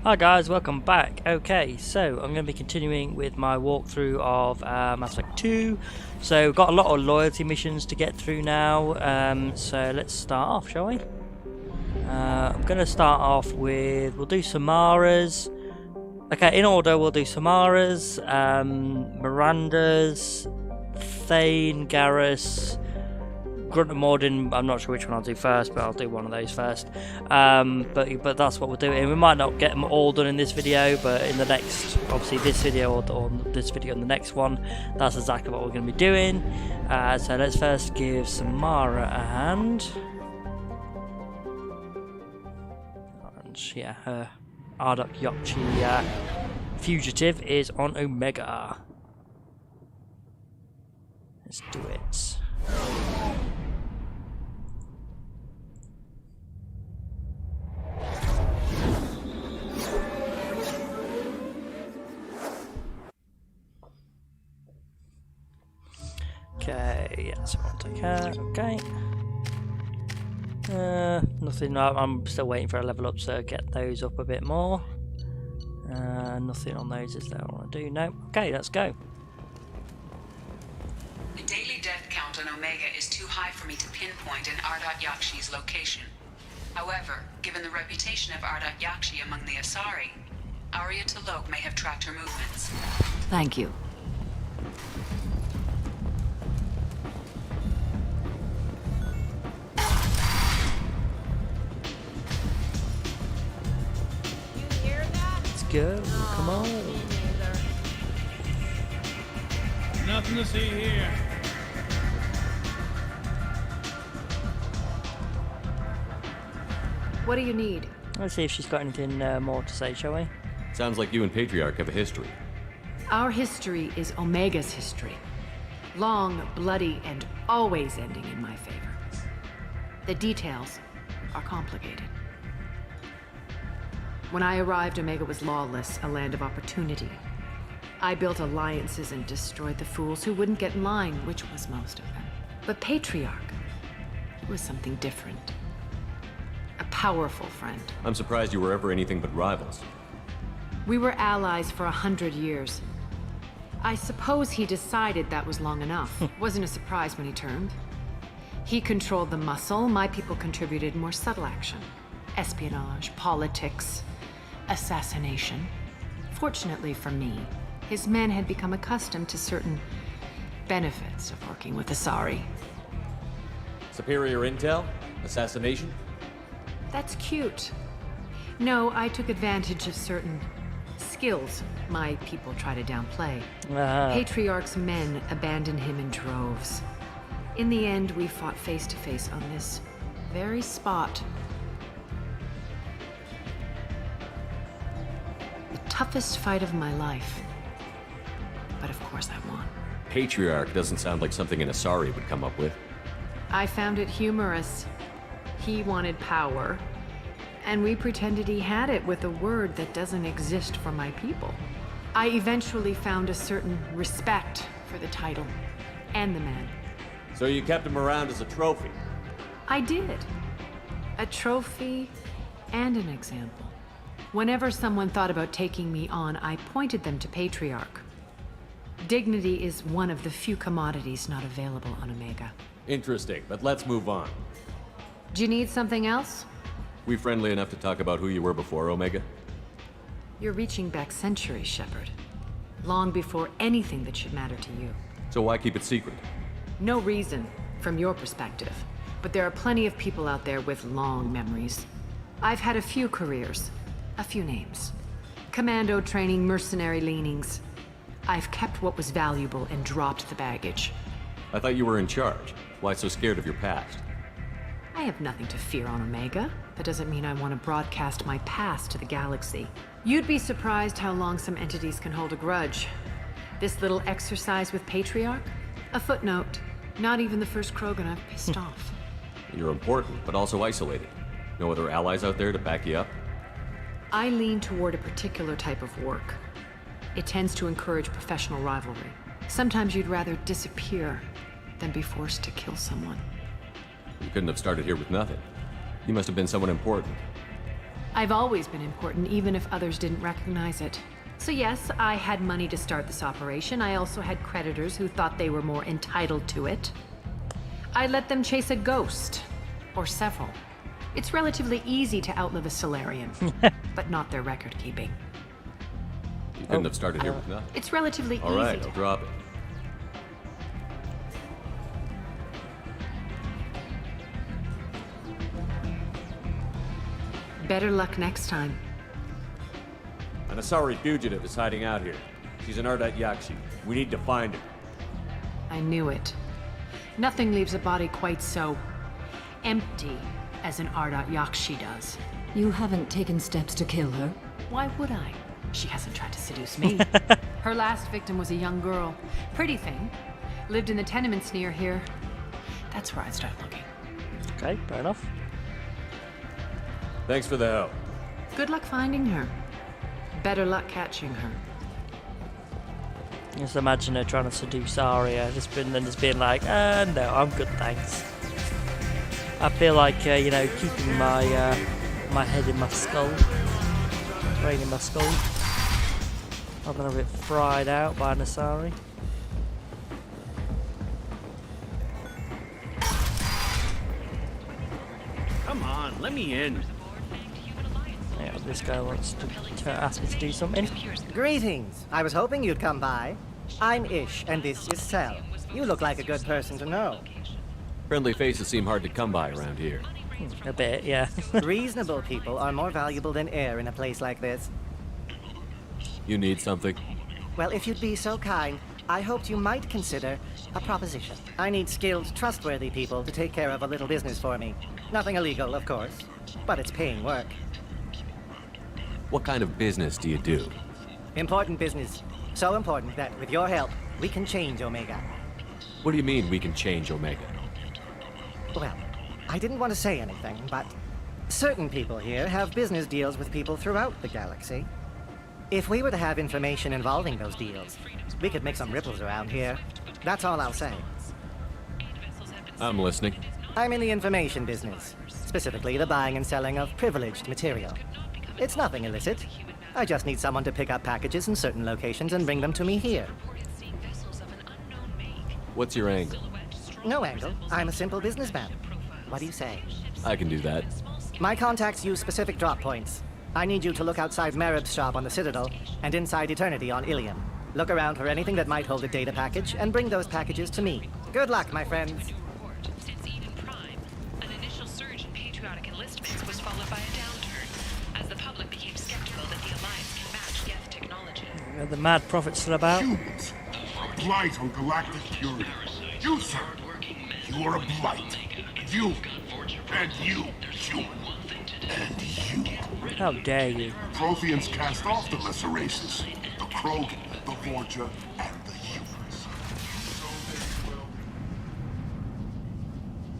Hi guys, welcome back. Okay, so I'm going to be continuing with my walkthrough of Mass Effect 2. So got a lot of loyalty missions to get through now, so let's start off, shall we? I'm going to start off with, we'll do Samara's. Okay, in order, we'll do Samara's, Miranda's, Thane, Garrus, Grunt and Mordin. I'm not sure which one I'll do first, but I'll do one of those first. But that's what we'll do. And we might not get them all done in this video, but in the next, obviously this video or this video and the next one, that's exactly what we're going to be doing. So let's first give Samara a hand. And yeah, her Ardok Yokchi fugitive is on Omega. Let's do it. Okay, yeah, so I'll take her. Okay. Nothing. I'm still waiting for a level up, so get those up a bit more. Nothing on those is there I want to do. No. Okay, let's go. The daily death count on Omega is too high for me to pinpoint an Ardok Yakshi's location. However, given the reputation of Ardok Yakshi among the Asari, Aria T'Loak may have tracked her movements. Thank you. Go, come on. Nothing to see here. What do you need? Let's see if she's got anything more to say, shall we? Sounds like you and Patriarch have a history. Our history is Omega's history. Long, bloody, and always ending in my favor. The details are complicated. When I arrived, Omega was lawless, a land of opportunity. I built alliances and destroyed the fools who wouldn't get in line, which was most of them. But Patriarch, he was something different. A powerful friend. I'm surprised you were ever anything but rivals. We were allies for 100 years. I suppose he decided that was long enough. Wasn't a surprise when he turned. He controlled the muscle, my people contributed more subtle action. Espionage, politics, assassination. Fortunately for me, his men had become accustomed to certain benefits of working with Asari. Superior intel? Assassination? That's cute. No, I took advantage of certain skills my people try to downplay. Patriarch's men abandoned him in droves. In the end, we fought face to face on this very spot. Toughest fight of my life. But of course I won. Patriarch doesn't sound like something an Asari would come up with. I found it humorous. He wanted power, and we pretended he had it with a word that doesn't exist for my people. I eventually found a certain respect for the title and the man. So you kept him around as a trophy? I did. A trophy and an example. Whenever someone thought about taking me on, I pointed them to Patriarch. Dignity is one of the few commodities not available on Omega. Interesting, but let's move on. Do you need something else? We friendly enough to talk about who you were before Omega? You're reaching back centuries, Shepard. Long before anything that should matter to you. So why keep it secret? No reason, from your perspective. But there are plenty of people out there with long memories. I've had a few careers. A few names. Commando training, mercenary leanings. I've kept what was valuable and dropped the baggage. I thought you were in charge. Why so scared of your past? I have nothing to fear on Omega. That doesn't mean I want to broadcast my past to the galaxy. You'd be surprised how long some entities can hold a grudge. This little exercise with Patriarch? A footnote. Not even the first Krogan I've pissed off. You're important, but also isolated. No other allies out there to back you up? I lean toward a particular type of work. It tends to encourage professional rivalry. Sometimes you'd rather disappear than be forced to kill someone. You couldn't have started here with nothing. You must have been someone important. I've always been important, even if others didn't recognize it. So yes, I had money to start this operation. I also had creditors who thought they were more entitled to it. I let them chase a ghost, or several. It's relatively easy to outlive a Solarian, but not their record keeping. You couldn't have started here with nothing. It's relatively All easy right, to... I'll drop it. Better luck next time. An Asari fugitive is hiding out here. She's an Ardat Yakshi. We need to find her. I knew it. Nothing leaves a body quite so empty as an Ardat Yakshi does. You haven't taken steps to kill her? Why would I? She hasn't tried to seduce me. Her last victim was a young girl. Pretty thing. Lived in the tenements near here. That's where I'd start looking. Okay, fair enough. Thanks for the help. Good luck finding her. Better luck catching her. Just imagine her trying to seduce Arya, then just being like, no, I'm good, thanks. I feel like, you know, keeping my my head in my skull, brain in my skull. I'm gonna have it fried out by an Asari. Come on, let me in. Yeah, this guy wants to ask me to do something. Greetings. I was hoping you'd come by. I'm Ish, and this is Sel. You look like a good person to know. Friendly faces seem hard to come by around here. A bit, yeah. Reasonable people are more valuable than air in a place like this. You need something? Well, if you'd be so kind, I hoped you might consider a proposition. I need skilled, trustworthy people to take care of a little business for me. Nothing illegal, of course, but it's paying work. What kind of business do you do? Important business. So important that, with your help, we can change Omega. What do you mean we can change Omega? Well, I didn't want to say anything, but certain people here have business deals with people throughout the galaxy. If we were to have information involving those deals, we could make some ripples around here. That's all I'll say. I'm listening. I'm in the information business, specifically the buying and selling of privileged material. It's nothing illicit. I just need someone to pick up packages in certain locations and bring them to me here. What's your angle? No angle. I'm a simple businessman. What do you say? I can do that. My contacts use specific drop points. I need you to look outside Merib's shop on the Citadel and inside Eternity on Ilium. Look around for anything that might hold a data package and bring those packages to me. Good luck, my friends. Since Eden Prime, an initial surge in patriotic enlistments was followed by a downturn, as the public became skeptical that the Alliance can match Geth technology. Are the mad prophets still about? Humans, a blight on galactic purity. You, sir, you are a blight. You, and you, human, and you. How dare you? Protheans cast off the lesser races. The Krogan, the Vorja, and the humans.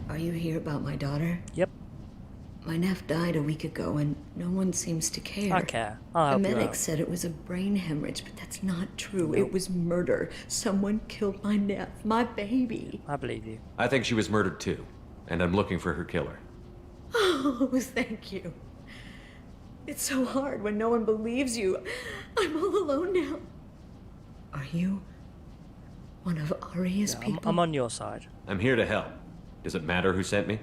Are you here about my daughter? Yep, My nephew died a week ago and no one seems to care. I care. I'll The help you medic out. said it was a brain hemorrhage, but that's not true. It was murder. Someone killed my nephew, my baby. I believe you. I think she was murdered too, and I'm looking for her killer. Oh, thank you. It's so hard when no one believes you. I'm all alone now. Are you one of Arya's people? I'm on your side. I'm here to help. Does it matter who sent me?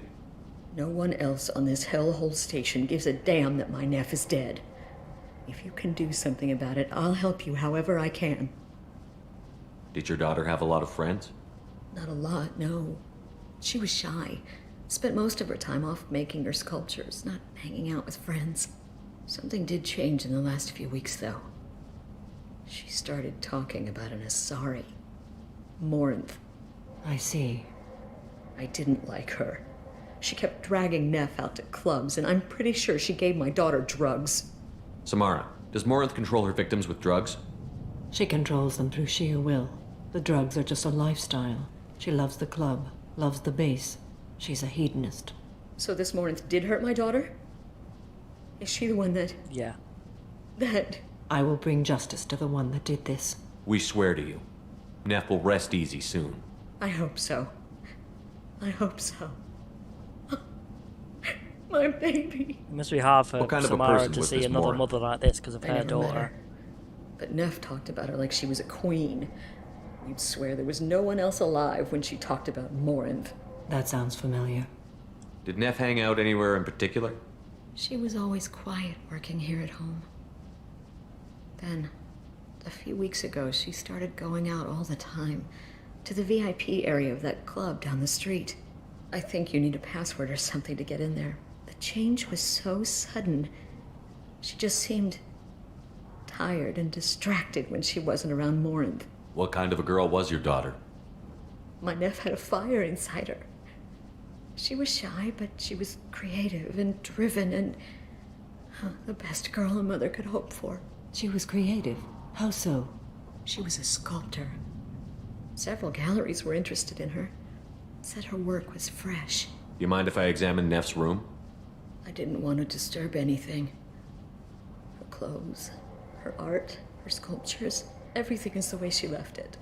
No one else on this hellhole station gives a damn that my nephew is dead. If you can do something about it, I'll help you however I can. Did your daughter have a lot of friends? Not a lot, no. She was shy. Spent most of her time off making her sculptures, not hanging out with friends. Something did change in the last few weeks, though. She started talking about an Asari. Mordin. I see. I didn't like her. She kept dragging Neff out to clubs, and I'm pretty sure she gave my daughter drugs. Samara, does Mordin control her victims with drugs? She controls them through sheer will. The drugs are just a lifestyle. She loves the club, loves the base. She's a hedonist. So this Mordin did hurt my daughter? Is she the one that... Yeah. that... I will bring justice to the one that did this. We swear to you. Neff will rest easy soon. I hope so. I hope so. My baby. It must be hard for What kind of a Samara person to was see this another Morin? mother like this because of I her never met daughter. her. But Neff talked about her like she was a queen. You'd swear there was no one else alive when she talked about Morin. That sounds familiar. Did Neff hang out anywhere in particular? She was always quiet working here at home. Then, a few weeks ago, she started going out all the time to the VIP area of that club down the street. I think you need a password or something to get in there. The change was so sudden. She just seemed tired and distracted when she wasn't around Morin. What kind of a girl was your daughter? My Neff had a fire inside her. She was shy, but she was creative and driven and the best girl a mother could hope for. She was creative. How so? She was a sculptor. Several galleries were interested in her. Said her work was fresh. You mind if I examine Neff's room? I didn't want to disturb anything. Her clothes, her art, her sculptures, everything is the way she left it.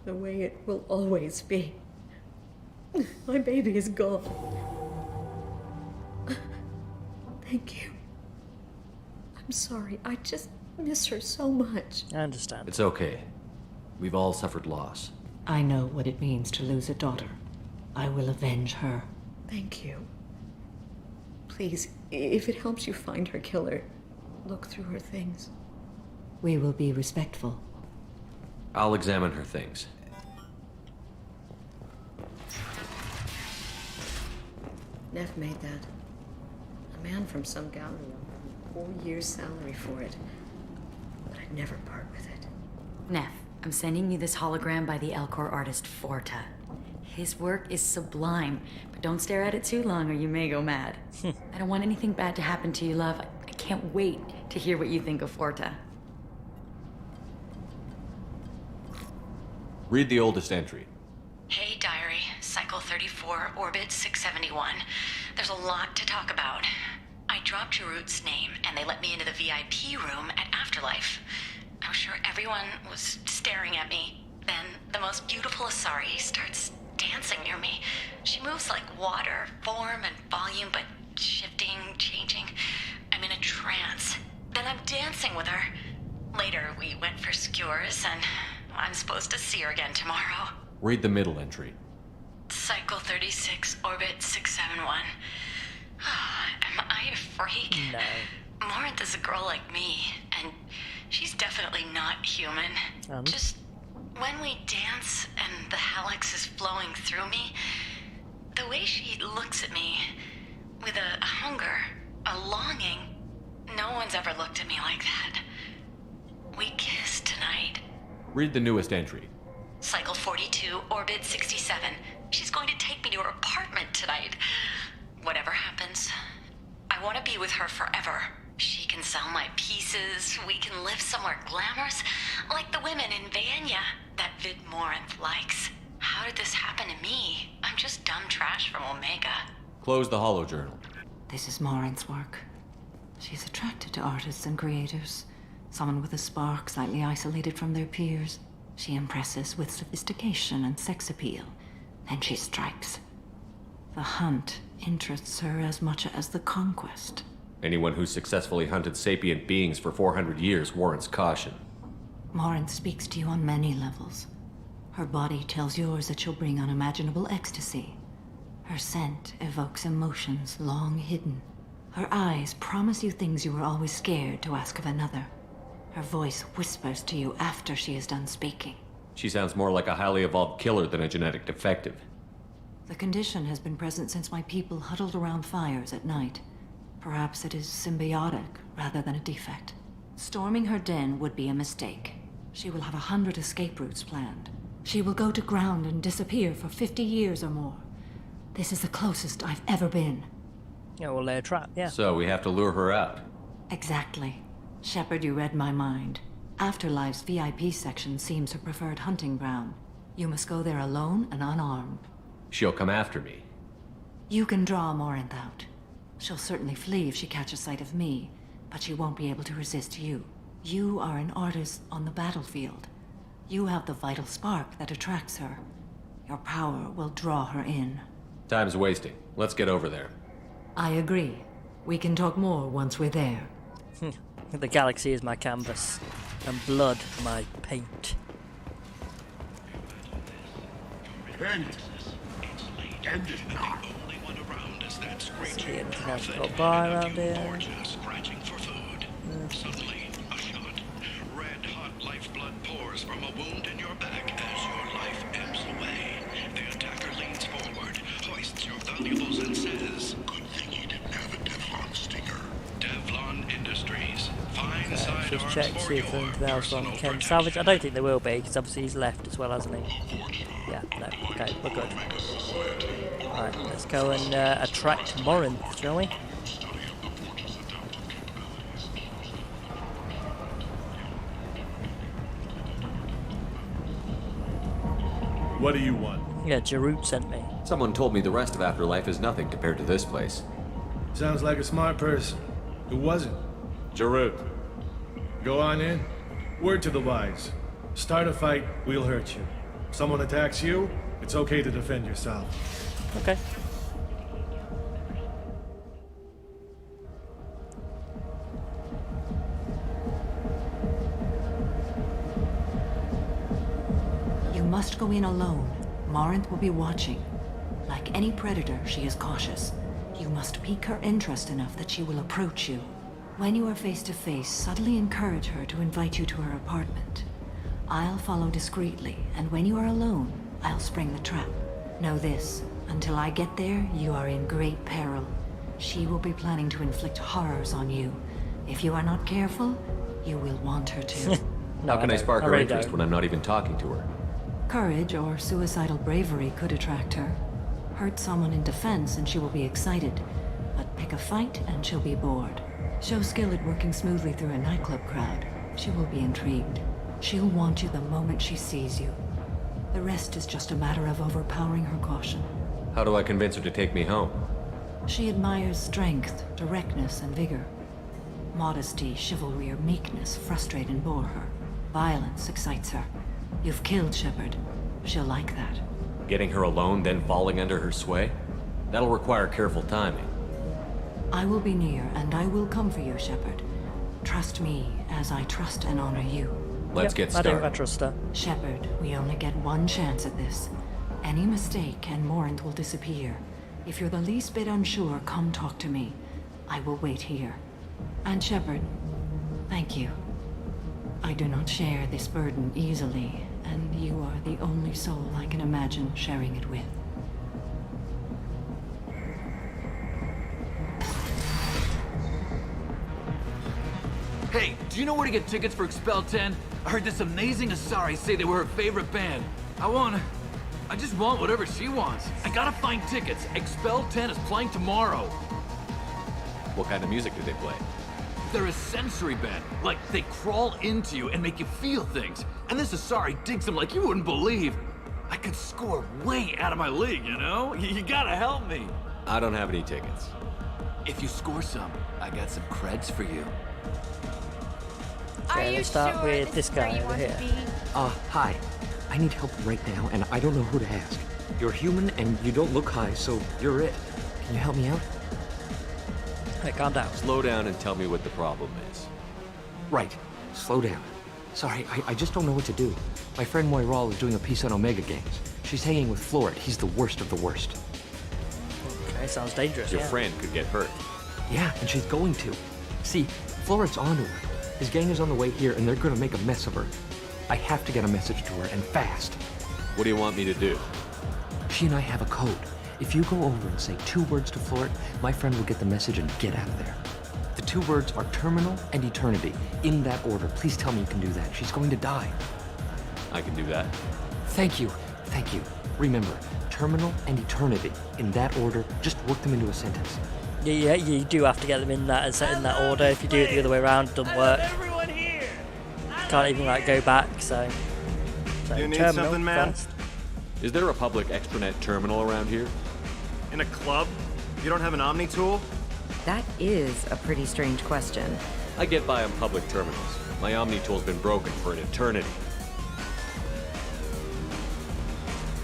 The way it will always be. My baby is gone. Thank you. I'm sorry, I just miss her so much. I understand. It's okay. We've all suffered loss. I know what it means to lose a daughter. I will avenge her. Thank you. Please, if it helps you find her killer, look through her things. We will be respectful. I'll examine her things. Neff made that. A man from some gallery offered me 4 years' salary for it. But I'd never part with it. Neff, I'm sending you this hologram by the Elcor artist Forta. His work is sublime, but don't stare at it too long or you may go mad. I don't want anything bad to happen to you, love. I can't wait to hear what you think of Forta. Read the oldest entry. Hey, diary. Cycle 34, orbit 671. There's a lot to talk about. I dropped Jarut's name, and they let me into the VIP room at Afterlife. I was sure everyone was staring at me. Then the most beautiful Asari starts dancing near me. She moves like water, form and volume, but shifting, changing. I'm in a trance. Then I'm dancing with her. Later, we went for skewers, and I'm supposed to see her again tomorrow. Read the middle entry. Cycle 36, orbit 671. Am I a freak? No. Morinth is a girl like me, and she's definitely not human. Just when we dance and the hallux is flowing through me, the way she looks at me with a hunger, a longing, no one's ever looked at me like that. We kissed tonight. Read the newest entry. Cycle 42, orbit 67. She's going to take me to her apartment tonight. Whatever happens, I want to be with her forever. She can sell my pieces. We can live somewhere glamorous, like the women in Vanya that Vid Morinth likes. How did this happen to me? I'm just dumb trash from Omega. Close the holo journal. This is Morinth's work. She's attracted to artists and creators. Someone with a spark, slightly isolated from their peers. She impresses with sophistication and sex appeal. Then she strikes. The hunt interests her as much as the conquest. Anyone who's successfully hunted sapient beings for 400 years warrants caution. Morinth speaks to you on many levels. Her body tells yours that she'll bring unimaginable ecstasy. Her scent evokes emotions long hidden. Her eyes promise you things you were always scared to ask of another. Her voice whispers to you after she is done speaking. She sounds more like a highly evolved killer than a genetic defective. The condition has been present since my people huddled around fires at night. Perhaps it is symbiotic rather than a defect. Storming her den would be a mistake. She will have 100 escape routes planned. She will go to ground and disappear for 50 years or more. This is the closest I've ever been. Yeah, we'll lay a trap, yeah. So we have to lure her out. Exactly. Shepard, you read my mind. Afterlife's VIP section seems her preferred hunting ground. You must go there alone and unarmed. She'll come after me. You can draw Morinth out. She'll certainly flee if she catches sight of me, but she won't be able to resist you. You are an artist on the battlefield. You have the vital spark that attracts her. Your power will draw her in. Time's wasting. Let's get over there. I agree. We can talk more once we're there. The galaxy is my canvas, and blood my paint. End it now. See anything else we've got by around here? Suddenly, a shot. Red hot lifeblood pours from a wound in your back as your life ebbs away. The attacker leans forward, hoists your valuables, and says, Good thing he didn't have a Devlon stinger. Devlon Industries. Fine Okay, sidearms just check, for see if your there's anything else on personal Ken protection. Salvage. I don't think there will be, because obviously he's left as well, hasn't he? Yeah, no. Okay, we're good. Right, let's go and attract Mordin, shall we? What do you want? Yeah, Garrus sent me. Someone told me the rest of Afterlife is nothing compared to this place. Sounds like a smart person. Who was it? Garrus. Go on in. Word to the wise. Start a fight, we'll hurt you. Someone attacks you, it's okay to defend yourself. Okay. You must go in alone. Morinth will be watching. Like any predator, she is cautious. You must pique her interest enough that she will approach you. When you are face to face, subtly encourage her to invite you to her apartment. I'll follow discreetly, and when you are alone, I'll spring the trap. Know this, until I get there, you are in great peril. She will be planning to inflict horrors on you. If you are not careful, you will want her to. How can I spark her really interest don't. when I'm not even talking to her? Courage or suicidal bravery could attract her. Hurt someone in defense and she will be excited. But pick a fight and she'll be bored. Show skill at working smoothly through a nightclub crowd. She will be intrigued. She'll want you the moment she sees you. The rest is just a matter of overpowering her caution. How do I convince her to take me home? She admires strength, directness, and vigor. Modesty, chivalry, or meekness frustrate and bore her. Violence excites her. You've killed Shepard. She'll like that. Getting her alone, then falling under her sway? That'll require careful timing. I will be near, and I will come for you, Shepard. Trust me, as I trust and honor you. Let's get I started. do, I trust her. Shepard, we only get one chance at this. Any mistake, and Morinth will disappear. If you're the least bit unsure, come talk to me. I will wait here. And Shepard, thank you. I do not share this burden easily, and you are the only soul I can imagine sharing it with. Hey, do you know where to get tickets for Expel 10? I heard this amazing Asari say they were her favorite band. I just want whatever she wants. I gotta find tickets. Expel 10 is playing tomorrow. What kind of music do they play? They're a sensory band. Like, they crawl into you and make you feel things. And this Asari digs them like you wouldn't believe. I could score way out of my league, you know? You gotta help me. I don't have any tickets. If you score some, I got some creds for you. Okay, let's start with this guy over here. Hi. I need help right now, and I don't know who to ask. You're human, and you don't look high, so you're it. Can you help me out? Hey, calm down. Slow down and tell me what the problem is. Right. Slow down. Sorry, I just don't know what to do. My friend Moiral is doing a piece on Omega Games. She's hanging with Florid. He's the worst of the worst. Okay, sounds dangerous, Your yeah. friend could get hurt. Yeah, and she's going to. See, Florid's onto her. His gang is on the way here, and they're gonna make a mess of her. I have to get a message to her, and fast. What do you want me to do? She and I have a code. If you go over and say 2 words to Florid, my friend will get the message and get out of there. The 2 words are terminal and eternity. In that order. Please tell me you can do that. She's going to die. I can do that. Thank you. Thank you. Remember, terminal and eternity. In that order, just work them into a sentence. Yeah, you do have to get them in that order. If you do it the other way around, it doesn't work. Everyone here. Can't even like go back. So You need terminal something, man? first. Is there a public extranet terminal around here? In a club? You don't have an Omni tool? That is a pretty strange question. I get by on public terminals. My Omni tool's been broken for an eternity.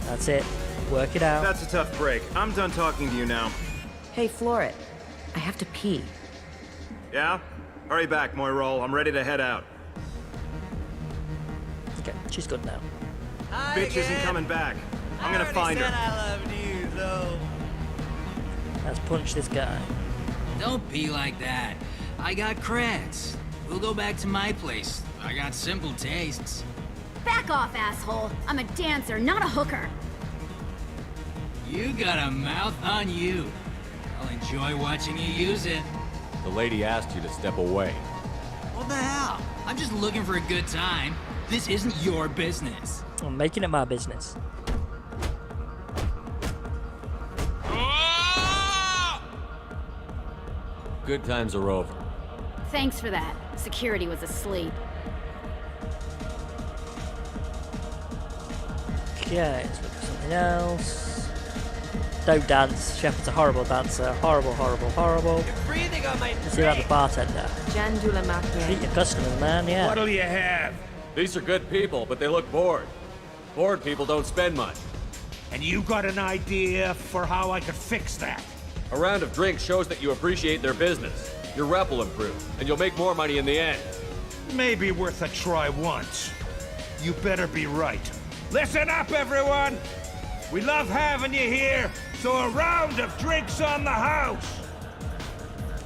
That's it. Work it out. That's a tough break. I'm done talking to you now. Hey, Florid. I have to pee. Yeah? Hurry back, Moirol. I'm ready to head out. Okay, she's good now. Bitch isn't coming back. I'm gonna find her. I loved you, though. Let's punch this guy. Don't be like that. I got cracks. We'll go back to my place. I got simple tastes. Back off, asshole. I'm a dancer, not a hooker. You got a mouth on you. I'll enjoy watching you use it. The lady asked you to step away. What the hell? I'm just looking for a good time. This isn't your business. I'm making it my business. Good times are over. Thanks for that. Security was asleep. Okay, let's look for something else. Don't dance. Shepard's a horrible dancer. Horrible, horrible, horrible. You're breathing on my Let's see about the bartender. Jandula Macchia. Treat your customers, man, yeah. What'll you have? These are good people, but they look bored. Bored people don't spend much. And you got an idea for how I could fix that? A round of drinks shows that you appreciate their business. Your rep will improve, and you'll make more money in the end. Maybe worth a try once. You better be right. Listen up, everyone! We love having you here, so a round of drinks on the house!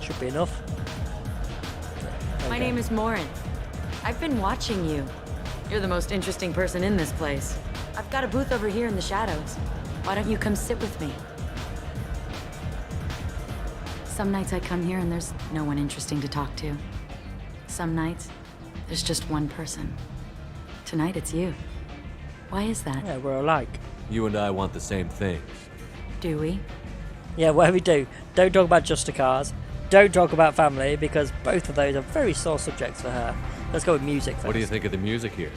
Should be enough. My name is Morin. I've been watching you. You're the most interesting person in this place. I've got a booth over here in the shadows. Why don't you come sit with me? Some nights I come here and there's no one interesting to talk to. Some nights, there's just one person. Tonight it's you. Why is that? Yeah, we're alike. You and I want the same things. Do we? Yeah, what we do. Don't talk about Justicars. Don't talk about family, because both of those are very sore subjects for her. Let's go with music first. What do you think of the music here?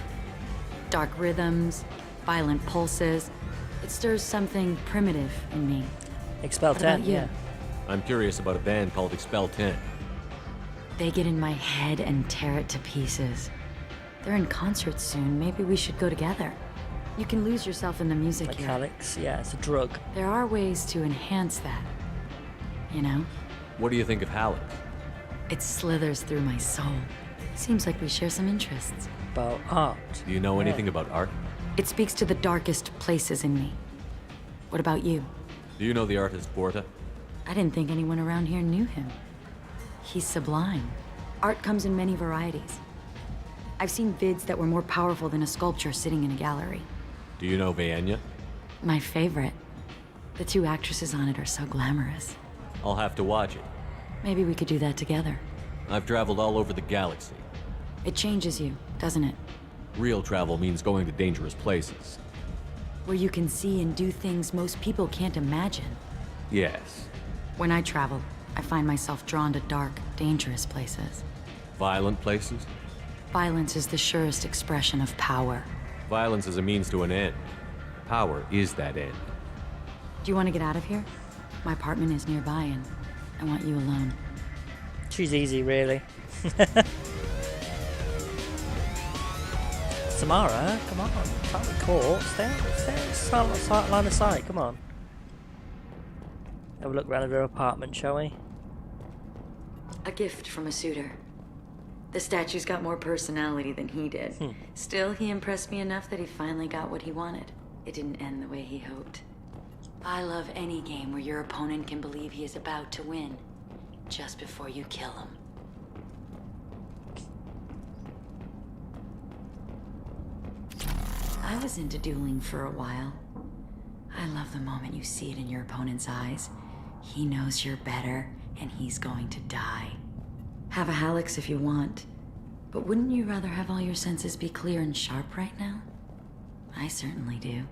Dark rhythms, violent pulses. It stirs something primitive in me. Expel What about 10, you? yeah. I'm curious about a band called Expel 10. They get in my head and tear it to pieces. They're in concert soon. Maybe we should go together. You can lose yourself in the music Like here. Alex, yeah, it's a drug. There are ways to enhance that. You know? What do you think of Halleck? It slithers through my soul. Seems like we share some interests. About art. Do you know anything about art? It speaks to the darkest places in me. What about you? Do you know the artist Borta? I didn't think anyone around here knew him. He's sublime. Art comes in many varieties. I've seen vids that were more powerful than a sculpture sitting in a gallery. Do you know Vaenya? My favorite. The two actresses on it are so glamorous. I'll have to watch it. Maybe we could do that together. I've traveled all over the galaxy. It changes you, doesn't it? Real travel means going to dangerous places. Where you can see and do things most people can't imagine. Yes. When I travel, I find myself drawn to dark, dangerous places. Violent places? Violence is the surest expression of power. Violence is a means to an end. Power is that end. Do you want to get out of here? My apartment is nearby and I want you alone. She's easy, really. Samara, come on. Can't be caught. Stay line of sight, come on. Have a look around her apartment, shall we? A gift from a suitor. The statue's got more personality than he did. Still, he impressed me enough that he finally got what he wanted. It didn't end the way he hoped. I love any game where your opponent can believe he is about to win, just before you kill him. I was into dueling for a while. I love the moment you see it in your opponent's eyes. He knows you're better, and he's going to die. Have a Hallex if you want, but wouldn't you rather have all your senses be clear and sharp right now? I certainly do.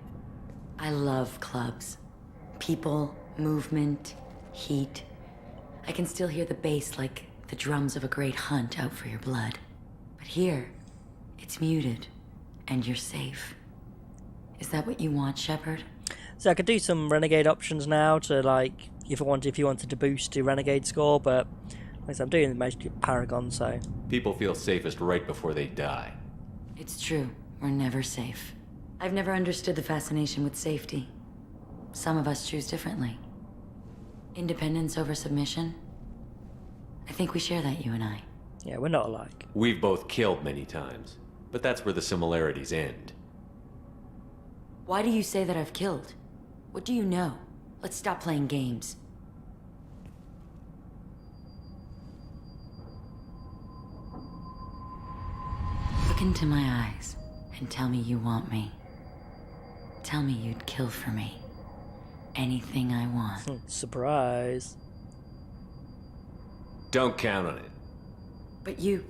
I love clubs. People, movement, heat. I can still hear the bass like the drums of a great hunt out for your blood. But here, it's muted, and you're safe. Is that what you want, Shepard? So I could do some renegade options now to, like, if you wanted to boost your renegade score, but like I said, I'm doing mostly Paragon, so. People feel safest right before they die. It's true. We're never safe. I've never understood the fascination with safety. Some of us choose differently. Independence over submission, I think we share that, you and I. Yeah, we're not alike. We've both killed many times, but that's where the similarities end. Why do you say that I've killed? What do you know? Let's stop playing games. Look into my eyes and tell me you want me. Tell me you'd kill for me. Anything I want. Surprise. Don't count on it. But you...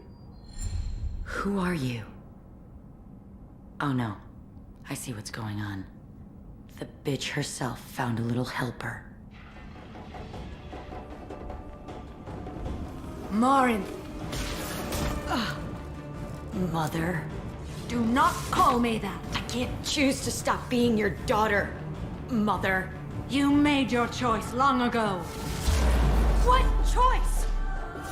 Who are you? Oh no. I see what's going on. The bitch herself found a little helper. Morin! Mother. Do not call me that. I can't choose to stop being your daughter, Mother. You made your choice long ago. What choice?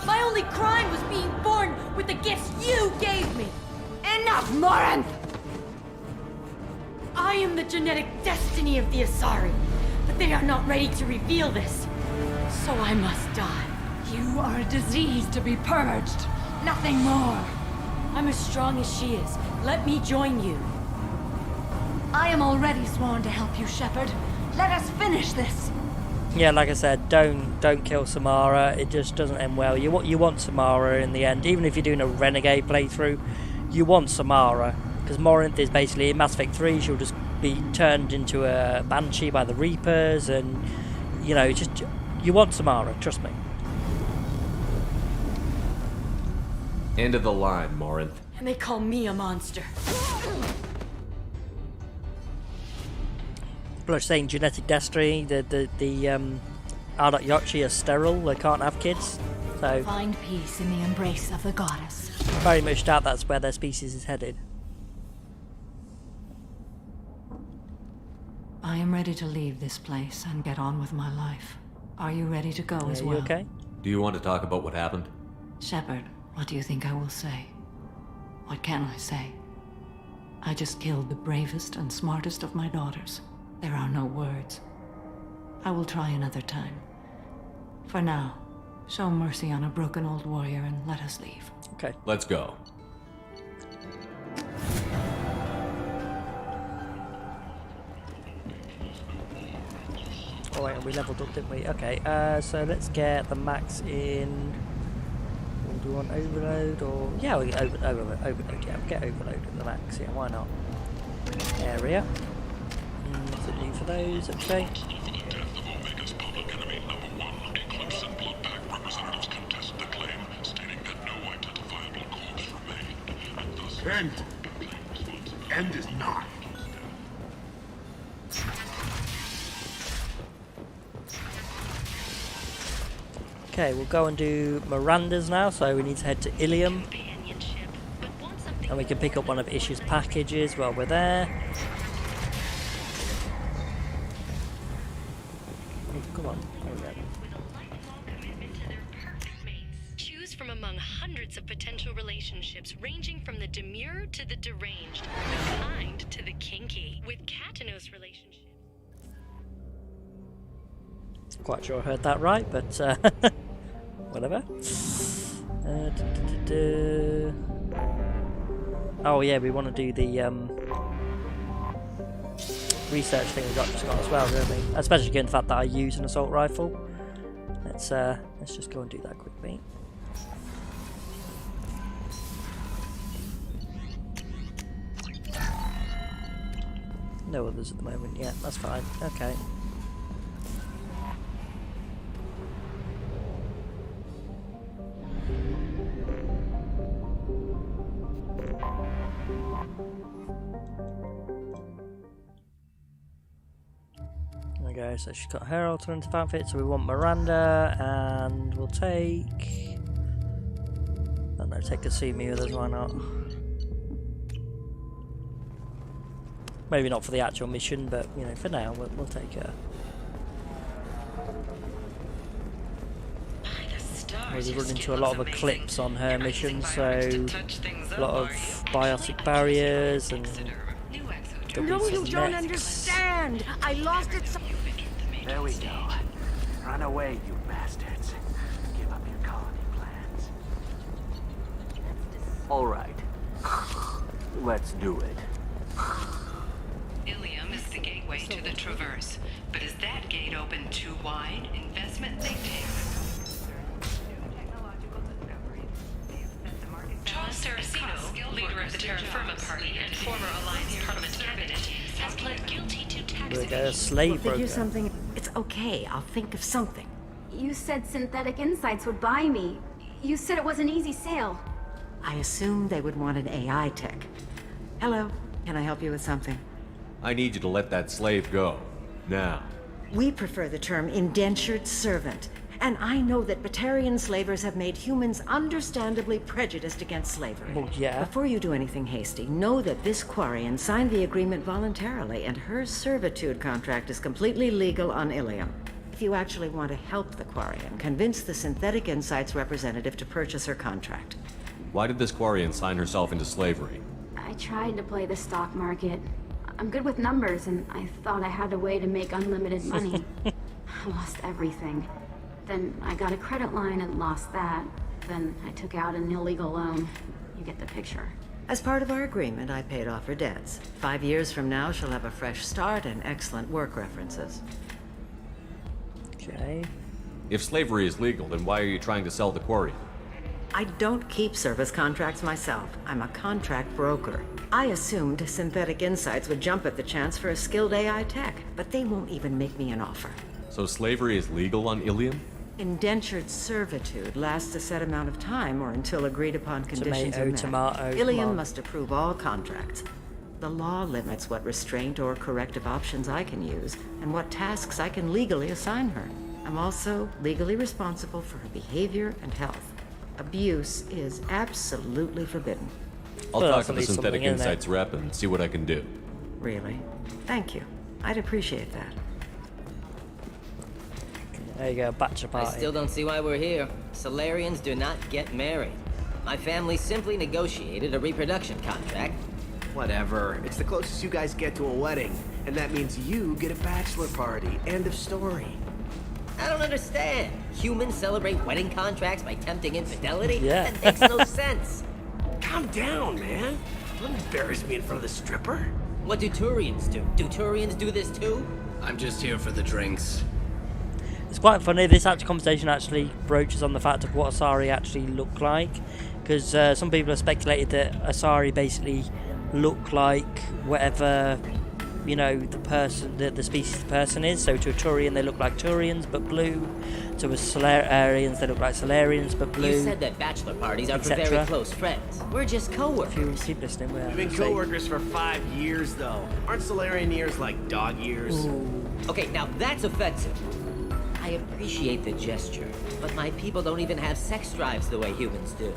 My only crime was being born with the gifts you gave me. Enough, Morin! I am the genetic destiny of the Asari, but they are not ready to reveal this. So I must die. You are a disease to be purged. Nothing more. I'm as strong as she is. Let me join you. I am already sworn to help you, Shepard. Let us finish this. Yeah, like I said, don't kill Samara. It just doesn't end well. You want Samara in the end, even if you're doing a renegade playthrough. You want Samara because Morinth is basically in Mass Effect 3. She'll just be turned into a banshee by the Reapers, and you know, just you want Samara. Trust me. End of the line, Morinth. And they call me a monster. People are saying genetic destiny. The Ardat Yakshi are sterile. They can't have kids. So Find peace in the embrace of the goddess. very much doubt that's where their species is headed. I am ready to leave this place and get on with my life. Are you ready to go as well? You okay? Do you want to talk about what happened? Shepard, what do you think I will say? What can I say? I just killed the bravest and smartest of my daughters. There are no words. I will try another time. For now, show mercy on a broken old warrior and let us leave. Okay. Let's go. Oh wait, we leveled up, didn't we? Okay, so let's get the max in. Do we want overload or... Yeah, we get overload, yeah, we'll get overload at the max, yeah, why not? Area. What's it do for those? Okay. End is not. Okay, we'll go and do Miranda's now, so we need to head to Ilium. And we can pick up one of Ish's packages while we're there. Oh, come on. Choose from among hundreds of potential relationships ranging from the demure to the deranged, the kind to the kinky. With Katanos relationships. Quite sure I heard that right, but whatever. Oh yeah, we want to do the research thing we just got as well, don't we? Especially given the fact that I use an assault rifle. Let's just go and do that quickly. No others at the moment. Yeah, that's fine. Okay. Okay, so she's got her alternative outfit, so we want Miranda, and we'll take... I don't know, take Kasumi with us, why not? Maybe not for the actual mission, but, you know, for now, we'll take her. We've run into a lot of eclipse on her mission, so a lot of biotic barriers and... No, you don't understand. I lost it. There we go. Run away, you bastards. Give up your colony All right. Let's do it. Ilium is the gateway to the Traverse, but is that gate open too wide? Investment think tank. Charles Saraceno, leader of the Terra Firma Party and former Alliance Parliament candidate, has pled guilty to tax We're a evasion. slave Figure broker. something. It's okay. I'll think of something. You said Synthetic Insights would buy me. You said it was an easy sale. I assumed they would want an AI tech. Hello. Can I help you with something? I need you to let that slave go. Now. We prefer the term indentured servant. And I know that Batarian slavers have made humans understandably prejudiced against slavery. Well, yeah. Before you do anything hasty, know that this Quarian signed the agreement voluntarily, and her servitude contract is completely legal on Ilium. If you actually want to help the Quarian, convince the Synthetic Insights representative to purchase her contract. Why did this Quarian sign herself into slavery? I tried to play the stock market. I'm good with numbers, and I thought I had a way to make unlimited money. I lost everything. Then I got a credit line and lost that. Then I took out an illegal loan. You get the picture. As part of our agreement, I paid off her debts. 5 years from now, she'll have a fresh start and excellent work references. Okay. If slavery is legal, then why are you trying to sell the Quarian? I don't keep service contracts myself. I'm a contract broker. I assumed Synthetic Insights would jump at the chance for a skilled AI tech, but they won't even make me an offer. So slavery is legal on Ilium? Indentured servitude lasts a set amount of time or until agreed upon conditions are met. Tomato, Ilium must approve all contracts. The law limits what restraint or corrective options I can use and what tasks I can legally assign her. I'm also legally responsible for her behavior and health. Abuse is absolutely forbidden. I'll talk to the Synthetic Insights rep and see what I can do. Really? Thank you. I'd appreciate that. There you go, bachelor I party. still don't see why we're here. Solarians do not get married. My family simply negotiated a reproduction contract. Whatever. It's the closest you guys get to a wedding. And that means you get a bachelor party. End of story. I don't understand. Humans celebrate wedding contracts by tempting infidelity? Yeah. That makes no sense. Calm down, man. Don't embarrass me in front of the stripper. What do Turians do? Do Turians do this too? I'm just here for the drinks. It's quite funny, this conversation actually broaches on the fact of what Asari actually look like, because some people have speculated that Asari basically look like whatever, you know, the species the person is. So to a Turian they look like Turians but blue, to a Solarians they look like Solarians but blue. You said that bachelor parties are for etc. very close friends. We're just co-workers. Keep listening. We've been co-workers for 5 years, though. Aren't Solarian years like dog years? Okay, now that's offensive. I appreciate the gesture, but my people don't even have sex drives the way humans do.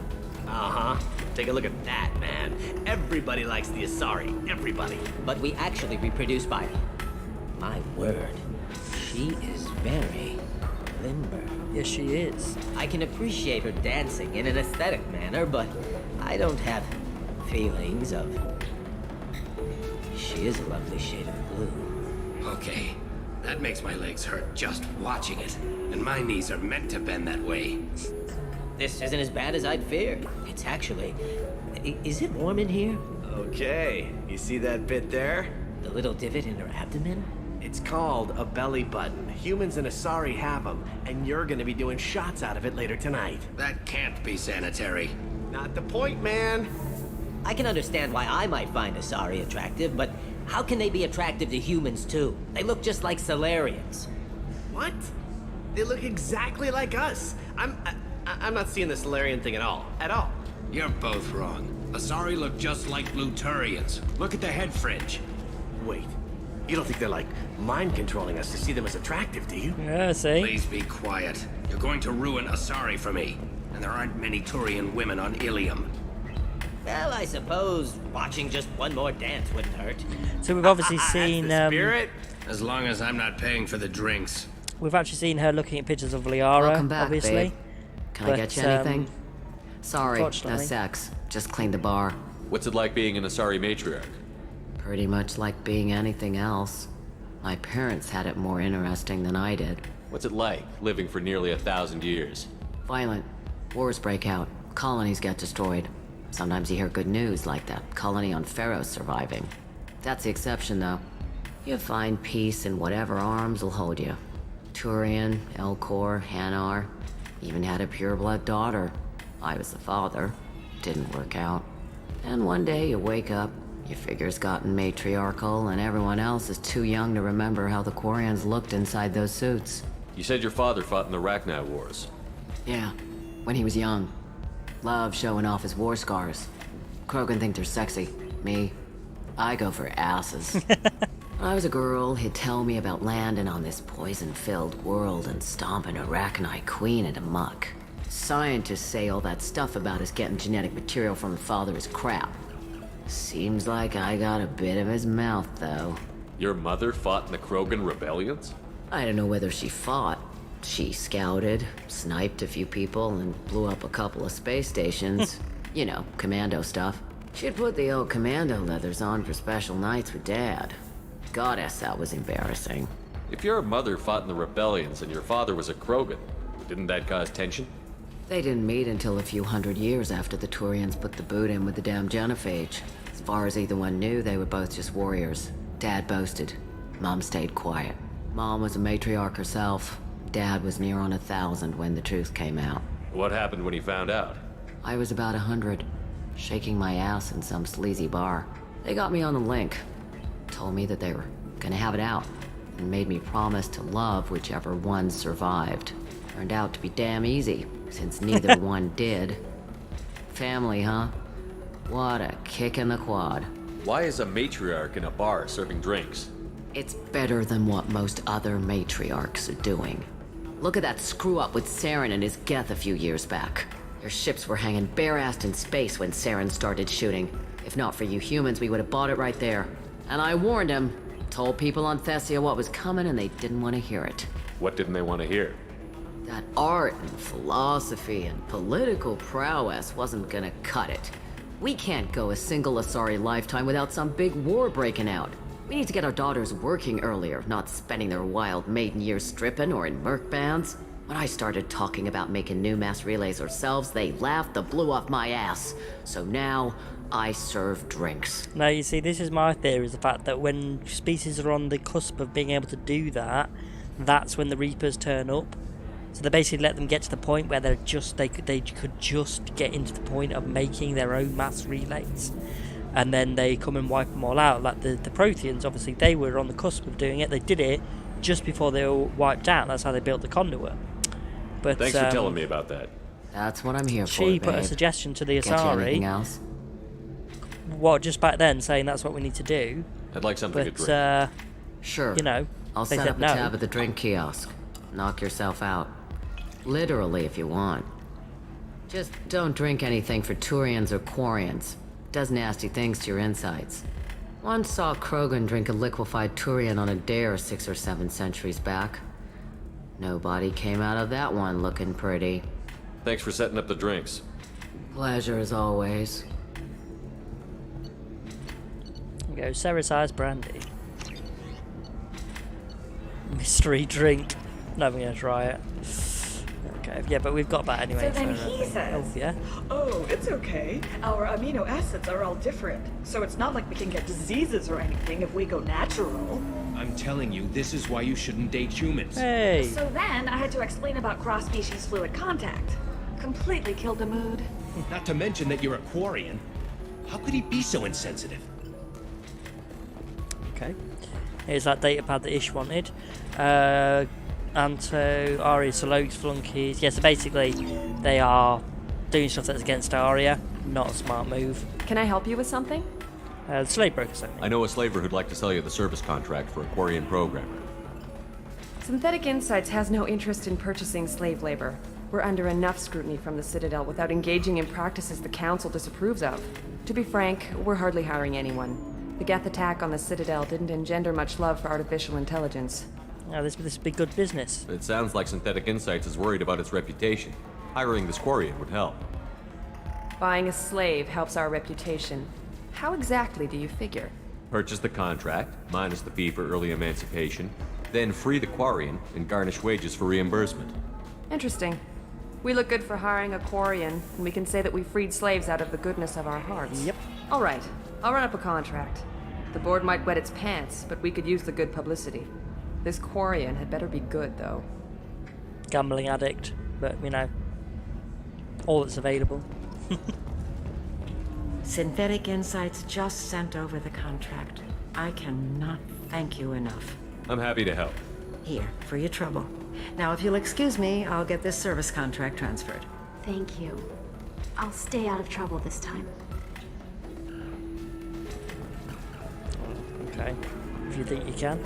Uh-huh. Take a look at that, man. Everybody likes the Asari. Everybody. But we actually reproduce by them. My word. She is very limber. Yes, she is. I can appreciate her dancing in an aesthetic manner, but I don't have feelings of... She is a lovely shade of blue. Okay, that makes my legs hurt just watching it. And my knees are meant to bend that way. This isn't as bad as I'd feared. It's actually... Is it warm in here? Okay. You see that bit there? The little divot in her abdomen? It's called a belly button. Humans and Asari have them, and you're gonna be doing shots out of it later tonight. That can't be sanitary. Not the point, man. I can understand why I might find Asari attractive, but how can they be attractive to humans too? They look just like Solarians. What? They look exactly like us. I'm not seeing the Solarian thing at all. At all. You're both wrong. Asari look just like blue Turians. Look at the head fringe. Wait. You don't think they're like mind controlling us to see them as attractive, do you? Yeah, see? Please be quiet. You're going to ruin Asari for me. And there aren't many Turian women on Ilium. Well, I suppose watching just one more dance wouldn't hurt. So we've obviously seen... As long as I'm not paying for the drinks. We've actually seen her looking at pictures of Liara, Welcome back, obviously. babe. Can I get you anything? Sorry, no unfortunately. sex. Just cleaned the bar. What's it like being an Asari matriarch? Pretty much like being anything else. My parents had it more interesting than I did. What's it like, living for nearly 1,000 years? Violent. Wars break out. Colonies get destroyed. Sometimes you hear good news, like that colony on Pharaoh surviving. That's the exception, though. You find peace in whatever arms will hold you. Turian, Elcor, Hanar, even had a pureblood daughter. I was the father. Didn't work out. And one day you wake up, your figure's gotten matriarchal, and everyone else is too young to remember how the Quarians looked inside those suits. You said your father fought in the Rachni Wars. Yeah, when he was young. Loved showing off his war scars. Krogan think they're sexy. Me, I go for asses. When I was a girl, he'd tell me about landing on this poison-filled world and stomping a Rachni queen into muck. Scientists say all that stuff about us getting genetic material from the father is crap. Seems like I got a bit of his mouth, though. Your mother fought in the Krogan rebellions? I don't know whether she fought. She scouted, sniped a few people, and blew up a couple of space stations. You know, commando stuff. She'd put the old commando leathers on for special nights with Dad. Goddess, that was embarrassing. If your mother fought in the rebellions and your father was a Krogan, didn't that cause tension? They didn't meet until a few hundred years after the Turians put the boot in with the damn genophage. As far as either one knew, they were both just warriors. Dad boasted. Mom stayed quiet. Mom was a matriarch herself. Dad was near on 1,000 when the truth came out. What happened when he found out? I was about 100, shaking my ass in some sleazy bar. They got me on the link. Told me that they were gonna have it out, and made me promise to love whichever one survived. Turned out to be damn easy, since neither one did. Family, huh? What a kick in the quad. Why is a matriarch in a bar serving drinks? It's better than what most other matriarchs are doing. Look at that screw-up with Saren and his Geth a few years back. Their ships were hanging bare-assed in space when Saren started shooting. If not for you humans, we would have bought it right there. And I warned him. Told people on Thessia what was coming, and they didn't want to hear it. What didn't they want to hear? That art and philosophy and political prowess wasn't gonna cut it. We can't go a single Asari lifetime without some big war breaking out. We need to get our daughters working earlier, not spending their wild maiden years stripping or in merc bands. When I started talking about making new mass relays ourselves, they laughed the blue off my ass. So now, I serve drinks. Now, you see, this is my theory, is the fact that when species are on the cusp of being able to do that, that's when the Reapers turn up. So they basically let them get to the point where they could just get into the point of making their own mass relays. And then they come and wipe them all out. Like the Protheans, obviously, they were on the cusp of doing it. They did it just before they were wiped out. That's how they built the conduit. But thanks for telling me about that. That's what I'm here for, She put babe. a suggestion to the Get you anything Asari. else? What, just back then, saying that's what we need to do. I'd like something to drink. Sure. You know, I'll they set said up a no. tab at the drink kiosk. Knock yourself out. Literally, if you want. Just don't drink anything for Turians or Quarians. Does nasty things to your insides. Once saw Krogan drink a liquefied Turian on a dare 6 or 7 centuries back. Nobody came out of that one looking pretty. Thanks for setting up the drinks. Pleasure as always. There we go, Ceres brandy. Mystery drink. Not even gonna try it. Okay, yeah, but we've got that anyway. So then he says, oh, yeah? "Oh, it's okay. Our amino acids are all different, so it's not like we can get diseases or anything if we go natural." I'm telling you, this is why you shouldn't date humans. Hey. So then I had to explain about cross-species fluid contact. Completely killed the mood. Not to mention that you're a Quarian. How could he be so insensitive? Okay. Here's that data pad that Ish wanted. Anto, Arya, Salok's flunkies. Yeah, so basically, they are doing stuff that's against Arya. Not a smart move. Can I help you with something? Slave broker something. I know a slaver who'd like to sell you the service contract for a Quarian programmer. Synthetic Insights has no interest in purchasing slave labor. We're under enough scrutiny from the Citadel without engaging in practices the Council disapproves of. To be frank, we're hardly hiring anyone. The Geth attack on the Citadel didn't engender much love for artificial intelligence. Now, this would be good business. It sounds like Synthetic Insights is worried about its reputation. Hiring this Quarian would help. Buying a slave helps our reputation. How exactly do you figure? Purchase the contract, minus the fee for early emancipation, then free the Quarian and garnish wages for reimbursement. Interesting. We look good for hiring a Quarian, and we can say that we freed slaves out of the goodness of our hearts. Yep. All right, I'll run up a contract. The board might wet its pants, but we could use the good publicity. This Quarian had better be good, though. Gambling addict, but you know, all that's available. Synthetic Insights just sent over the contract. I cannot thank you enough. I'm happy to help. Here, for your trouble. Now, if you'll excuse me, I'll get this service contract transferred. Thank you. I'll stay out of trouble this time. Okay, if you think you can.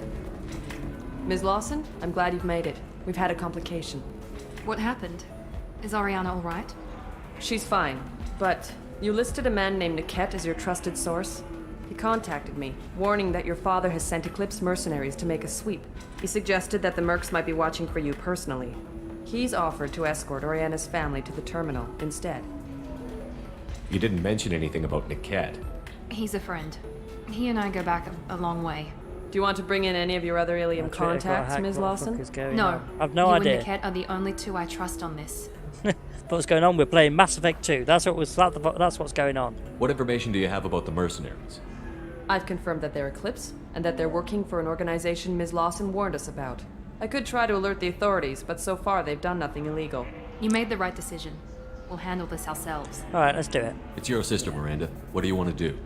Ms. Lawson, I'm glad you've made it. We've had a complication. What happened? Is Ariana all right? She's fine, but you listed a man named Niket as your trusted source. He contacted me, warning that your father has sent Eclipse mercenaries to make a sweep. He suggested that the mercs might be watching for you personally. He's offered to escort Oriana's family to the terminal instead. You didn't mention anything about Niket. He's a friend. He and I go back a long way. Do you want to bring in any of your other Ilium contacts, Ms. Lawson? No. I've no you idea. and Niket are the only two I trust on this. What's going on? We're playing Mass Effect 2. That's what's going on. What information do you have about the mercenaries? I've confirmed that they're Eclipse, and that they're working for an organization Ms. Lawson warned us about. I could try to alert the authorities, but so far they've done nothing illegal. You made the right decision. We'll handle this ourselves. Alright, let's do it. It's your sister, Miranda. What do you want to do?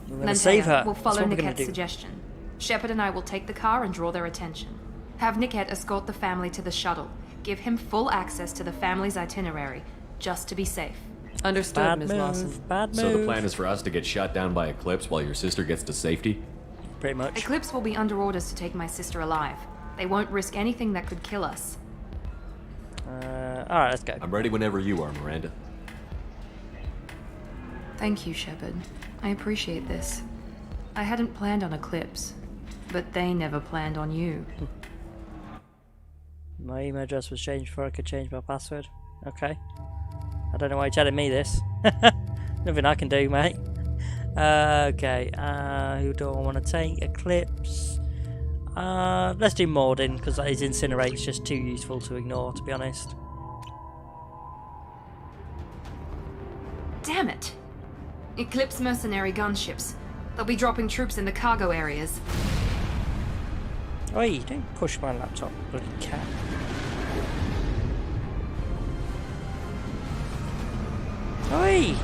We're going to save her. We'll follow That's what we're gonna Niket's do. suggestion. Shepard and I will take the car and draw their attention. Have Niket escort the family to the shuttle. Give him full access to the family's itinerary, just to be safe. Understood, Ms. Lawson. Bad move. So the plan is for us to get shot down by Eclipse while your sister gets to safety? Pretty much. Eclipse will be under orders to take my sister alive. They won't risk anything that could kill us. Alright, let's go. I'm ready whenever you are, Miranda. Thank you, Shepard. I appreciate this. I hadn't planned on Eclipse, but they never planned on you. My email address was changed before I could change my password. Okay. I don't know why you're telling me this. Nothing I can do, mate. Okay. Who do I want to take? Eclipse. Let's do Mordin, because his Incinerate's just too useful to ignore, to be honest. Damn it! Eclipse mercenary gunships. They'll be dropping troops in the cargo areas. Oi, don't push my laptop, bloody cat. Oi!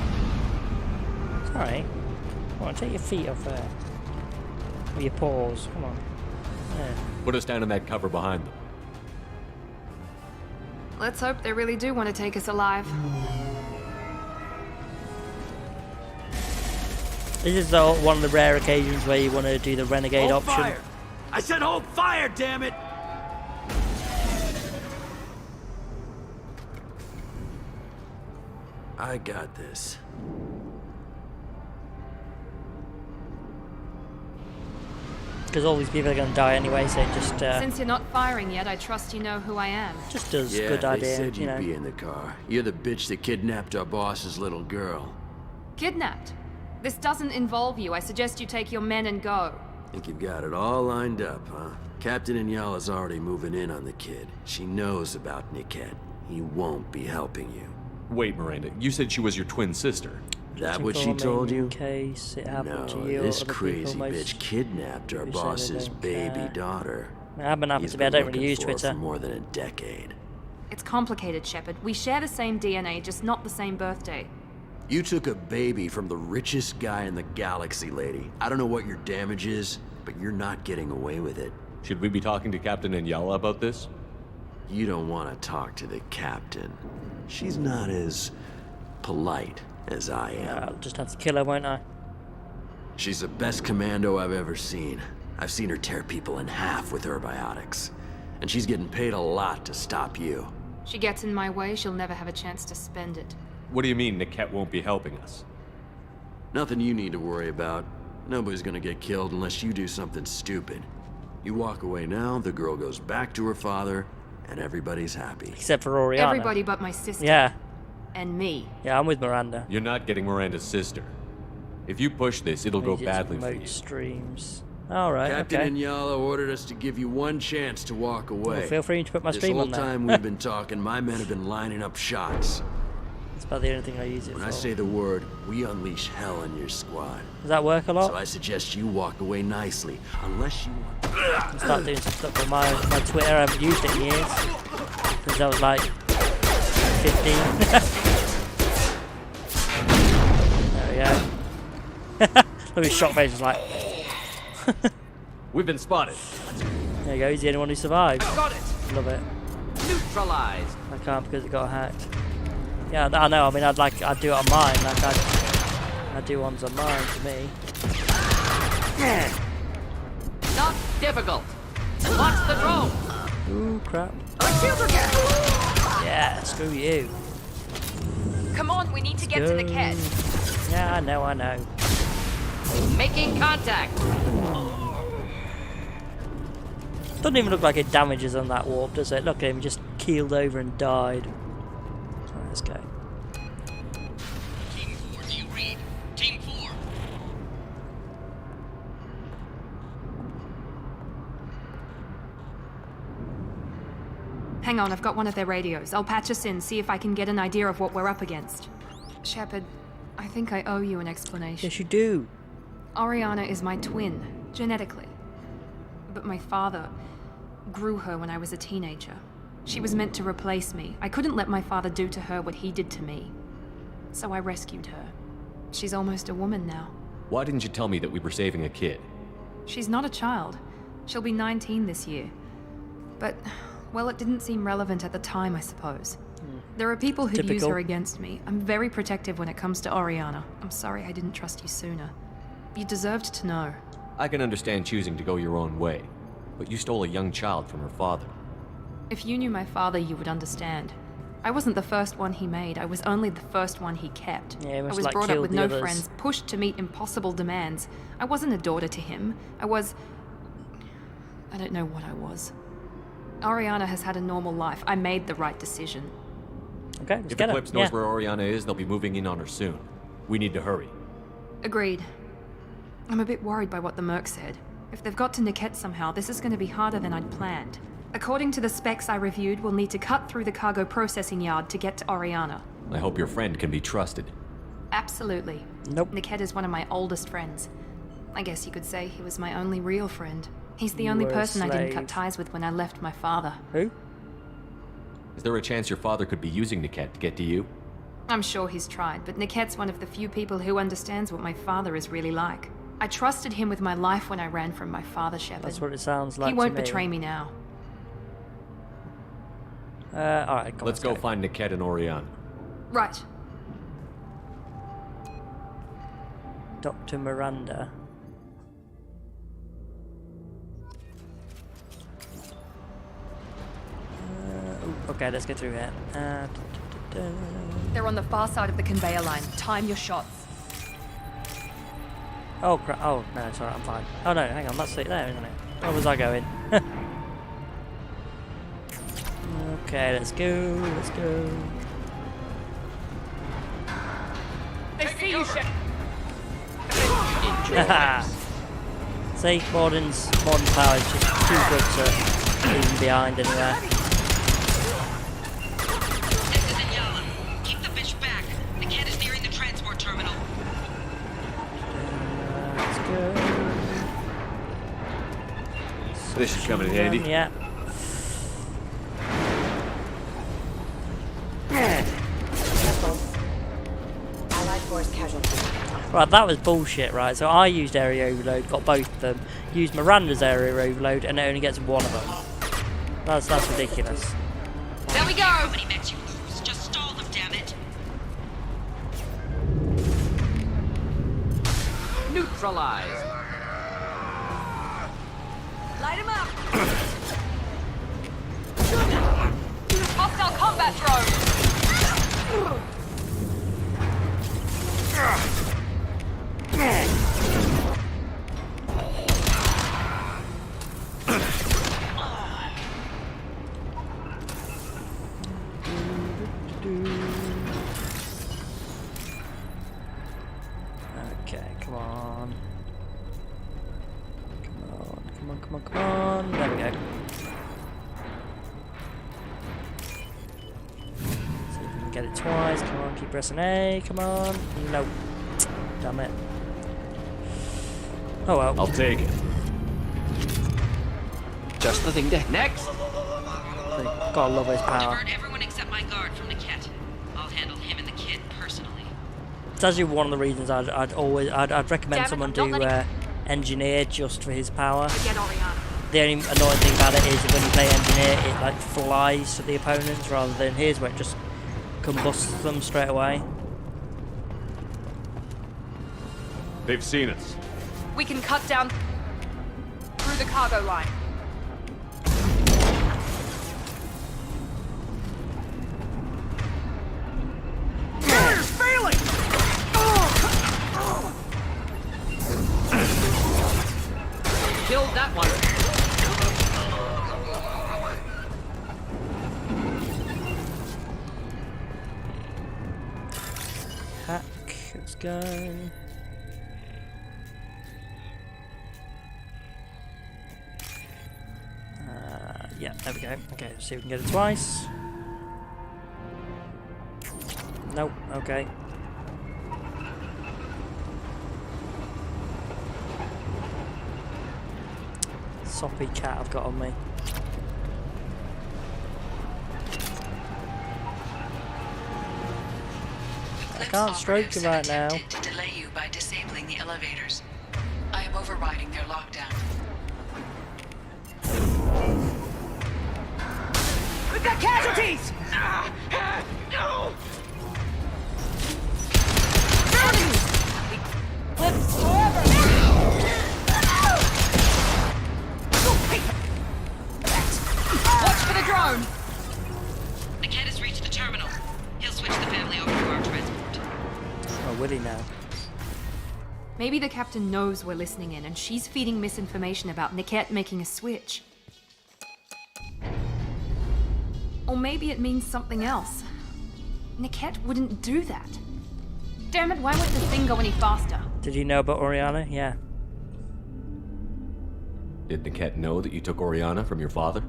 Sorry. Come on, take your feet off there. Or your paws, come on. Yeah. Put us down in that cover behind them. Let's hope they really do want to take us alive. This is one of the rare occasions where you want to do the renegade Hold option. fire! I said hold fire, damn it! I got this. Because all these people are going to die anyway, so it just Since you're not firing yet, I trust you know who I am. just does Yeah, good they idea, said you you'd know. be in the car. You're the bitch that kidnapped our boss's little girl. Kidnapped? This doesn't involve you. I suggest you take your men and go. Think you've got it all lined up, huh? Captain Inyala's already moving in on the kid. She knows about Niket. He won't be helping you. Wait, Miranda, you said she was your twin sister. That what she told you? In case it happened No, to you or this other crazy people, bitch kidnapped our who say they boss's don't baby care. daughter. It happened He's to me. I been don't really looking use for her Twitter. for more than a decade. It's complicated, Shepard. We share the same DNA, just not the same birthday. You took a baby from the richest guy in the galaxy, lady. I don't know what your damage is, but you're not getting away with it. Should we be talking to Captain Inyala about this? You don't want to talk to the captain. She's not as polite as I am. I'll just have to kill her, won't I? She's the best commando I've ever seen. I've seen her tear people in half with her biotics. And she's getting paid a lot to stop you. She gets in my way, she'll never have a chance to spend it. What do you mean Niket won't be helping us? Nothing you need to worry about. Nobody's gonna get killed unless you do something stupid. You walk away now, the girl goes back to her father, and everybody's happy. Except for Oriana. Everybody but my sister. Yeah. And me. Yeah, I'm with Miranda. You're not getting Miranda's sister. If you push this, it'll go Need it to badly for promote you. streams. All right. Captain Okay. Inyala ordered us to give you one chance to walk away. Well, feel free to put my this stream whole on there. time we've been talking, my men have been lining up shots. That's about the only thing I use it When for. I say the word, we unleash hell on your squad. Does that work a lot? So I suggest you walk away nicely, unless you want. I'll start doing some stuff on my Twitter. I haven't used it in years since I was like 15. There we go. Look at his shock face is like. We've been spotted. There you go. He's the only one who survived. Got it. Love it. Neutralized. I can't because it got hacked. Yeah, I know. I mean, I'd do it on mine. Like I'd do ones on mine for me. Not difficult. Watch the drone. Ooh, crap. Yeah. Yeah, screw you. Come on, we need to get to the cat. Yeah, I know. Making contact. Doesn't even look like it damages on that warp, does it? Look at him, he just keeled over and died. Right, let's go. Team 4, do you read? Team 4. Hang on, I've got one of their radios. I'll patch us in, see if I can get an idea of what we're up against. Shepard, I think I owe you an explanation. Yes, you do. Oriana is my twin, genetically. But my father grew her when I was a teenager. She was meant to replace me. I couldn't let my father do to her what he did to me. So I rescued her. She's almost a woman now. Why didn't you tell me that we were saving a kid? She's not a child. She'll be 19 this year. But, well, it didn't seem relevant at the time, I suppose. There are people who use her against me. I'm very protective when it comes to Oriana. I'm sorry I didn't trust you sooner. You deserved to know. I can understand choosing to go your own way, but you stole a young child from her father. If you knew my father, you would understand. I wasn't the first one he made. I was only the first one he kept. Yeah, he I must, was like, brought up killed with the no others. friends, pushed to meet impossible demands. I wasn't a daughter to him. I don't know what I was. Oriana has had a normal life. I made the right decision. Okay, let's If get Eclipse knows where Oriana is, they'll be moving in on her soon. We need to hurry. Agreed. I'm a bit worried by what the Merc said. If they've got to Niket somehow, this is going to be harder than I'd planned. According to the specs I reviewed, we'll need to cut through the cargo processing yard to get to Oriana. I hope your friend can be trusted. Absolutely. Nope. Niket is one of my oldest friends. I guess you could say he was my only real friend. He's the You only were a person I didn't slave. cut ties with when I left my father. Who? Is there a chance your father could be using Niket to get to you? I'm sure he's tried, but Niket's one of the few people who understands what my father is really like. I trusted him with my life when I ran from my father, Shepard. That's what it sounds like He won't to me. betray me now. Alright, come on, Let's go find Niket and Oriana. Right. Dr. Miranda. Okay, let's get through here. They're on the far side of the conveyor line. Time your shots. Oh crap! Oh no, sorry, I'm fine. Oh no, hang on, that's it there, isn't it? Where was I going? Okay, let's go. Let's go. They see you, Shepard. See, Mordin power is just too good to leave him behind anywhere. This is Inyala. Keep the bitch back. The cat is nearing the transport terminal. Let's go. This is coming in handy. Yeah. Allied force casualty. Right, that was bullshit, right? So I used area overload, got both of them. Used Miranda's area overload, and it only gets one of them. That's ridiculous. There we go. How many mechs you lose? Just stall them, damn it. Neutralized. Light him up. Hostile combat drone. Okay, come on. Come Come on, come on, come on. There we go. See if we can get it twice. Come on, keep pressing A. Come on. Nope. Damn it. Oh well. I'll take it. Just the thing to... Next! Gotta love his power. Divert everyone except my guard from Niket. I'll handle him and the kid personally. It's actually one of the reasons I'd recommend someone do engineer just for his power. The only annoying thing about it is that when you play engineer, it like flies to the opponents rather than his where it just combusts them straight away. They've seen us. We can cut down through the cargo line. Carrier's failing! Killed that one. Hack, let's go. Yeah, there we go. Okay, let's see if we can get it twice. Nope, okay. Soppy cat I've got on me. I can't stroke you right now. To delay you by disabling the elevators. I am overriding their lockdown. We've got casualties! No! Lives forever! Watch for the drone! Niket has reached the terminal. He'll switch the family over to our transport. Oh, will he now? Maybe the captain knows we're listening in and she's feeding misinformation about Niket making a switch. Or maybe it means something else. Niket wouldn't do that. Damn it, why won't this thing go any faster? Did he know about Oriana? Yeah. Did Niket know that you took Oriana from your father?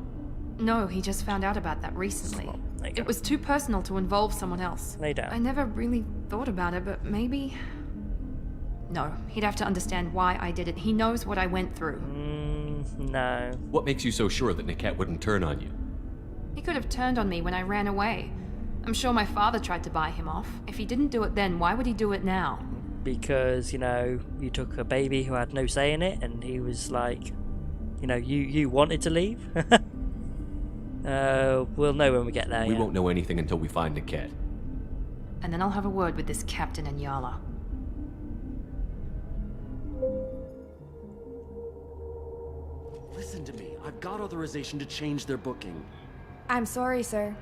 No, he just found out about that recently. It was too personal to involve someone else. Lay down. I never really thought about it, but maybe... No, he'd have to understand why I did it. He knows what I went through. No. What makes you so sure that Niket wouldn't turn on you? He could have turned on me when I ran away. I'm sure my father tried to buy him off. If he didn't do it then, why would he do it now? Because, you know, you took a baby who had no say in it, and he was like, you know, you wanted to leave? We'll know when we get there. We won't know anything until we find Niket. And then I'll have a word with this captain and Yala. Listen to me. I've got authorization to change their booking. I'm sorry, sir.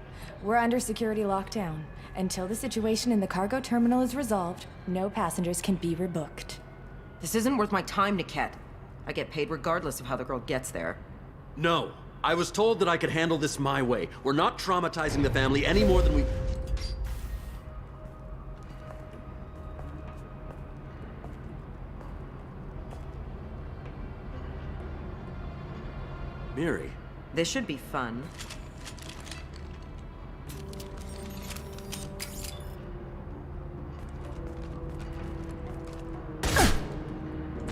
We're under security lockdown. Until the situation in the cargo terminal is resolved, no passengers can be rebooked. This isn't worth my time, Niket. I get paid regardless of how the girl gets there. No. I was told that I could handle this my way. We're not traumatizing the family any more than we... Miri. This should be fun.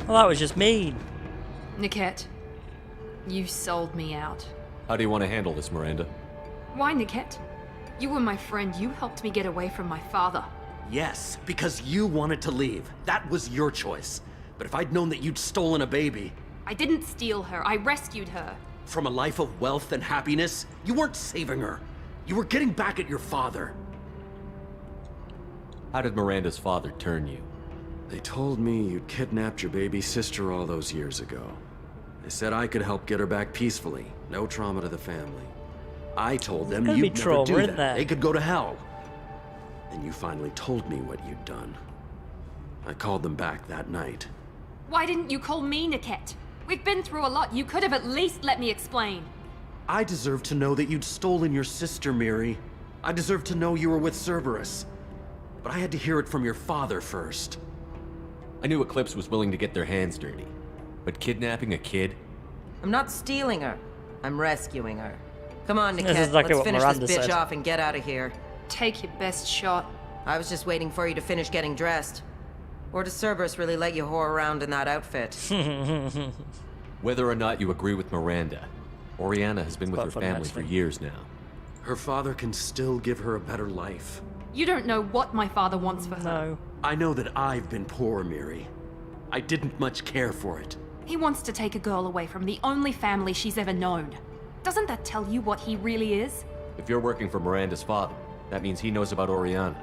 Well, that was just mean. Niket, you sold me out. How do you want to handle this, Miranda? Why, Niket? You were my friend. You helped me get away from my father. Yes, because you wanted to leave. That was your choice. But if I'd known that you'd stolen a baby... I didn't steal her. I rescued her. From a life of wealth and happiness, you weren't saving her. You were getting back at your father. How did Miranda's father turn you? They told me you'd kidnapped your baby sister all those years ago. They said I could help get her back peacefully. No trauma to the family. I told them you'd never do that. They could go to hell. And you finally told me what you'd done. I called them back that night. Why didn't you call me, Niket? We've been through a lot. You could have at least let me explain. I deserve to know that you'd stolen your sister, Miri. I deserve to know you were with Cerberus. But I had to hear it from your father first. I knew Eclipse was willing to get their hands dirty. But kidnapping a kid? I'm not stealing her. I'm rescuing her. Come on, This Niket, is exactly let's what finish Miranda this bitch said. off and get out of here. Take your best shot. I was just waiting for you to finish getting dressed. Or does Cerberus really let you whore around in that outfit? Whether or not you agree with Miranda, Oriana has been with her family for years now. Her father can still give her a better life. You don't know what my father wants for her. No. I know that I've been poor, Miri. I didn't much care for it. He wants to take a girl away from the only family she's ever known. Doesn't that tell you what he really is? If you're working for Miranda's father, that means he knows about Oriana.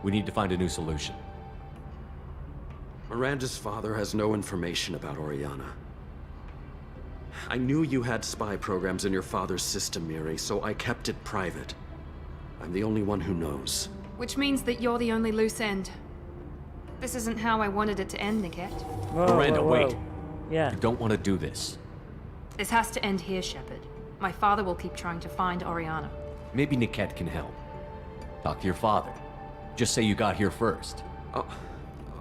We need to find a new solution. Miranda's father has no information about Oriana. I knew you had spy programs in your father's system, Miri, so I kept it private. I'm the only one who knows. Which means that you're the only loose end. This isn't how I wanted it to end, Niket. Miranda, wait. Yeah. You don't want to do this. This has to end here, Shepard. My father will keep trying to find Oriana. Maybe Niket can help. Talk to your father. Just say you got here first.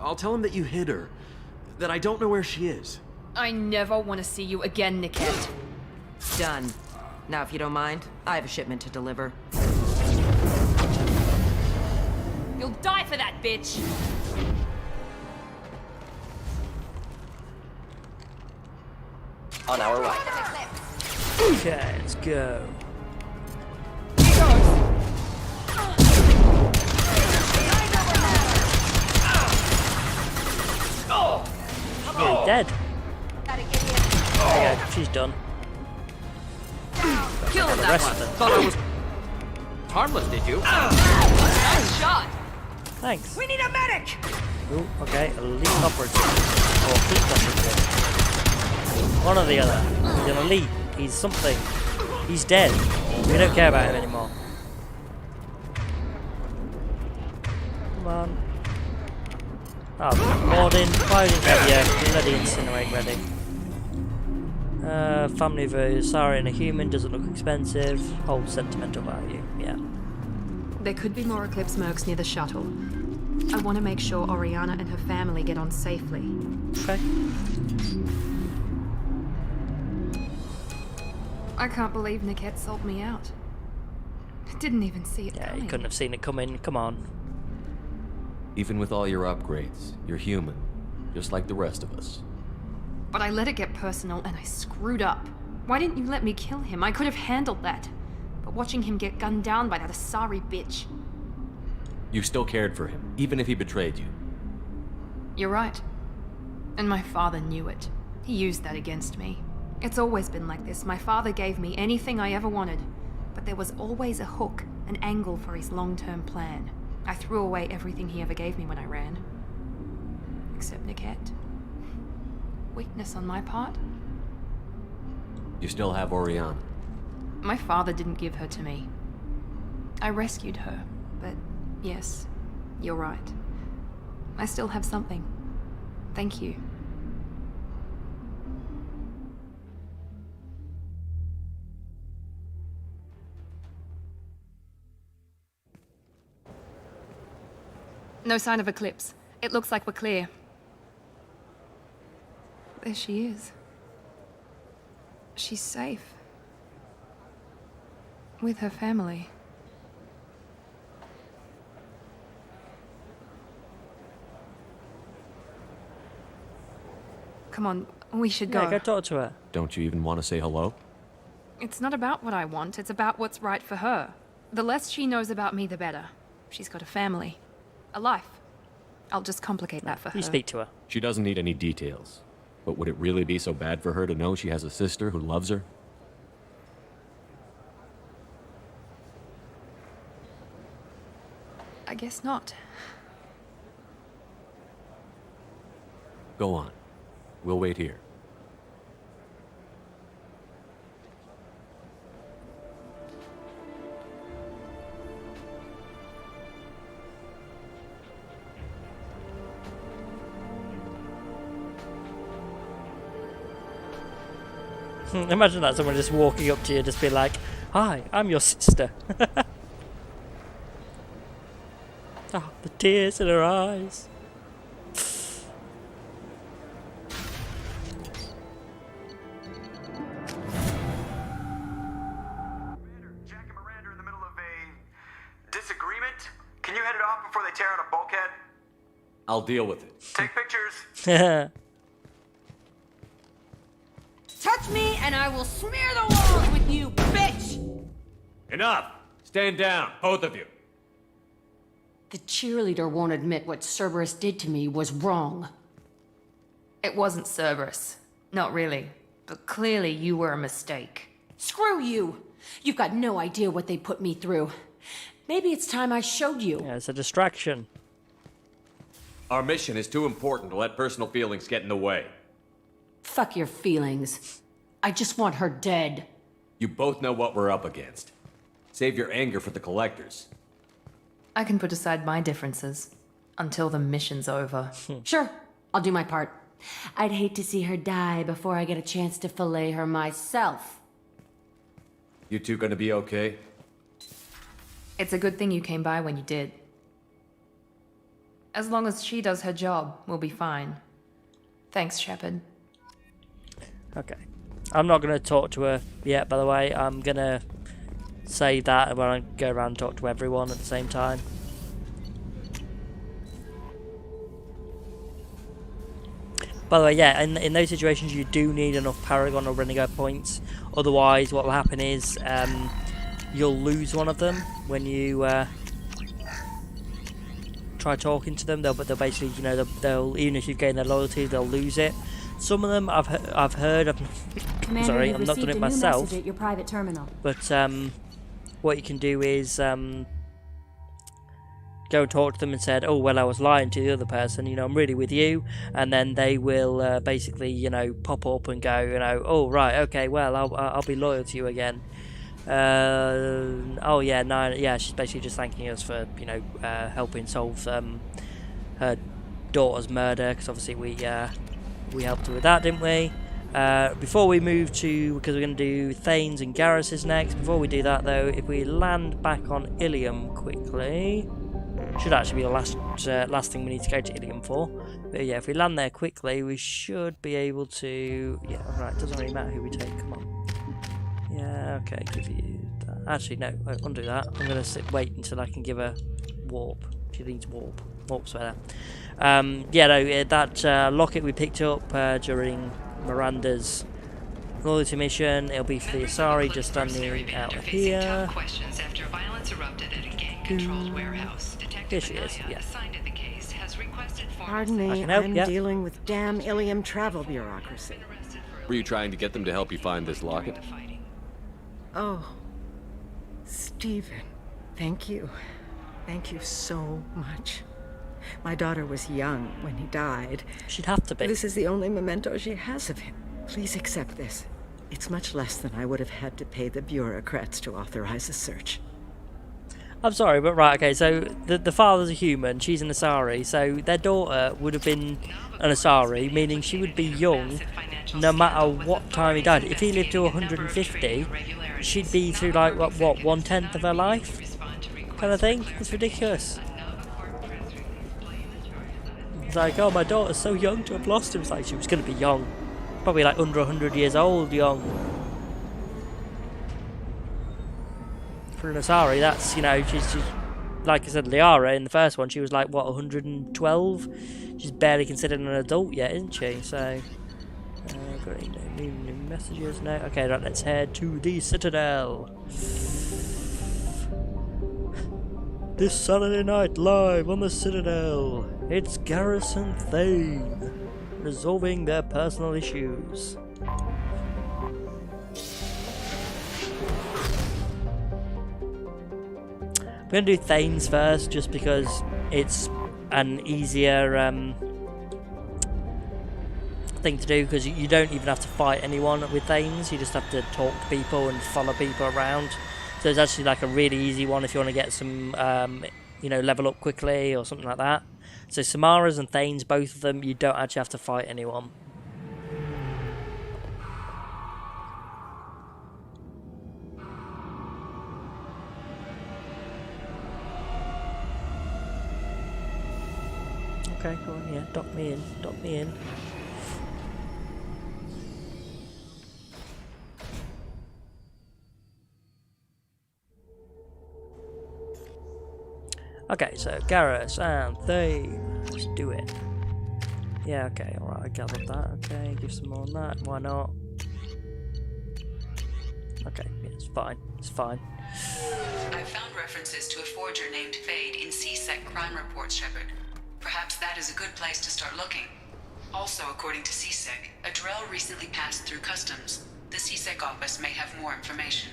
I'll tell him that you hid her. That I don't know where she is. I never want to see you again, Niket. Done. Now, if you don't mind, I have a shipment to deliver. You'll die for that, bitch! On our right. Okay, let's go. You're dead. There you go, she's done. Kill The that rest one. of them. Thought I was harmless, did you? Nice shot! Thanks. We need a medic! Ooh, okay, elite operative. Or fleet operative. One or the other. He's an elite. He's something. He's dead. We don't care about him anymore. Come on. Oh, Mordin, why didn't you bloody incinerate ready? Family versus Asari and a human doesn't look expensive. Holds sentimental value, yeah. There could be more Eclipse mercs near the shuttle. I want to make sure Oriana and her family get on safely. Okay. I can't believe Niket sold me out. I didn't even see it Yeah, coming. you couldn't have seen it coming. Come on. Even with all your upgrades, you're human. Just like the rest of us. But I let it get personal and I screwed up. Why didn't you let me kill him? I could have handled that. But watching him get gunned down by that Asari bitch. You still cared for him, even if he betrayed you. You're right. And my father knew it. He used that against me. It's always been like this. My father gave me anything I ever wanted. But there was always a hook, an angle for his long-term plan. I threw away everything he ever gave me when I ran. Except Niket. Weakness on my part. You still have Oriana. My father didn't give her to me. I rescued her, but yes, you're right. I still have something. Thank you. No sign of Eclipse. It looks like we're clear. There she is. She's safe. With her family. Come on, we should go. Yeah, go talk to her. Don't you even want to say hello? It's not about what I want, it's about what's right for her. The less she knows about me, the better. She's got a family. A life. I'll just complicate that for her. You speak to her. She doesn't need any details. But would it really be so bad for her to know she has a sister who loves her? I guess not. Go on. We'll wait here. Imagine that, someone just walking up to you, just be like, "Hi, I'm your sister." Oh, the tears in her eyes. before they tear out a bulkhead? I'll deal with it. Take pictures. Touch me and I will smear the walls with you, bitch! Enough! Stand down, both of you. The cheerleader won't admit what Cerberus did to me was wrong. It wasn't Cerberus. Not really. But clearly you were a mistake. Screw you! You've got no idea what they put me through. Maybe it's time I showed you. Yeah, it's a distraction. Our mission is too important to let personal feelings get in the way. Fuck your feelings. I just want her dead. You both know what we're up against. Save your anger for the collectors. I can put aside my differences until the mission's over. Sure, I'll do my part. I'd hate to see her die before I get a chance to fillet her myself. You two gonna be okay? It's a good thing you came by when you did. As long as she does her job, we'll be fine. Thanks, Shepard. Okay. I'm not going to talk to her yet, by the way. I'm going to say that when I go around and talk to everyone at the same time. By the way, yeah, in those situations you do need enough Paragon or Renegade points. Otherwise, what will happen is you'll lose one of them when you try talking to them. They'll basically, you know, they'll even if you've gained their loyalty, they'll lose it. Some of them I've heard. Commander, sorry, I'm not doing it myself. At your private terminal. But what you can do is go and talk to them and said, "Oh well, I was lying to the other person. You know, I'm really with you." And then they will basically, you know, pop up and go, you know, "Oh right, okay, well, I'll be loyal to you again." Oh yeah, no, yeah, she's basically just thanking us for, you know, helping solve her daughter's murder, because obviously we helped her with that, didn't we? Before we move to, because we're going to do Thane's and Garrus's next. Before we do that though, if we land back on Ilium quickly, should actually be the last thing we need to go to Ilium for. But yeah, if we land there quickly, we should be able to. Yeah, alright. Doesn't really matter who we take. Come on. Yeah, okay, give you that. Actually, no, I won't do that. I'm going to wait until I can give her warp. She needs warp. Warp's better. Yeah, no, that locket we picked up during Miranda's loyalty mission, it'll be for the Asari just standing out here. Questions after violence erupted at a gang-controlled warehouse. Here she is, yeah. Pardon me, I'm dealing with damn Ilium travel bureaucracy. Were you trying to get them to help you find this locket? Oh, Stephen, thank you. Thank you so much. My daughter was young when he died. She'd have to be. This is the only memento she has of him. Please accept this. It's much less than I would have had to pay the bureaucrats to authorize a search. I'm sorry, but right, okay, so the father's a human, she's an Asari, so their daughter would have been an Asari, meaning she would be young no matter what time he died. If he lived to 150, she'd be through like, what 1/10 of her life? Kind of thing? It's ridiculous. It's like, oh, my daughter's so young to have lost him. It's like, she was going to be young. Probably like under 100 years old, young. For an Asari, that's, you know, she's like I said, Liara in the first one, she was like, what, 112? She's barely considered an adult yet, isn't she? So, got any new messages? No? Okay, right, let's head to the Citadel. This Saturday night, live on the Citadel, it's Garrus and Thane, resolving their personal issues. I'm going to do Thane's first, just because it's an easier thing to do, because you don't even have to fight anyone with Thane's, you just have to talk to people and follow people around. So it's actually like a really easy one if you want to get some, you know, level up quickly or something like that. So Samara's and Thane's, both of them, you don't actually have to fight anyone. Okay, go on, yeah, dock me in, dock me in. Okay, so Garrus and Thane. Let's do it. Yeah, okay, alright, I gathered that. Okay, give some more on that. Why not? Okay, yeah, it's fine. It's fine. I've found references to a forger named Fade in CSEC crime reports, Shepard. Perhaps that is a good place to start looking. Also, according to CSEC, a Drell recently passed through customs. The CSEC office may have more information.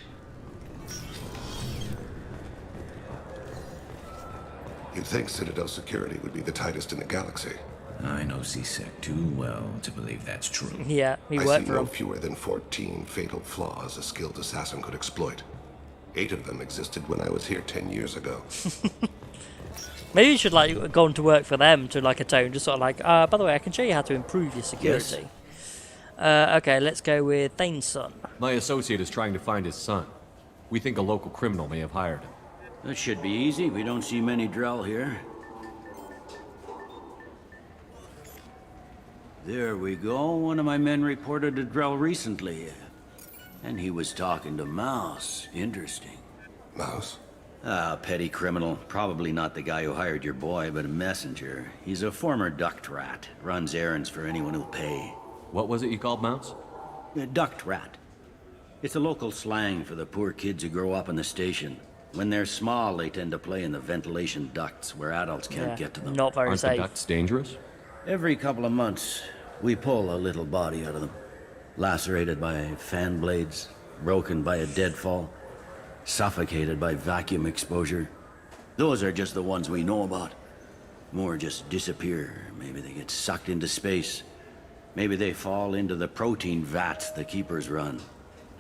You'd think Citadel security would be the tightest in the galaxy. I know CSEC too well to believe that's true. Yeah, he I worked see for no him. fewer than 14 fatal flaws a skilled assassin could exploit. 8 of them existed when I was here 10 years ago. Maybe you should like go on to work for them to like a tone, just sort of like, by the way, I can show you how to improve your security. Yes. Okay, let's go with Thane's son. My associate is trying to find his son. We think a local criminal may have hired him. That should be easy. We don't see many Drell here. There we go. One of my men reported a Drell recently. And he was talking to Mouse. Interesting. Mouse? Ah, petty criminal. Probably not the guy who hired your boy, but a messenger. He's a former duct rat. Runs errands for anyone who'll pay. What was it you called Mouse? A duct rat. It's a local slang for the poor kids who grow up in the station. When they're small, they tend to play in the ventilation ducts where adults can't get to them. Not very Aren't safe. the ducts dangerous? Every couple of months, we pull a little body out of them. Lacerated by fan blades, broken by a deadfall, suffocated by vacuum exposure. Those are just the ones we know about. More just disappear. Maybe they get sucked into space. Maybe they fall into the protein vats the keepers run.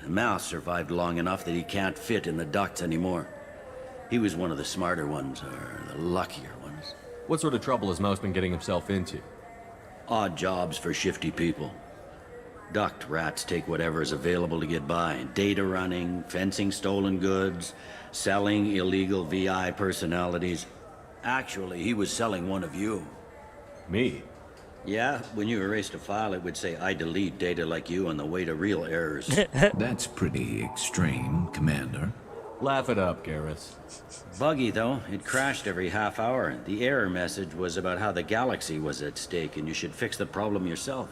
The Mouse survived long enough that he can't fit in the ducts anymore. He was one of the smarter ones, or the luckier ones. What sort of trouble has Mouse been getting himself into? Odd jobs for shifty people. Duct rats take whatever's available to get by. Data running, fencing stolen goods, selling illegal VI personalities. Actually, he was selling one of you. Me? Yeah, when you erased a file, it would say, I delete data like you on the way to real errors. That's pretty extreme, Commander. Laugh it up, Garrus. Buggy, though. It crashed every half hour. The error message was about how the galaxy was at stake, and you should fix the problem yourself.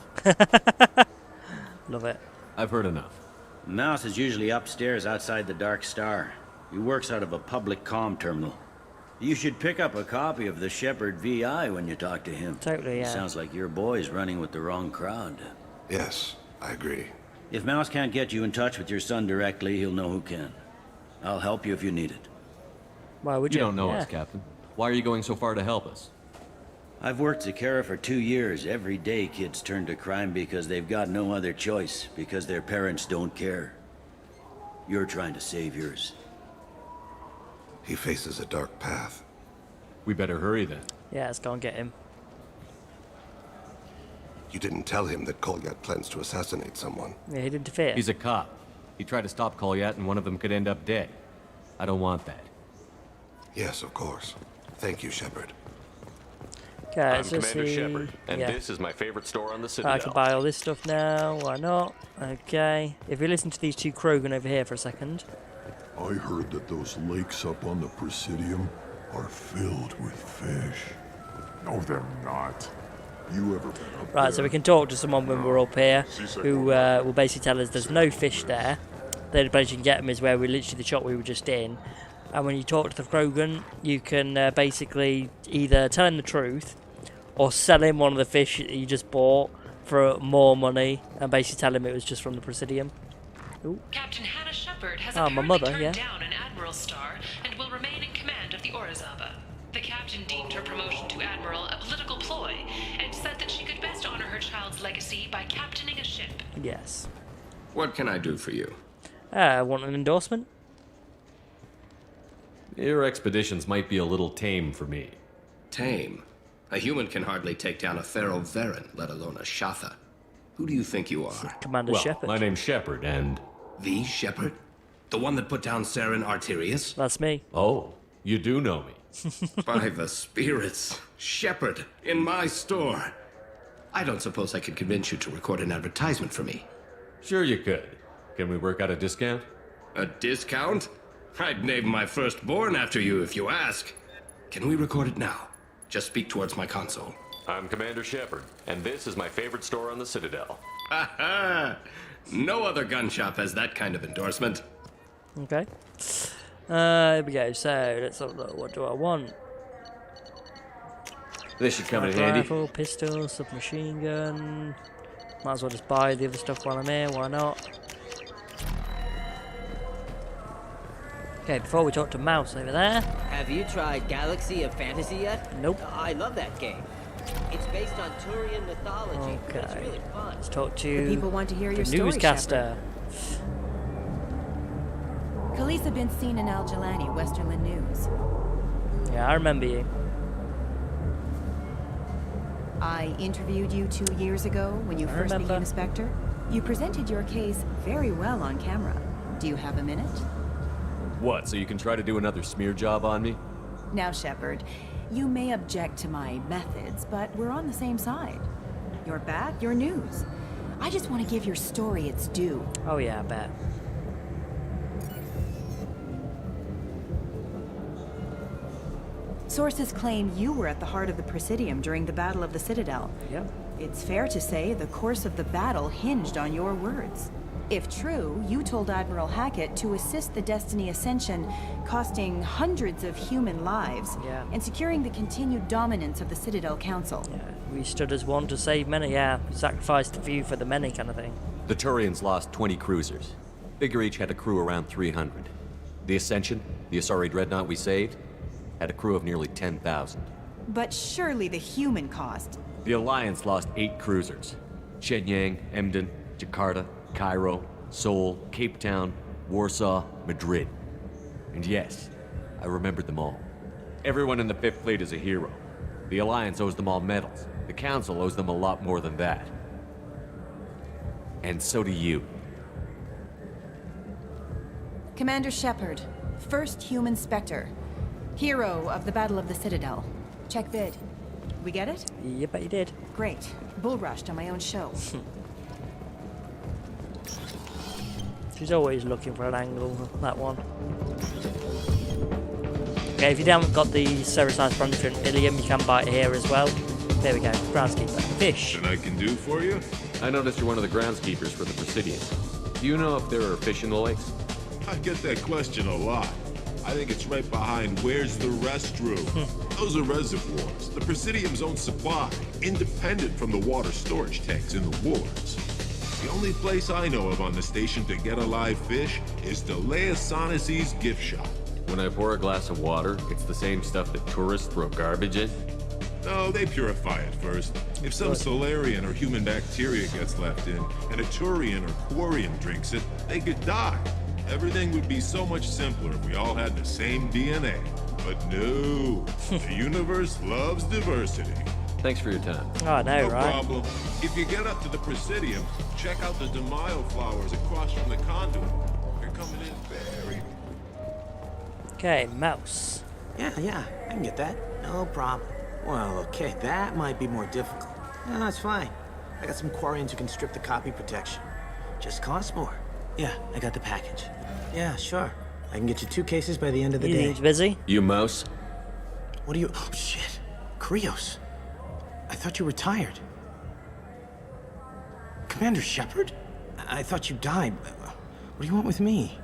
Love it. I've heard enough. Mouse is usually upstairs outside the Dark Star. He works out of a public comm terminal. You should pick up a copy of the Shepard VI when you talk to him. Totally, yeah. Sounds like your boy's running with the wrong crowd. Yes, I agree. If Mouse can't get you in touch with your son directly, he'll know who can. I'll help you if you need it. Why would you? You don't know us, Captain. Why are you going so far to help us? I've worked Zakera for 2 years. Every day kids turn to crime because they've got no other choice, because their parents don't care. You're trying to save yours. He faces a dark path. We better hurry then. Yeah, let's go and get him. You didn't tell him that Kolyat plans to assassinate someone. Yeah, he'd interfere. He's a cop. He tried to stop Kolyat and one of them could end up dead. I don't want that. Yes, of course. Thank you, Shepard. Okay, I'm so Commander see... Shepard, and yeah. this is my favorite store on the Citadel. I can buy all this stuff now, why not? Okay. If we listen to these two Krogan over here for a second. I heard that those lakes up on the Presidium are filled with fish. No, they're not. You ever been up Right, there? so we can talk to someone when we're up here who will basically tell us there's no fish there. The only place you can get them is where we literally the shop we were just in. And when you talk to the Krogan, you can basically either tell him the truth or sell him one of the fish that you just bought for more money and basically tell him it was just from the Presidium. Ooh. Captain Hannah Shepard has my apparently mother, turned yeah. down an Admiral's star and will remain in command of the Orizaba. The captain deemed her promotion to Admiral a political ploy and said that she could best honor her child's legacy by captaining a ship. Yes. What can I do for you? Want an endorsement? Your expeditions might be a little tame for me. Tame? A human can hardly take down a Pharaoh Varen, let alone a Shatha. Who do you think you are? Commander Shepard. My name's Shepard, and... The Shepard? The one that put down Saren Arterius? That's me. Oh, you do know me. By the spirits. Shepard, in my store. I don't suppose I could convince you to record an advertisement for me. Sure you could. Can we work out a discount? A discount? I'd name my firstborn after you if you ask. Can we record it now? Just speak towards my console. I'm Commander Shepard, and this is my favorite store on the Citadel. Ha ha! No other gun shop has that kind of endorsement. Okay. Here we go. So let's have a look. What do I want? This should come in handy. Rifle, pistol, submachine gun. Might as well just buy the other stuff while I'm here. Why not? Okay, before we talk to Mouse over there. Have you tried Galaxy of Fantasy yet? Nope. I love that game. It's based on Turian mythology. Okay. It's really fun. Let's talk to The people want to hear the your story, newscaster. Khaleesa been seen in Al Jalani, Westerland News. Yeah, I remember you. I interviewed you 2 years ago when you first became a Spectre. You presented your case very well on camera. Do you have a minute? What, so you can try to do another smear job on me? Now, Shepard, you may object to my methods, but we're on the same side. You're back, your news. I just want to give your story its due. Oh yeah, I bet. Sources claim you were at the heart of the Presidium during the Battle of the Citadel. Yep. It's fair to say the course of the battle hinged on your words. If true, you told Admiral Hackett to assist the Destiny Ascension, costing hundreds of human lives, and securing the continued dominance of the Citadel Council. Yeah, we stood as one to save many, sacrificed a few for the many kind of thing. The Turians lost 20 cruisers. Figure each had a crew around 300. The Ascension, the Asari dreadnought we saved, had a crew of nearly 10,000. But surely the human cost. The Alliance lost 8 cruisers. Shenyang, Emden, Jakarta, Cairo, Seoul, Cape Town, Warsaw, Madrid. And yes, I remembered them all. Everyone in the 5th Fleet is a hero. The Alliance owes them all medals. The Council owes them a lot more than that. And so do you. Commander Shepard, first human Spectre. Hero of the Battle of the Citadel. Check bid. We get it? Yep, I did. Great. Bull rushed on my own show. She's always looking for an angle, that one. Okay, if you haven't got the Ceresized Brandifin Ilium, you can buy it here as well. There we go, groundskeeper. Fish. That I can do for you? I noticed you're one of the groundskeepers for the Presidium. Do you know if there are fish in the lakes? I get that question a lot. I think it's right behind where's the restroom. Those are reservoirs, the Presidium's own supply, independent from the water storage tanks in the wars. The only place I know of on the station to get a live fish is Delea Sonasy's gift shop. When I pour a glass of water, it's the same stuff that tourists throw garbage in? No, they purify it first. If some Solarian or human bacteria gets left in, and a Turian or Quarian drinks it, they could die. Everything would be so much simpler if we all had the same DNA. But no, the universe loves diversity. Thanks for your time. Oh, I know, No right? problem. If you get up to the Presidium, check out the DeMaio flowers across from the conduit. They're coming in very... Okay, Mouse. Yeah, I can get that. No problem. Well, okay, that might be more difficult. No, it's fine. I got some Quarians who can strip the copy protection. Just costs more. Yeah, I got the package. Yeah, sure. I can get you 2 cases by the end of the day. He's busy? You Mouse? What are you... Oh, shit. Krios. I thought you were retired. Commander Shepard? I thought you died. What do you want with me?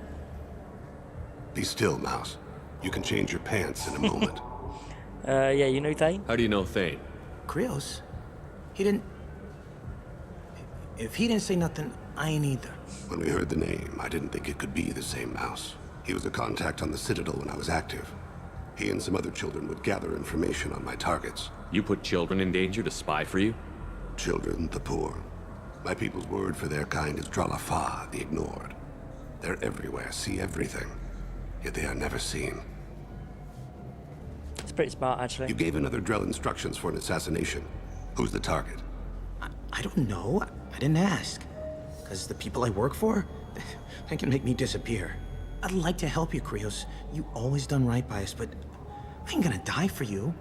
Be still, Mouse. You can change your pants in a moment. Yeah, you know Thane? How do you know Thane? Krios? He didn't... If he didn't say nothing, I ain't either. When we heard the name, I didn't think it could be the same Mouse. He was a contact on the Citadel when I was active. He and some other children would gather information on my targets. You put children in danger to spy for you? Children, the poor. My people's word for their kind is Dralafa, the ignored. They're everywhere, see everything. Yet they are never seen. It's pretty smart, actually. You gave another Drell instructions for an assassination. Who's the target? I don't know. I didn't ask. Because the people I work for, they can make me disappear. I'd like to help you, Krios. You always done right by us, but I ain't gonna die for you.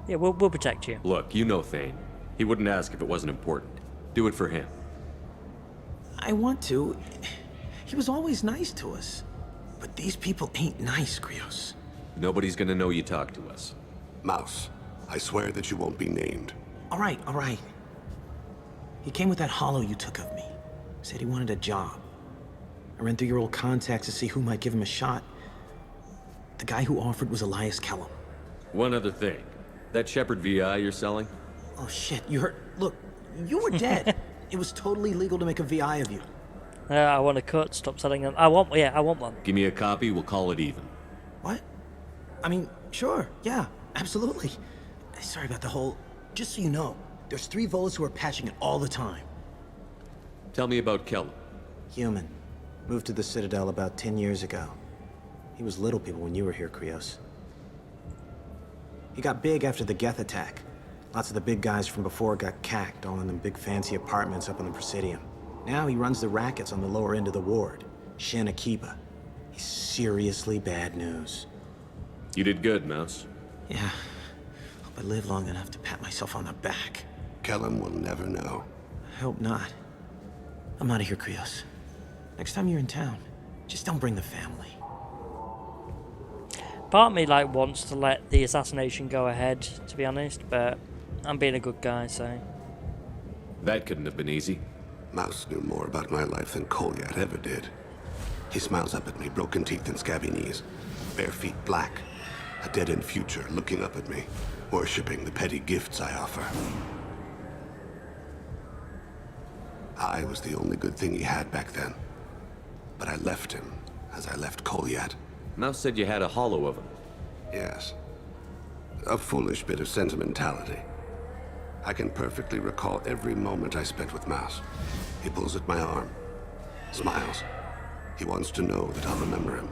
Yeah, we'll protect you. Look, you know Thane. He wouldn't ask if it wasn't important. Do it for him. I want to. He was always nice to us. But these people ain't nice, Krios. Nobody's gonna know you talked to us. Mouse, I swear that you won't be named. All right, all right. He came with that hollow you took of me. Said he wanted a job. I ran through your old contacts to see who might give him a shot. The guy who offered was Elias Kellum. One other thing. That Shepherd VI you're selling? Oh shit, you heard... Look, you were dead. It was totally legal to make a VI of you. I want a cut, stop selling them. I want one. Give me a copy, we'll call it even. What? I mean, sure, yeah, absolutely. Sorry about the whole... Just so you know, there's 3 Volas who are patching it all the time. Tell me about Kellum. Human. Moved to the Citadel about 10 years ago. He was little people when you were here, Krios. He got big after the Geth attack. Lots of the big guys from before got cacked, all in them big fancy apartments up on the Presidium. Now he runs the rackets on the lower end of the ward, Shin Akiba. He's seriously bad news. You did good, Mouse. Yeah. Hope I live long enough to pat myself on the back. Kellum will never know. I hope not. I'm out of here, Krios. Next time you're in town, just don't bring the family. Part of me wants to let the assassination go ahead, to be honest, but I'm being a good guy, so... That couldn't have been easy. Mouse knew more about my life than Kolyat ever did. He smiles up at me, broken teeth and scabby knees. Bare feet black. A dead-end future looking up at me, worshipping the petty gifts I offer. I was the only good thing he had back then. But I left him, as I left Kolyat. Mouse said you had a hollow of him. Yes. A foolish bit of sentimentality. I can perfectly recall every moment I spent with Mouse. He pulls at my arm, smiles. He wants to know that I'll remember him,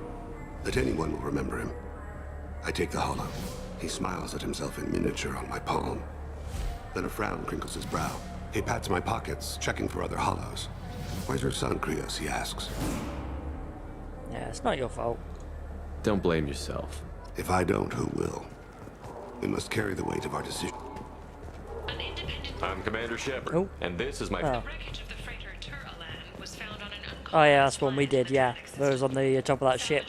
that anyone will remember him. I take the hollow. He smiles at himself in miniature on my palm. Then a frown crinkles his brow. He pats my pockets, checking for other hollows. Where's your son, Krios? He asks. Yeah, it's not your fault. Don't blame yourself. If I don't, who will? We must carry the weight of our decision. I'm Commander Shepard, and this is my... Oh. Oh yeah, that's one we did, yeah. That was on the top of that ship.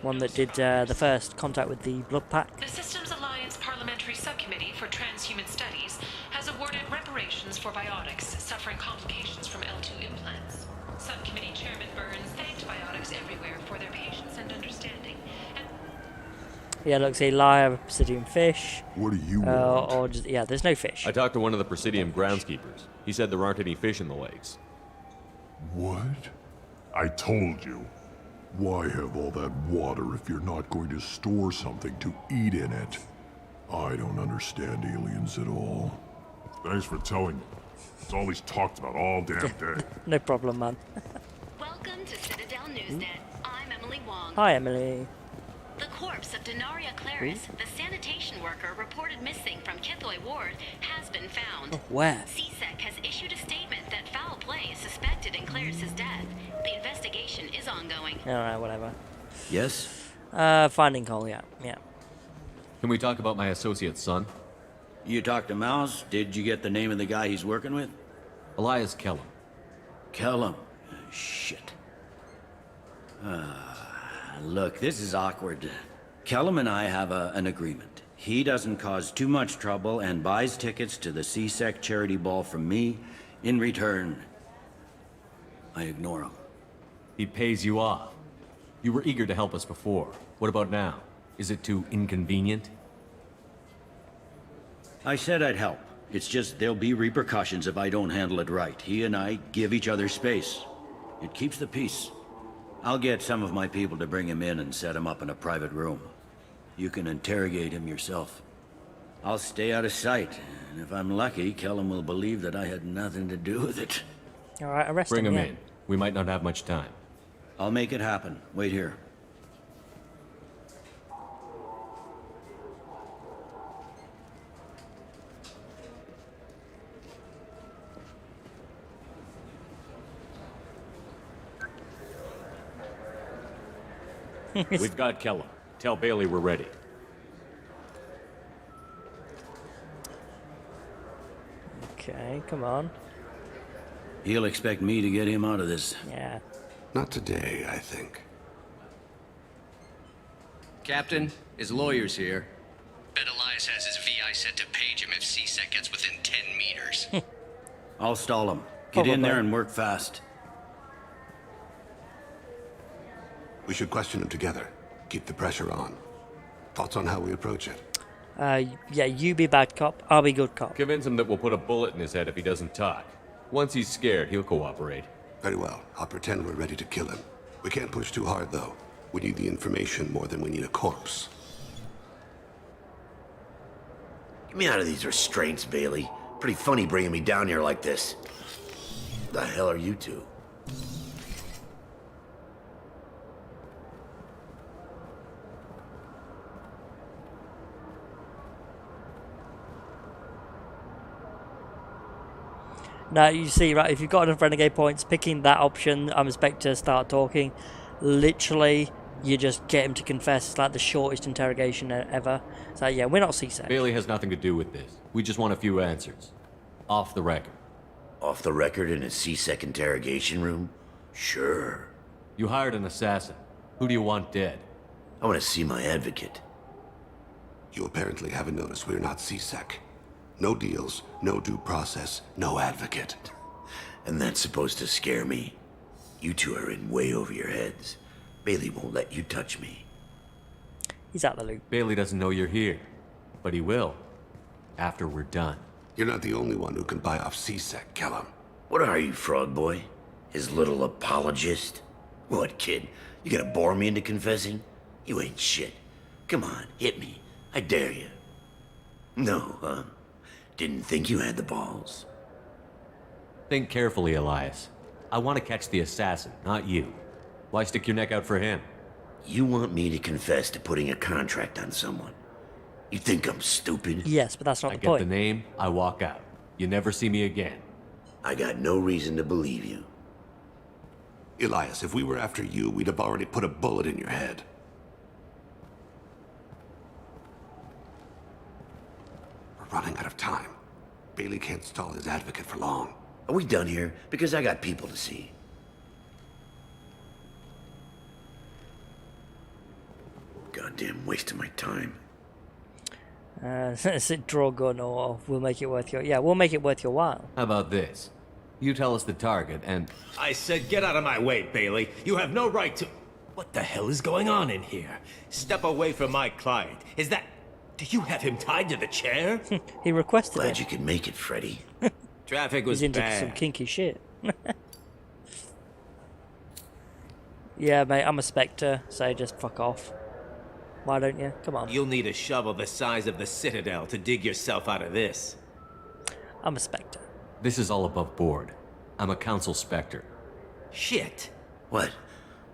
One that did the first contact with the Blood Pack. The Systems Alliance Parliamentary Subcommittee for Transhuman Studies has awarded reparations for biotics suffering complications from L2 implants. Subcommittee Chairman Burns thanked biotics everywhere for their patience and understanding. Yeah, look, see, live obsidian fish. What do you want? Or just, yeah, there's no fish. I talked to one of the Presidium groundskeepers. He said there aren't any fish in the lakes. What? I told you. Why have all that water if you're not going to store something to eat in it? I don't understand aliens at all. Thanks for telling me. It's all he's talked about all damn day. No problem, man. Welcome to Citadel Newsnet. I'm Emily Wong. Hi, Emily. The corpse of Denaria Claris, the sanitation worker reported missing from Kithoy Ward, has been found. Oh, where? CSEC has issued a statement that foul play is suspected in Claris's death. The investigation is ongoing. Alright, whatever. Yes? Finding Cole, yeah. Can we talk about my associate's son? You talked to Mouse? Did you get the name of the guy he's working with? Elias Kellum. Kellum? Shit. Look, this is awkward. Kellum and I have an agreement. He doesn't cause too much trouble and buys tickets to the CSEC charity ball from me. In return, I ignore him. He pays you off. You were eager to help us before. What about now? Is it too inconvenient? I said I'd help. It's just there'll be repercussions if I don't handle it right. He and I give each other space. It keeps the peace. I'll get some of my people to bring him in and set him up in a private room. You can interrogate him yourself. I'll stay out of sight, and if I'm lucky, Kellum will believe that I had nothing to do with it. Alright, arrest him. Bring him in. We might not have much time. I'll make it happen. Wait here. We've got Kellum. Tell Bailey we're ready. Okay, come on. He'll expect me to get him out of this. Yeah. Not today, I think. Captain, his lawyer's here. Bet Elias Elias has his VI set to page him if CSEC gets within 10 meters. I'll stall him. Get in there and work fast. We should question him together. Keep the pressure on. Thoughts on how we approach it? Yeah, you be bad cop, I'll be good cop. Convince him that we'll put a bullet in his head if he doesn't talk. Once he's scared, he'll cooperate. Very well. I'll pretend we're ready to kill him. We can't push too hard, though. We need the information more than we need a corpse. Get me out of these restraints, Bailey. Pretty funny bringing me down here like this. The hell are you two? Now, you see, right, if you've got enough renegade points, picking that option, I'm expected to start talking. Literally, you just get him to confess. It's like the shortest interrogation ever. So, yeah, we're not CSEC. Bailey has nothing to do with this. We just want a few answers. Off the record. Off the record in a CSEC interrogation room? Sure. You hired an assassin. Who do you want dead? I want to see my advocate. You apparently haven't noticed we're not CSEC. No deals, no due process, no advocate. And that's supposed to scare me. You two are in way over your heads. Bailey won't let you touch me. He's out the loop. Bailey doesn't know you're here, but he will. After we're done. You're not the only one who can buy off CSEC, Kellum. What are you, Frog Boy? His little apologist? What, kid? You gonna bore me into confessing? You ain't shit. Come on, hit me. I dare you. No, huh? Didn't think you had the balls. Think carefully, Elias. I want to catch the assassin, not you. Why stick your neck out for him? You want me to confess to putting a contract on someone? You think I'm stupid? Yes, but that's not the point. I get the name, I walk out. You never see me again. I got no reason to believe you. Elias, if we were after you, we'd have already put a bullet in your head. We're running out of time. Bailey can't stall his advocate for long. Are we done here? Because I got people to see. Goddamn waste of my time. Draw gun or we'll make it worth your... Yeah, we'll make it worth your while. How about this? You tell us the target and... I said get out of my way, Bailey. You have no right to... What the hell is going on in here? Step away from my client. Is that... Do you have him tied to the chair? He requested Glad it. you could make it, Freddy. Traffic was He's into bad. some kinky shit. Yeah, mate, I'm a Spectre, so just fuck off. Why don't you? Come on. You'll need a shovel the size of the Citadel to dig yourself out of this. I'm a Spectre. This is all above board. I'm a Council Spectre. Shit. What?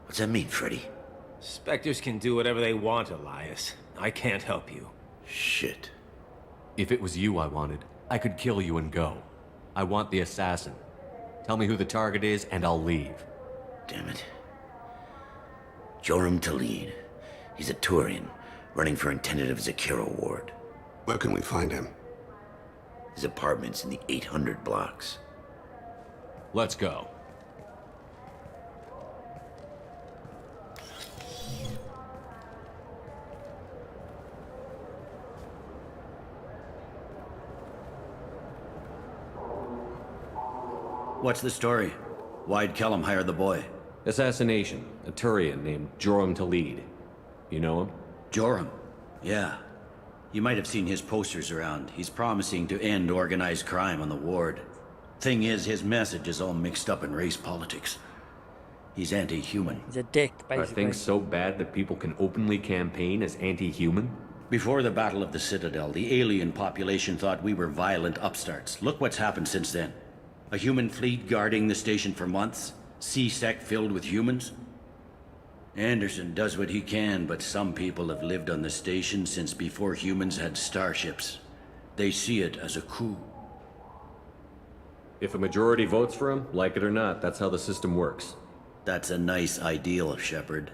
What's that mean, Freddy? Spectres can do whatever they want, Elias. I can't help you. Shit. If it was you I wanted, I could kill you and go. I want the assassin. Tell me who the target is and I'll leave. Damn it. Joram Talid. He's a Turian, running for intendant of Zakira Ward. Where can we find him? His apartment's in the 800 blocks. Let's go. What's the story? Why'd Kellum hire the boy? Assassination. A Turian named Joram Talid. You know him? Joram? Yeah. You might have seen his posters around. He's promising to end organized crime on the ward. Thing is, his message is all mixed up in race politics. He's anti-human. He's a dick, basically. Are things so bad that people can openly campaign as anti-human? Before the Battle of the Citadel, the alien population thought we were violent upstarts. Look what's happened since then. A human fleet guarding the station for months. CSEC filled with humans. Anderson does what he can, but some people have lived on the station since before humans had starships. They see it as a coup. If a majority votes for him, like it or not, that's how the system works. That's a nice ideal, Shepard.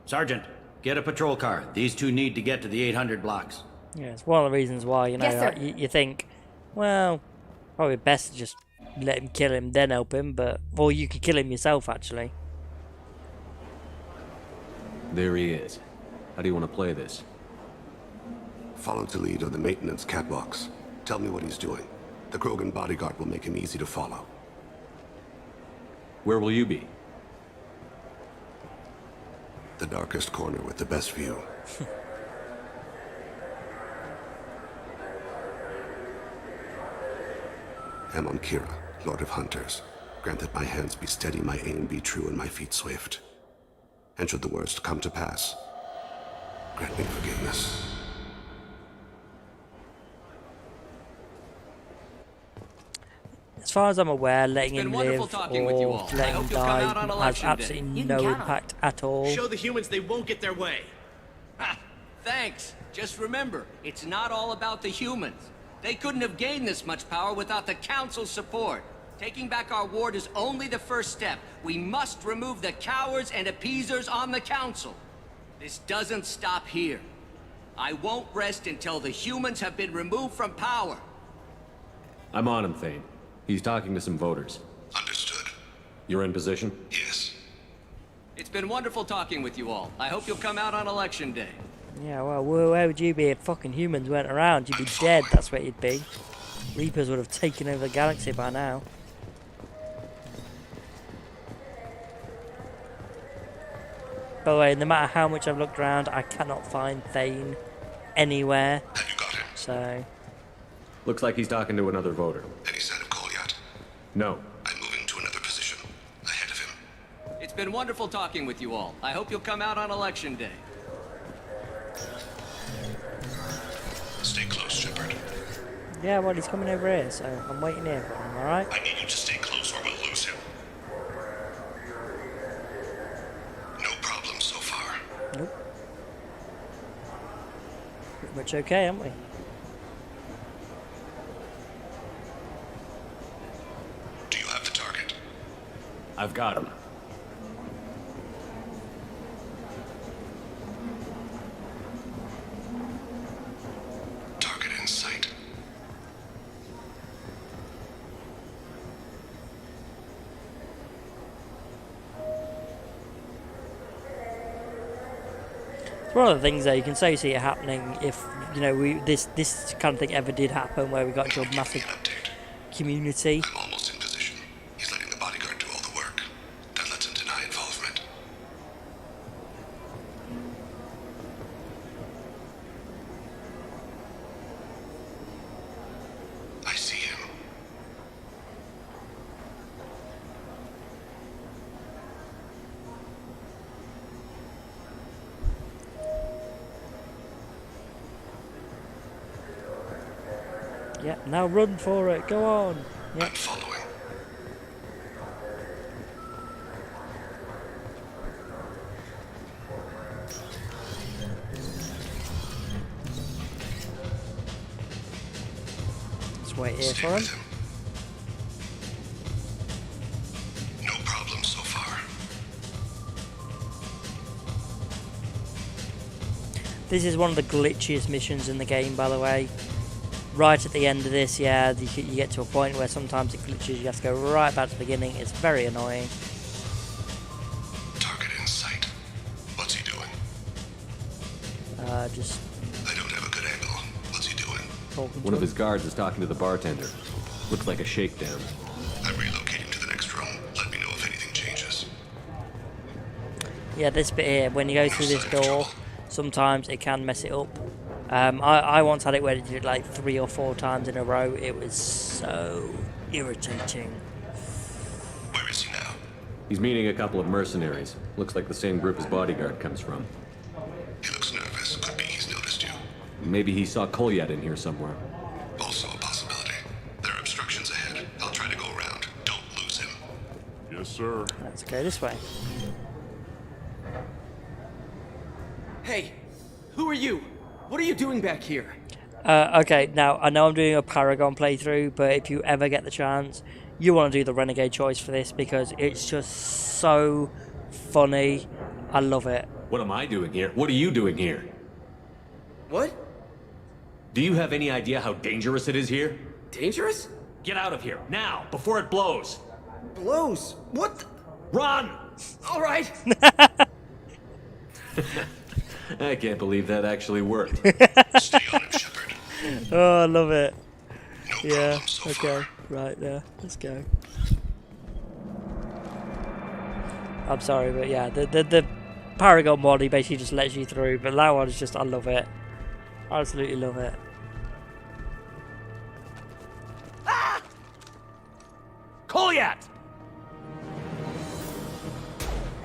Sergeant, get a patrol car. These two need to get to the 800 blocks. Yeah, it's one of the reasons why, you know, Yes, sir. like, you think, well, probably best to just let him kill him, then help him, but... Or you could kill him yourself, actually. There he is. How do you want to play this? Follow to lead on the maintenance catwalks. Tell me what he's doing. The Krogan bodyguard will make him easy to follow. Where will you be? The darkest corner with the best view. Amon Kira, Lord of Hunters. Grant that my hands be steady, my aim be true, and my feet swift. And should the worst come to pass, grant me forgiveness. As far as I'm aware, letting him live or talking with you all. letting him die has absolutely no impact at all. Show the humans they won't get their way. Ha! Thanks. Just remember, it's not all about the humans. They couldn't have gained this much power without the Council's support. Taking back our ward is only the first step. We must remove the cowards and appeasers on the Council. This doesn't stop here. I won't rest until the humans have been removed from power. I'm on him, Thane. He's talking to some voters. Understood. You're in position? Yes. It's been wonderful talking with you all. I hope you'll come out on Election Day. Yeah, well, where would you be if fucking humans weren't around? You'd be dead, that's where you'd be. Reapers would have taken over the galaxy by now. By the way, no matter how much I've looked around, I cannot find Thane anywhere. Have you got him? So... Looks like he's talking to another voter. Any sign of Cole yet? No. I'm moving to another position. Ahead of him. It's been wonderful talking with you all. I hope you'll come out on Election Day. Stay close, Shepard. Yeah, well, he's coming over here, so I'm waiting here for him, alright? I need you to stay close or we'll lose him. No problem so far. Nope. Pretty much okay, aren't we? Do you have the target? I've got him. Target in sight. It's one of the things that you can so see it happening if, you know, this kind of thing ever did happen where we got into a massive community. I'm almost in position. He's letting the bodyguard do all the work. That lets him deny involvement. I see him. Yeah, now run for it, go on. Yeah. I'm following. Let's wait here for him. No problem so far. This is one of the glitchiest missions in the game, by the way. Right at the end of this, yeah, you get to a point where sometimes it glitches, you have to go right back to the beginning. It's very annoying. Target in sight. What's he doing? Just... I don't have a good angle. What's he doing? One of his guards is talking to the bartender. Looks like a shakedown. I'm relocating to the next room. Let me know if anything changes. Yeah, this bit here, when you go through this door, sometimes it can mess it up. I once had it where it did it like 3 or 4 times in a row. It was so irritating. Where is he now? He's meeting a couple of mercenaries. Looks like the same group his bodyguard comes from. He looks nervous. Could be he's noticed you. Maybe he saw Kolyat in here somewhere. Also a possibility. There are obstructions ahead. I'll try to go around. Don't lose him. Yes, sir. Let's go this way. Hey, who are you? What are you doing back here? Okay, now I know I'm doing a Paragon playthrough, but if you ever get the chance, you want to do the Renegade choice for this because it's just so funny. I love it. What am I doing here? What are you doing here? What? Do you have any idea how dangerous it is here? Dangerous? Get out of here, now, before it blows! Blows? What? Run! All right. I can't believe that actually worked. Stay on it Oh, I love it. Yeah, okay. Right there. Let's go. I'm sorry, but yeah, the Paragon mod, he basically just lets you through, but that one is just, I love it. I absolutely love it. Kolyat!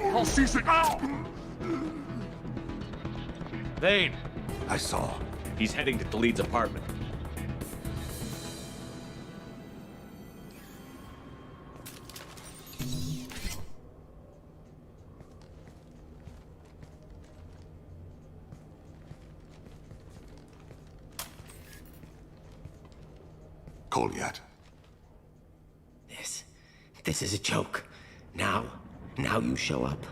I'll seize it now! Thane! I saw. He's heading to Khalid's apartment. Kolyat. This is a joke. Now you show up.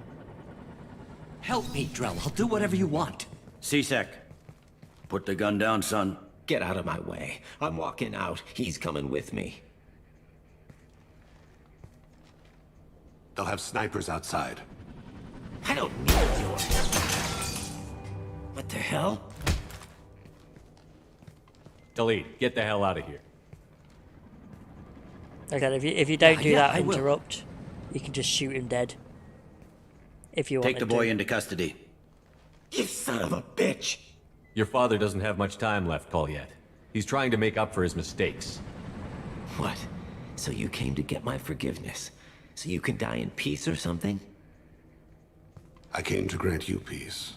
Help me, Drell. I'll do whatever you want. C-Sec. Put the gun down, son. Get out of my way. I'm walking out. He's coming with me. They'll have snipers outside. I don't need yours. What the hell? Khalid, get the hell out of here. Okay, if you don't do that, I will. interrupt, you can just shoot him dead. If you want Take the boy into custody. You son of a bitch! Your father doesn't have much time left, Kolyat. He's trying to make up for his mistakes. What? So you came to get my forgiveness? So you can die in peace or something? I came to grant you peace.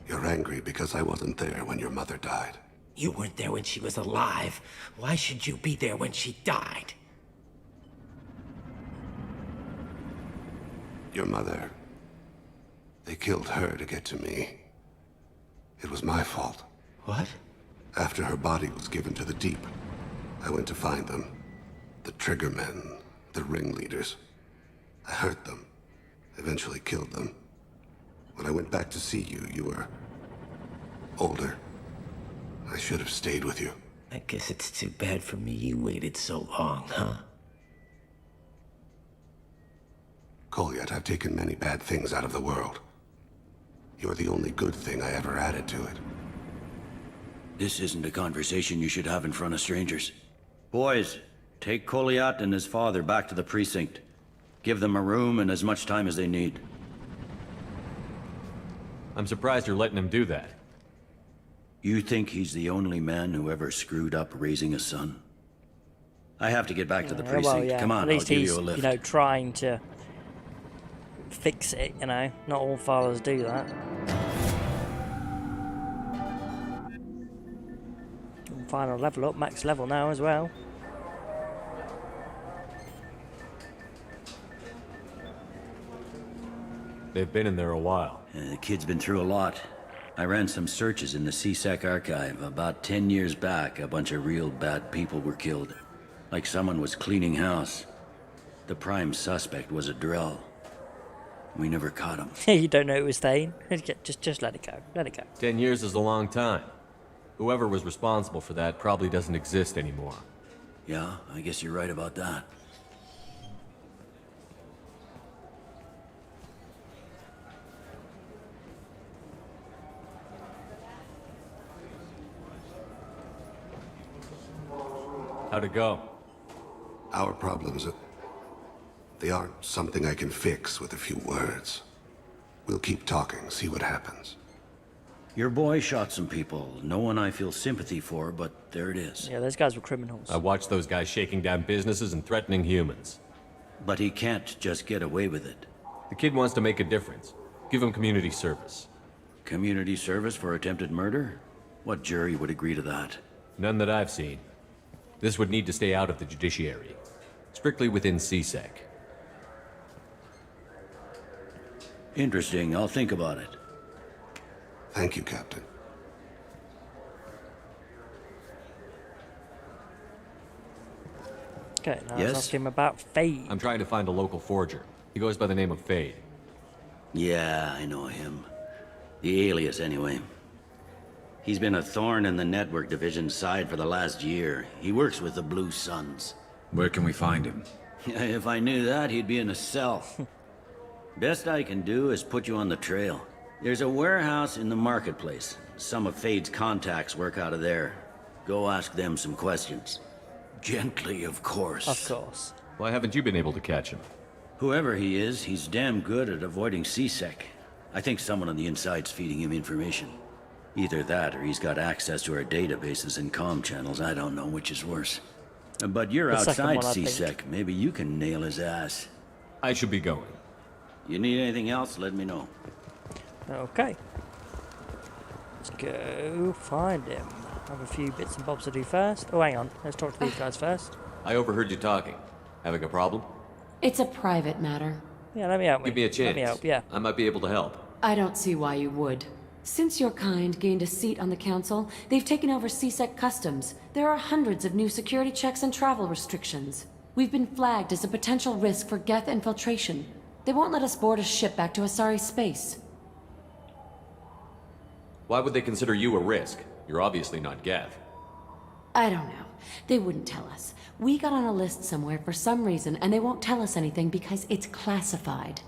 You're angry because I wasn't there when your mother died. You weren't there when she was alive. Why should you be there when she died? Your mother. They killed her to get to me. It was my fault. What? After her body was given to the deep, I went to find them. The triggermen, the ringleaders. I hurt them. Eventually killed them. When I went back to see you, you were older. I should have stayed with you. I guess it's too bad for me you waited so long, huh? Kolyat, I've taken many bad things out of the world. You're the only good thing I ever added to it. This isn't a conversation you should have in front of strangers. Boys, take Kolyat and his father back to the precinct. Give them a room and as much time as they need. I'm surprised you're letting him do that. You think he's the only man who ever screwed up raising a son? I have to get back to the precinct. Well, yeah. Come on, At I'll least give he's, you a lift. you know, trying to fix it, you know. Not all fathers do that. And final level up, max level now as well. They've been in there a while. The kid's been through a lot. I ran some searches in the C-Sec archive. About 10 years back, a bunch of real bad people were killed. Like someone was cleaning house. The prime suspect was a Drell. We never caught him. You don't know it was Thane? Just let it go. Let it go. 10 years is a long time. Whoever was responsible for that probably doesn't exist anymore. Yeah, I guess you're right about that. How'd it go? Our problems, they aren't something I can fix with a few words. We'll keep talking, see what happens. Your boy shot some people. No one I feel sympathy for, but there it is. Yeah, those guys were criminals. I watched those guys shaking down businesses and threatening humans. But he can't just get away with it. The kid wants to make a difference. Give him community service. Community service for attempted murder? What jury would agree to that? None that I've seen. This would need to stay out of the judiciary. Strictly within C-Sec. Interesting. I'll think about it. Thank you, Captain. Okay, now Yes? let's ask him about Fade. I'm trying to find a local forger. He goes by the name of Fade. Yeah, I know him. The alias, anyway. He's been a thorn in the network division's side for the last year. He works with the Blue Suns. Where can we find him? If I knew that, he'd be in a cell. Best I can do is put you on the trail. There's a warehouse in the marketplace. Some of Fade's contacts work out of there. Go ask them some questions. Gently, of course. Of course. Why haven't you been able to catch him? Whoever he is, he's damn good at avoiding C-Sec. I think someone on the inside's feeding him information. Either that, or he's got access to our databases and comm channels. I don't know which is worse. But you're The second outside one, I C-Sec. Maybe you can nail his ass. I should be going. You need anything else, let me know. Okay. Let's go find him. I have a few bits and bobs to do first. Oh, hang on. Let's talk to these guys first. I overheard you talking. Having a problem? It's a private matter. Yeah, let me help. Give me a chance. Let me help, yeah. I might be able to help. I don't see why you would. Since your kind gained a seat on the council, they've taken over C-Sec customs. There are hundreds of new security checks and travel restrictions. We've been flagged as a potential risk for Geth infiltration. They won't let us board a ship back to Asari space. Why would they consider you a risk? You're obviously not Geth. I don't know. They wouldn't tell us. We got on a list somewhere for some reason, and they won't tell us anything because it's classified.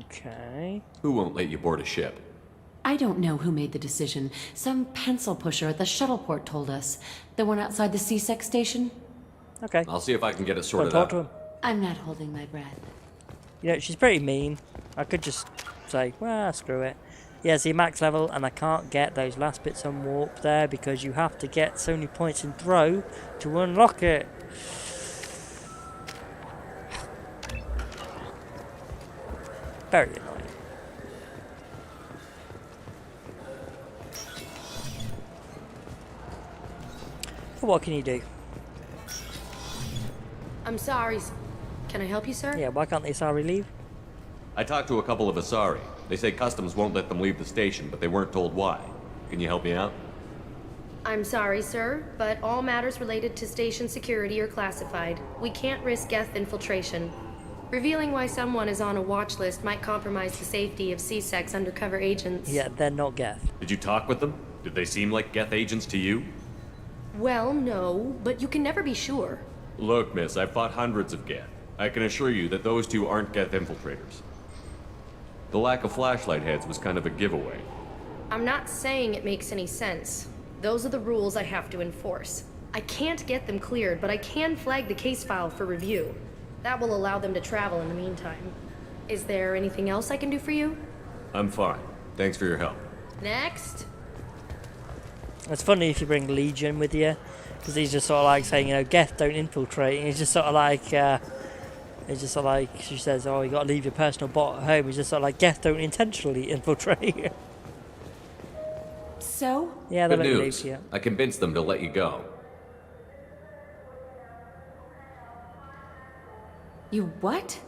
Okay. Who won't let you board a ship? I don't know who made the decision. Some pencil pusher at the shuttleport told us. The one outside the C-Sec station? Okay. I'll see if I can get it sorted talk out. to him. I'm not holding my breath. You know, she's pretty mean. I could just say, well, screw it. Yeah, see, max level, and I can't get those last bits on warp there because you have to get so many points in throw to unlock it. Very annoying. But what can you do? I'm sorry. Can I help you, sir? Yeah, why can't the Asari leave? I talked to a couple of Asari. They say customs won't let them leave the station, but they weren't told why. Can you help me out? I'm sorry, sir, but all matters related to station security are classified. We can't risk Geth infiltration. Revealing why someone is on a watch list might compromise the safety of C-Sec's undercover agents. Yeah, they're not Geth. Did you talk with them? Did they seem like Geth agents to you? Well, no, but you can never be sure. Look, miss, I've fought hundreds of Geth. I can assure you that those two aren't Geth infiltrators. The lack of flashlight heads was kind of a giveaway. I'm not saying it makes any sense. Those are the rules I have to enforce. I can't get them cleared, but I can flag the case file for review. That will allow them to travel in the meantime. Is there anything else I can do for you? I'm fine. Thanks for your help. Next. It's funny if you bring Legion with you, because he's just sort of like saying, you know, Geth don't infiltrate. And he's just sort of like, she says, oh, you got to leave your personal bot at home. He's just sort of like, Geth don't intentionally infiltrate. So? Yeah, they'll Good let you news. leave, yeah. I convinced them to let you go. You what?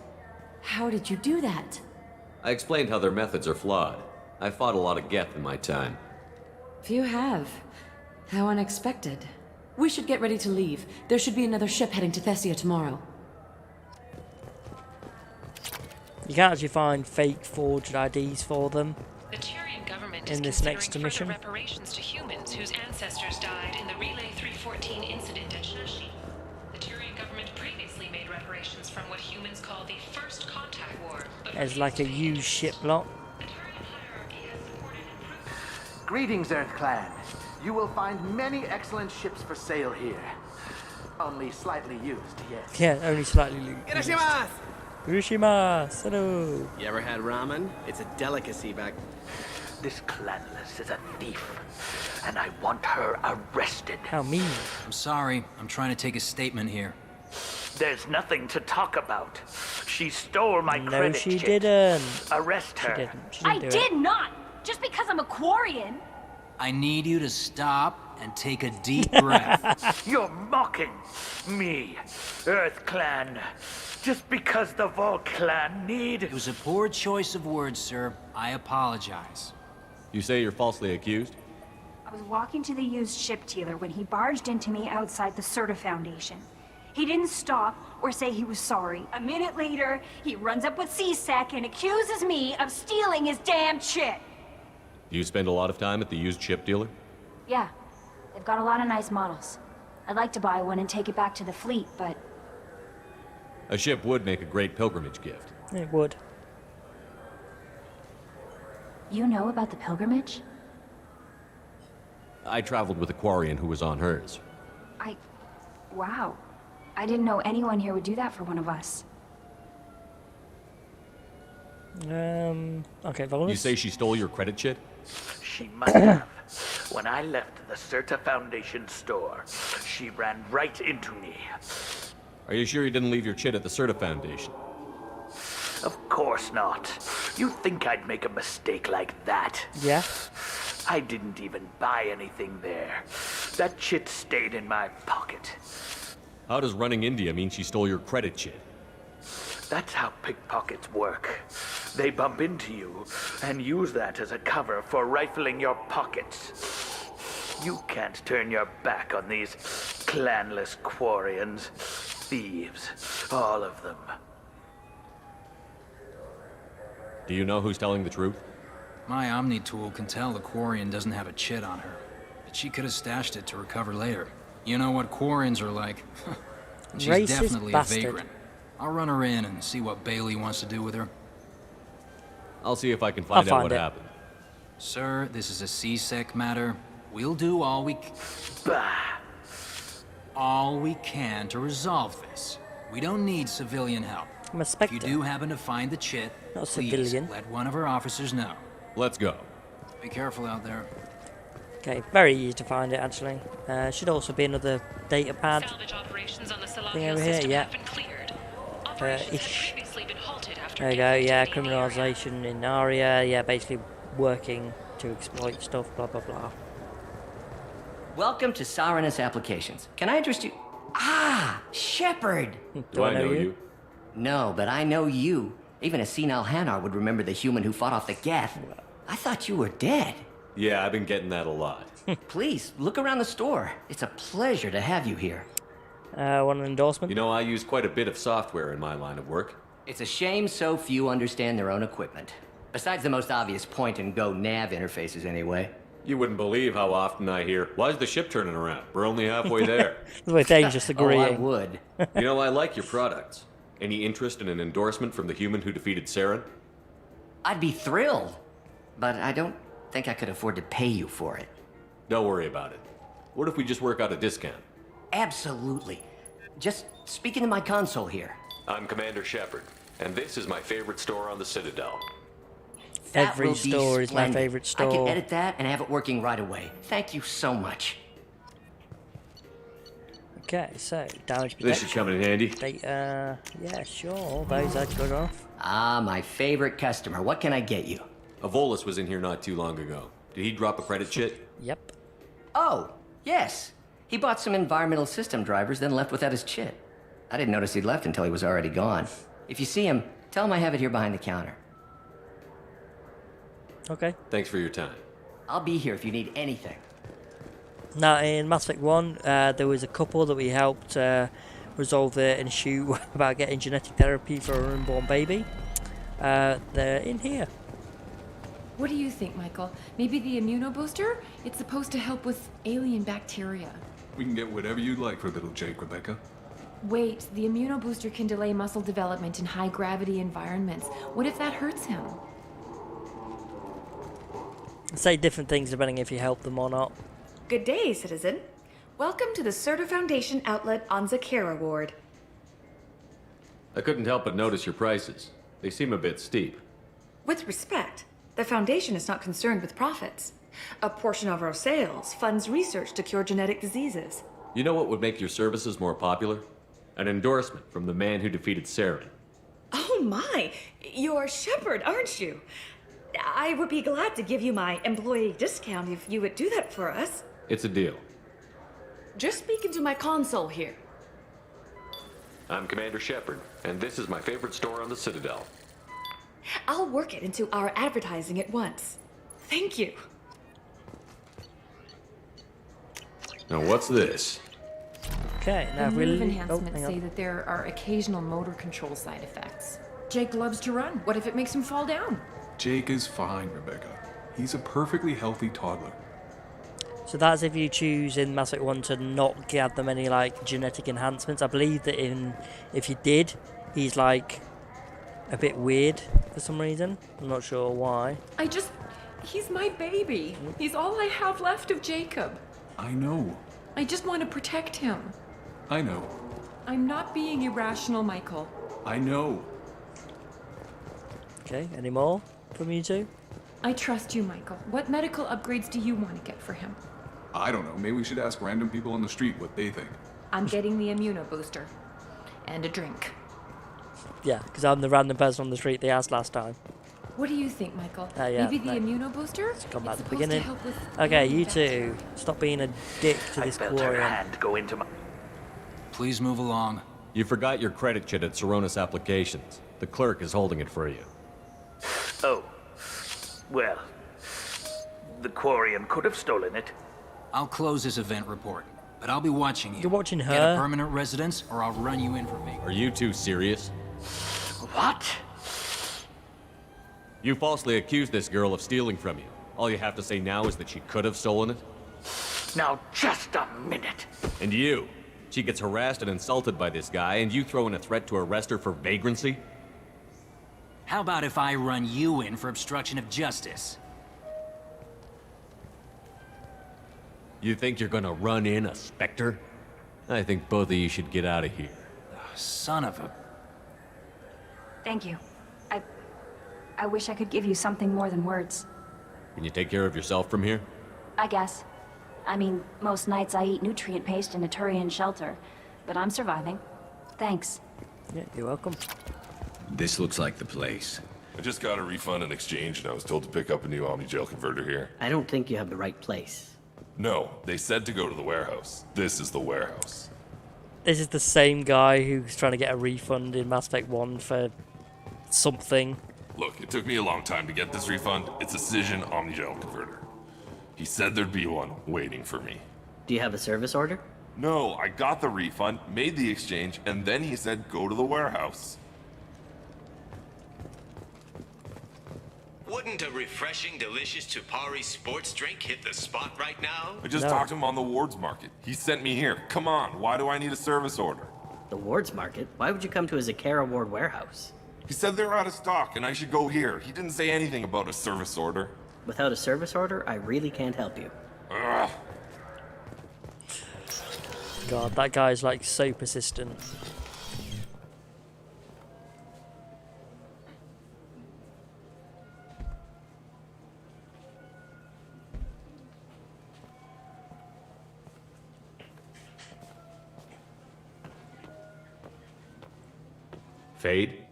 How did you do that? I explained how their methods are flawed. I fought a lot of Geth in my time. Few have. How unexpected. We should get ready to leave. There should be another ship heading to Thessia tomorrow. You can't actually find fake forged IDs for them. The Tyrian government in is this next considering mission. further reparations to humans whose ancestors died in the Relay 314 incident at Shashi. The Tyrian government previously made reparations from what humans call the First Contact War, but As like a used ship lot. Greetings, Earth Clan. You will find many excellent ships for sale here. Only slightly used, yes. Yeah, only slightly used. Irashimasu! Urushimasu, hello. You ever had ramen? It's a delicacy back. This clanless is a thief, and I want her arrested. How mean. I'm sorry. I'm trying to take a statement here. There's nothing to talk about. She stole my No, credit she chip. didn't. Arrest her. She didn't. She I didn't do did it. not! Just because I'm a Quarian! I need you to stop and take a deep breath. You're mocking me, Earth Clan. Just because the Vol Clan need... It was a poor choice of words, sir. I apologize. You say you're falsely accused? I was walking to the used ship dealer when he barged into me outside the Serta Foundation. He didn't stop or say he was sorry. A minute later, he runs up with C-Sec and accuses me of stealing his damn chip. Do you spend a lot of time at the used ship dealer? Yeah, they've got a lot of nice models. I'd like to buy one and take it back to the fleet, but... A ship would make a great pilgrimage gift. It would. You know about the pilgrimage? I traveled with a Quarian who was on hers. Wow. I didn't know anyone here would do that for one of us. Okay, Volus. You say she stole your credit chit? She must have. When I left the Certa Foundation store, she ran right into me. Are you sure you didn't leave your chit at the Certa Foundation? Of course not. You think I'd make a mistake like that? Yeah. I didn't even buy anything there. That chit stayed in my pocket. How does running India mean she stole your credit chit? That's how pickpockets work. They bump into you and use that as a cover for rifling your pockets. You can't turn your back on these clanless Quarians. Thieves, all of them. Do you know who's telling the truth? My Omni tool can tell the Quarian doesn't have a chit on her, but she could have stashed it to recover later. You know what Quarians are like. She's Racist definitely bastard. a vagrant. I'll run her in and see what Bailey wants to do with her. I'll see if I can find out what happened. Sir, this is a CSEC matter. We'll do all we can to resolve this. We don't need civilian help. I'm a If spectre. you do happen to find the chit, Not please civilian. let one of our officers know. Let's go. Be careful out there. Okay, very easy to find it actually. Should also be another data pad Salvage operations on the thing Salafio over here. system Yeah. have been cleared. Operations had Ish. previously been halted after There you go. Yeah, criminalisation in Aria. Yeah, basically working to exploit stuff. Blah blah blah. Welcome to Saranus Applications. Can I interest you? Ah, Shepard! Do I know you? No, but I know you. Even a senile Hanar would remember the human who fought off the Geth. I thought you were dead. Yeah, I've been getting that a lot. Please, look around the store. It's a pleasure to have you here. Want an endorsement? You know, I use quite a bit of software in my line of work. It's a shame so few understand their own equipment. Besides the most obvious point-and-go nav interfaces, anyway. You wouldn't believe how often I hear, "Why is the ship turning around? We're only halfway there." The way Thane's just agreeing. Oh, I would. You know, I like your products. Any interest in an endorsement from the human who defeated Saren? I'd be thrilled, but I don't think I could afford to pay you for it. Don't worry about it. What if we just work out a discount? Absolutely. Just speak into my console here. I'm Commander Shepard, and this is my favorite store on the Citadel. That Every will be store is my splendid. favorite store. I can edit that and have it working right away. Thank you so much. Okay, so damage protection. This should come in handy. Data. Yeah, sure. All those are good off. Ah, my favorite customer. What can I get you? A Volus was in here not too long ago. Did he drop a credit chit? Yep. Oh, yes. He bought some environmental system drivers, then left without his chit. I didn't notice he'd left until he was already gone. If you see him, tell him I have it here behind the counter. Okay. Thanks for your time. I'll be here if you need anything. Now, in Mass Effect 1, there was a couple that we helped resolve an issue about getting genetic therapy for an unborn baby. They're in here. What do you think, Michael? Maybe the immunobooster? It's supposed to help with alien bacteria. We can get whatever you'd like for little Jake, Rebecca. Wait, the immunobooster can delay muscle development in high-gravity environments. What if that hurts him? Say different things depending if you help them or not. Good day, citizen. Welcome to the Certa Foundation outlet on Zakera Ward. I couldn't help but notice your prices. They seem a bit steep. With respect, the Foundation is not concerned with profits. A portion of our sales funds research to cure genetic diseases. You know what would make your services more popular? An endorsement from the man who defeated Saren. Oh my! You're Shepard, aren't you? I would be glad to give you my employee discount if you would do that for us. It's a deal. Just speak into my console here. I'm Commander Shepard, and this is my favorite store on the Citadel. I'll work it into our advertising at once. Thank you. Now what's this? Okay, The now move hang enhancements on. say that there are occasional motor control side effects. Jake loves to run. What if it makes him fall down? Jake is fine, Rebecca. He's a perfectly healthy toddler. So that's if you choose in Mass Effect 1 to not give them any like genetic enhancements. I believe that if you did, he's like a bit weird for some reason. I'm not sure why. I just He's my baby. He's all I have left of Jacob. I know. I just want to protect him. I know. I'm not being irrational, Michael. I know. Okay, any more from you two? I trust you, Michael. What medical upgrades do you want to get for him? I don't know. Maybe we should ask random people on the street what they think. I'm getting the immuno booster. And a drink. Yeah, because I'm the random person on the street they asked last time. What do you think, Michael? Yeah, Maybe the no. immuno booster? Let's come back to the supposed to beginning. help with Okay, you infection. two, stop being a dick to this I felt her Quarian. hand go into my... Please move along. You forgot your credit chit at Saronis Applications. The clerk is holding it for you. Oh. Well. The Quarian could have stolen it. I'll close this event report, but I'll be watching you. You're watching Get her? a permanent residence, or I'll run you in for me. Are you two serious? What? You falsely accused this girl of stealing from you. All you have to say now is that she could have stolen it? Now, just a minute. And you? She gets harassed and insulted by this guy, and you throw in a threat to arrest her for vagrancy? How about if I run you in for obstruction of justice? You think you're gonna run in a Spectre? I think both of you should get out of here. Son of a... Thank you. I wish I could give you something more than words. Can you take care of yourself from here? I guess. I mean, most nights I eat nutrient paste in a Turian shelter, but I'm surviving. Thanks. Yeah, you're welcome. This looks like the place. I just got a refund and exchange, and I was told to pick up a new Omni-Gel converter here. I don't think you have the right place. No, they said to go to the warehouse. This is the warehouse. This is the same guy who's trying to get a refund in Mass Effect 1 for something. Look, it took me a long time to get this refund. It's a Cision Omni-Gel converter. He said there'd be one waiting for me. Do you have a service order? No, I got the refund, made the exchange, and then he said go to the warehouse. Wouldn't a refreshing, delicious Tupari sports drink hit the spot right now? I just talked to him on the Wards Market. He sent me here. Come on, why do I need a service order? The Wards Market? Why would you come to a Zakara Ward warehouse? He said they're out of stock and I should go here. He didn't say anything about a service order. Without a service order, I really can't help you. Ugh. God, that guy's like so persistent. Fade?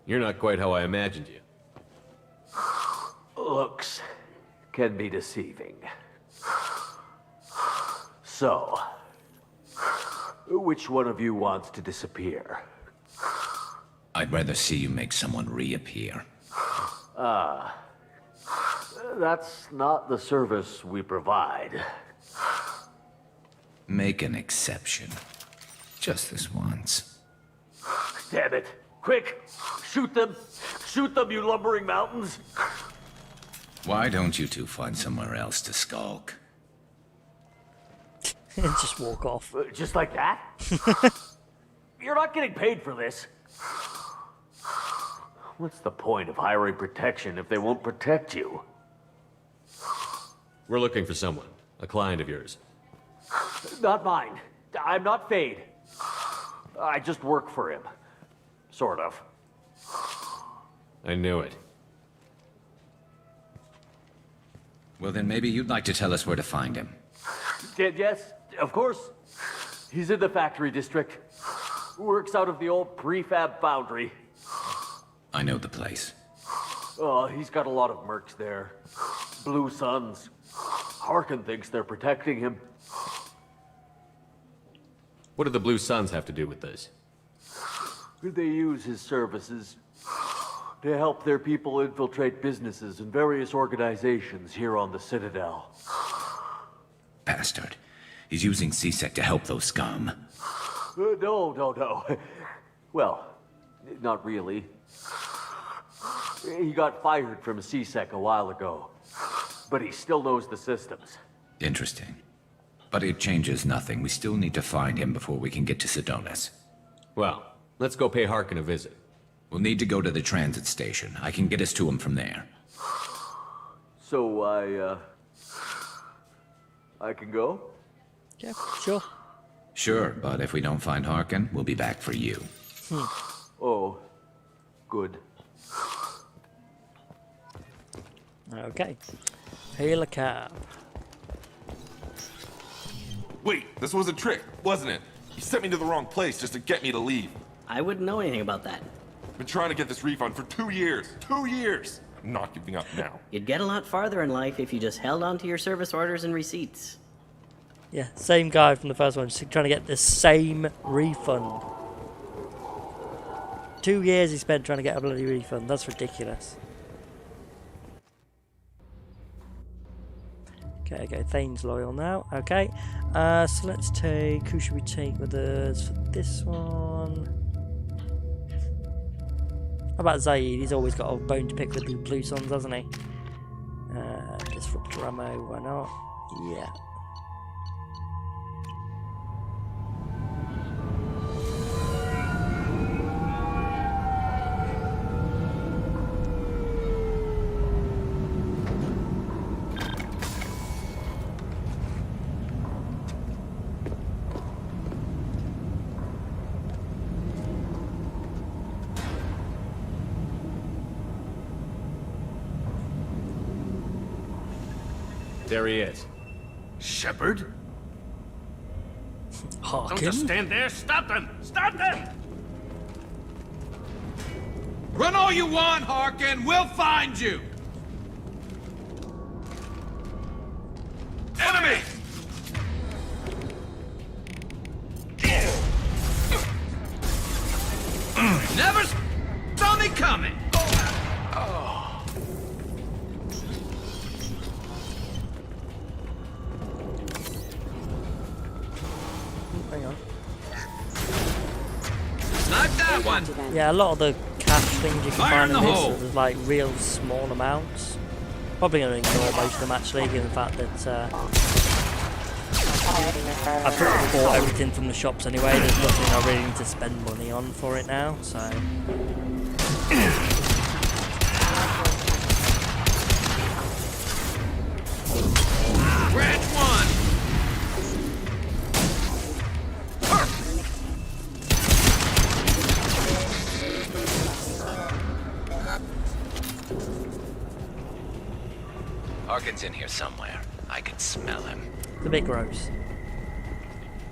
You're not quite how I imagined you. Looks can be deceiving. So, which one of you wants to disappear? I'd rather see you make someone reappear. That's not the service we provide. Make an exception. Just this once. Damn it. Quick! Shoot them! Shoot them, you lumbering mountains! Why don't you two find somewhere else to skulk? And just walk off. Just like that? You're not getting paid for this. What's the point of hiring protection if they won't protect you? We're looking for someone. A client of yours. Not mine. I'm not Fade. I just work for him. Sort of. I knew it. Well, then maybe you'd like to tell us where to find him. Yes, of course. He's in the factory district. Works out of the old prefab foundry. I know the place. Oh, he's got a lot of mercs there. Blue Suns. Harkin thinks they're protecting him. What do the Blue Suns have to do with this? They use his services to help their people infiltrate businesses and various organizations here on the Citadel. Bastard. He's using CSEC to help those scum. No. Well, not really. He got fired from CSEC a while ago, but he still knows the systems. Interesting. But it changes nothing. We still need to find him before we can get to Sedonis. Well, let's go pay Harkin a visit. We'll need to go to the transit station. I can get us to him from there. So I can go? Yeah, sure. Sure, but if we don't find Harkin, we'll be back for you. Oh, good. Okay. Hail a cab. Wait, this was a trick, wasn't it? You sent me to the wrong place just to get me to leave. I wouldn't know anything about that. Been trying to get this refund for 2 years. 2 years! I'm not giving up now. You'd get a lot farther in life if you just held on to your service orders and receipts. Yeah, same guy from the first one, just trying to get the same refund. 2 years he spent trying to get a bloody refund. That's ridiculous. Okay, okay, Thane's loyal now. Okay, so let's take... Who should we take with us for this one? How about Zaid? He's always got a bone to pick with the Blue Suns, hasn't he? Disruptor ammo, why not? Yeah. There he is. Shepard? Harkin? Don't just stand there. Stop them! Stop them! Run all you want, Harkin. We'll find you. Enemy! Never saw me coming. Hang on. Snipe that one. Yeah, a lot of the cash things you can Fire find in in the this hole. are like real small amounts. Probably going to ignore most of them actually, given the fact that I've pretty much bought everything from the shops anyway. There's nothing I really need to spend money on for it now, so... Branch one. Harkin's in here somewhere. I can smell him. It's a bit gross.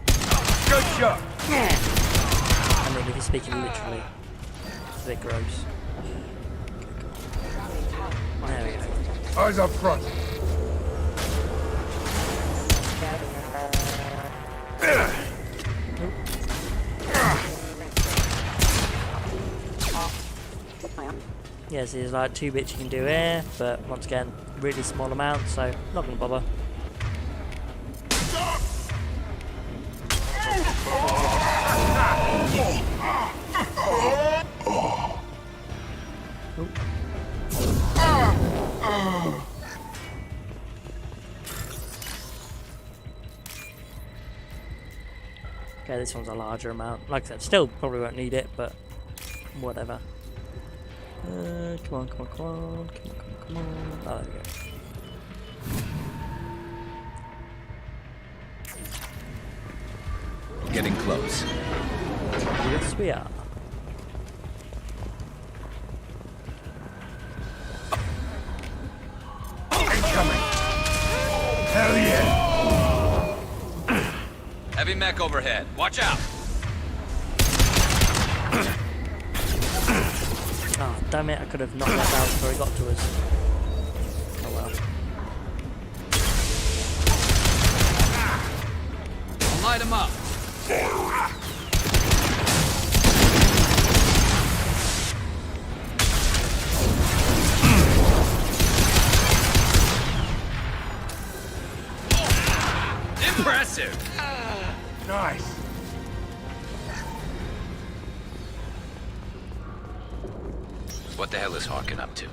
Good shot. I mean, if you're speaking literally, it's a bit gross. There we go. Eyes up front. Yeah, so there's like 2 bits you can do here, but once again, really small amount, so not gonna bother. Okay, this one's a larger amount. Like I said, still probably won't need it, but whatever. Come on, come on, come on, come on, come on. Oh, there we go. Getting close. Yes, we are. Incoming. Hell yeah. Heavy mech overhead. Watch out. Oh, damn it, I could have knocked that out before he got to us. Oh well. I'll light him up. Impressive. Nice. What the hell is Harkin up to?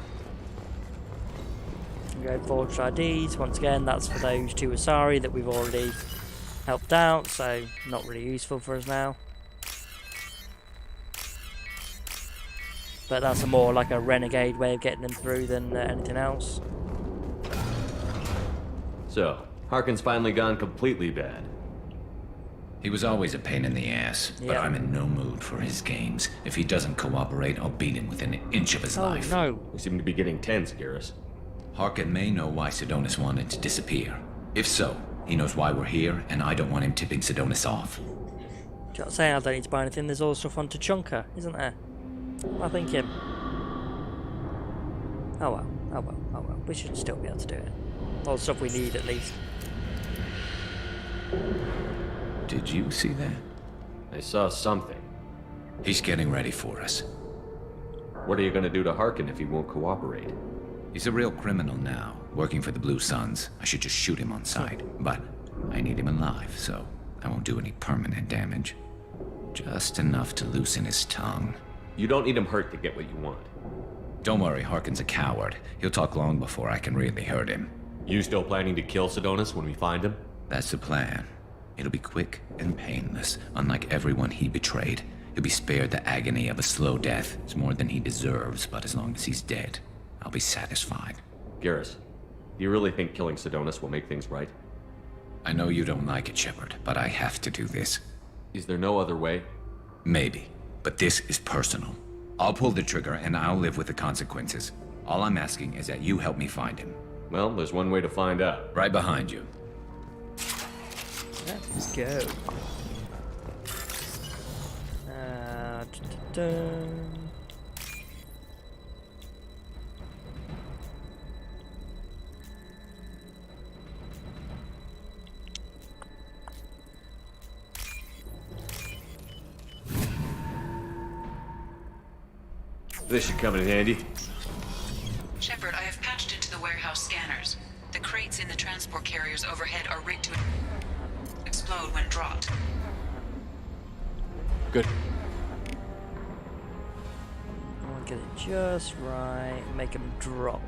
Okay, forged IDs. Once again, that's for those 2 Asari that we've already helped out, so not really useful for us now. But that's a more like a renegade way of getting them through than anything else. So, Harkin's finally gone completely bad. He was always a pain in the ass, but I'm in no mood for his games. If he doesn't cooperate, I'll beat him within an inch of his life. No. We seem to be getting tense, Garrus. Harkin may know why Sidonis wanted to disappear. If so, he knows why we're here, and I don't want him tipping Sidonis off. Just saying I don't need to buy anything. There's all stuff on Tachanka, isn't there? I think him. Oh well, oh well, oh well. We should still be able to do it. All the stuff we need, at least. Did you see that? I saw something. He's getting ready for us. What are you gonna do to Harkin if he won't cooperate? He's a real criminal now, working for the Blue Suns. I should just shoot him on sight, but I need him alive, so I won't do any permanent damage. Just enough to loosen his tongue. You don't need him hurt to get what you want. Don't worry, Harkin's a coward. He'll talk long before I can really hurt him. You still planning to kill Sidonis when we find him? That's the plan. It'll be quick and painless, unlike everyone he betrayed. He'll be spared the agony of a slow death. It's more than he deserves, but as long as he's dead, I'll be satisfied. Garrus, do you really think killing Sidonis will make things right? I know you don't like it, Shepard, but I have to do this. Is there no other way? Maybe, but this is personal. I'll pull the trigger and I'll live with the consequences. All I'm asking is that you help me find him. Well, there's one way to find out. Right behind you. Let's go. This should come in handy. Shepard, I have patched into the warehouse scanners. The crates in the transport carriers overhead are rigged to explode when dropped. Good. I'll get it just right. Make them drop.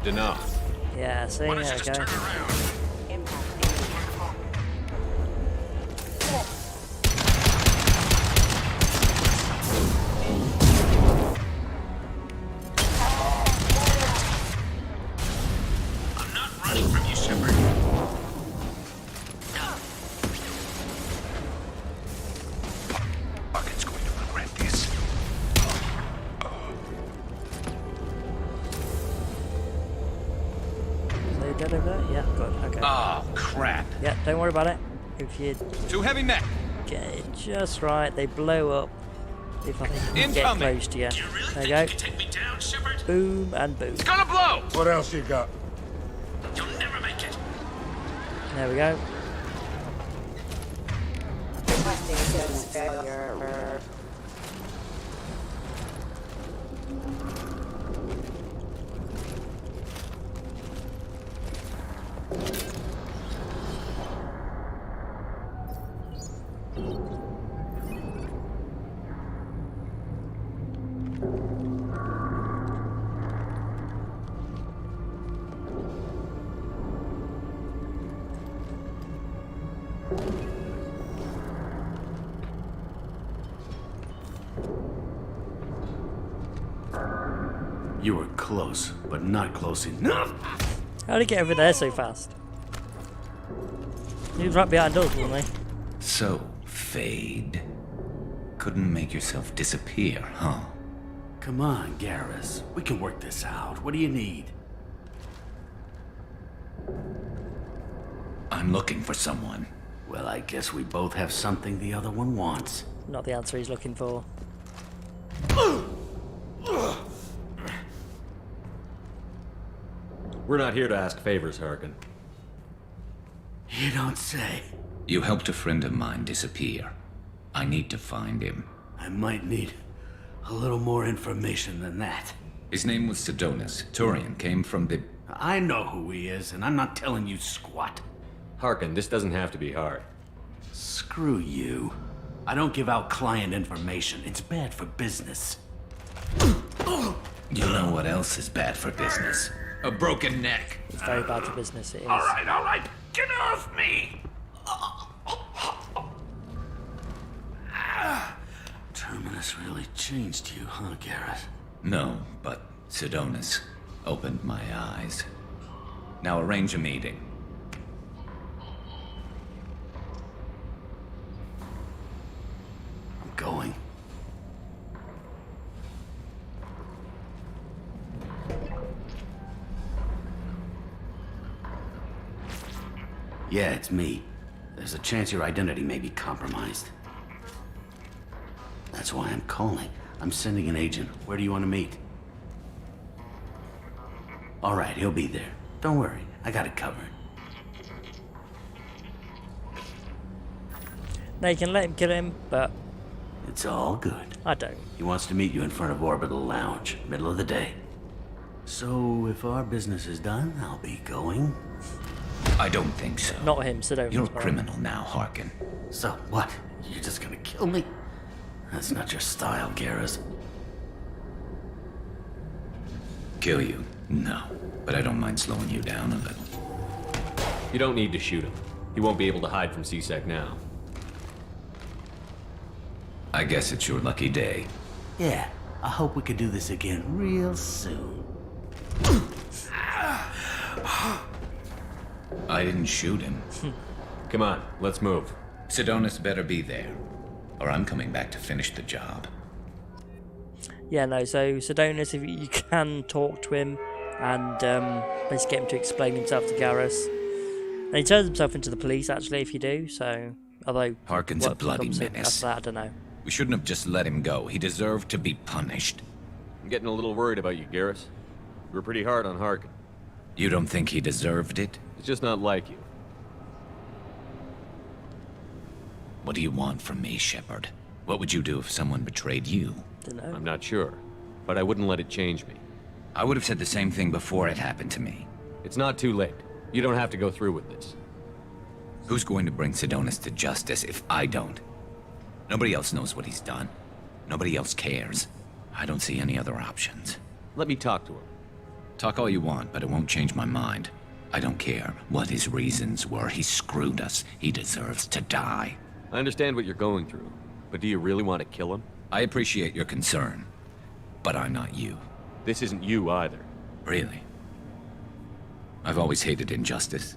Enough. Yeah, see, there we go. Yeah, good, okay. Oh, crap. Yeah, don't worry about it. If you Too heavy mech. get it just right, they blow up. If I think you can get close to you. There you go. Take me down, Shepard? Boom and boom. It's gonna blow! What else you got? You'll never make it. There we go. You were close, but not close enough. How'd he get over there so fast? He was right behind us, wasn't he? So, Fade. Couldn't make yourself disappear, huh? Come on, Garrus. We can work this out. What do you need? I'm looking for someone. Well, I guess we both have something the other one wants. Not the answer he's looking for. We're not here to ask favors, Harkin. You don't say. You helped a friend of mine disappear. I need to find him. I might need a little more information than that. His name was Sidonis. Turian came from the... I know who he is, and I'm not telling you squat. Harkin, this doesn't have to be hard. Screw you. I don't give out client information. It's bad for business. You know what else is bad for business? A broken neck. It's very bad for business, it is. All right. Get off me! Terminus really changed you, huh, Garrus? No, but Sidonis opened my eyes. Now arrange a meeting. Yeah, it's me. There's a chance your identity may be compromised. That's why I'm calling. I'm sending an agent. Where do you want to meet? All right, he'll be there. Don't worry, I got it covered. Now you can let him kill him, but... It's all good. I don't. He wants to meet you in front of Orbital Lounge, middle of the day. So, if our business is done, I'll be going. I don't think so. Not him, Sedonis. You're a criminal now, Harkin. So what? You're just gonna kill me? That's not your style, Garrus. Kill you? No. But I don't mind slowing you down a little. You don't need to shoot him. He won't be able to hide from C-Sec now. I guess it's your lucky day. Yeah, I hope we could do this again real soon. I didn't shoot him. Come on, let's move. Sedonis better be there, or I'm coming back to finish the job. Yeah, no, so Sedonis, if you can talk to him and basically get him to explain himself to Garrus. And he turns himself into the police, actually, if you do, so... Although... Harkin's a bloody menace. After that, I don't know. We shouldn't have just let him go. He deserved to be punished. I'm getting a little worried about you, Garrus. You were pretty hard on Harkin. You don't think he deserved it? It's just not like you. What do you want from me, Shepard? What would you do if someone betrayed you? Dunno. I'm not sure, but I wouldn't let it change me. I would have said the same thing before it happened to me. It's not too late. You don't have to go through with this. Who's going to bring Sedonis to justice if I don't? Nobody else knows what he's done. Nobody else cares. I don't see any other options. Let me talk to him. Talk all you want, but it won't change my mind. I don't care what his reasons were. He screwed us. He deserves to die. I understand what you're going through, but do you really want to kill him? I appreciate your concern, but I'm not you. This isn't you either. Really? I've always hated injustice.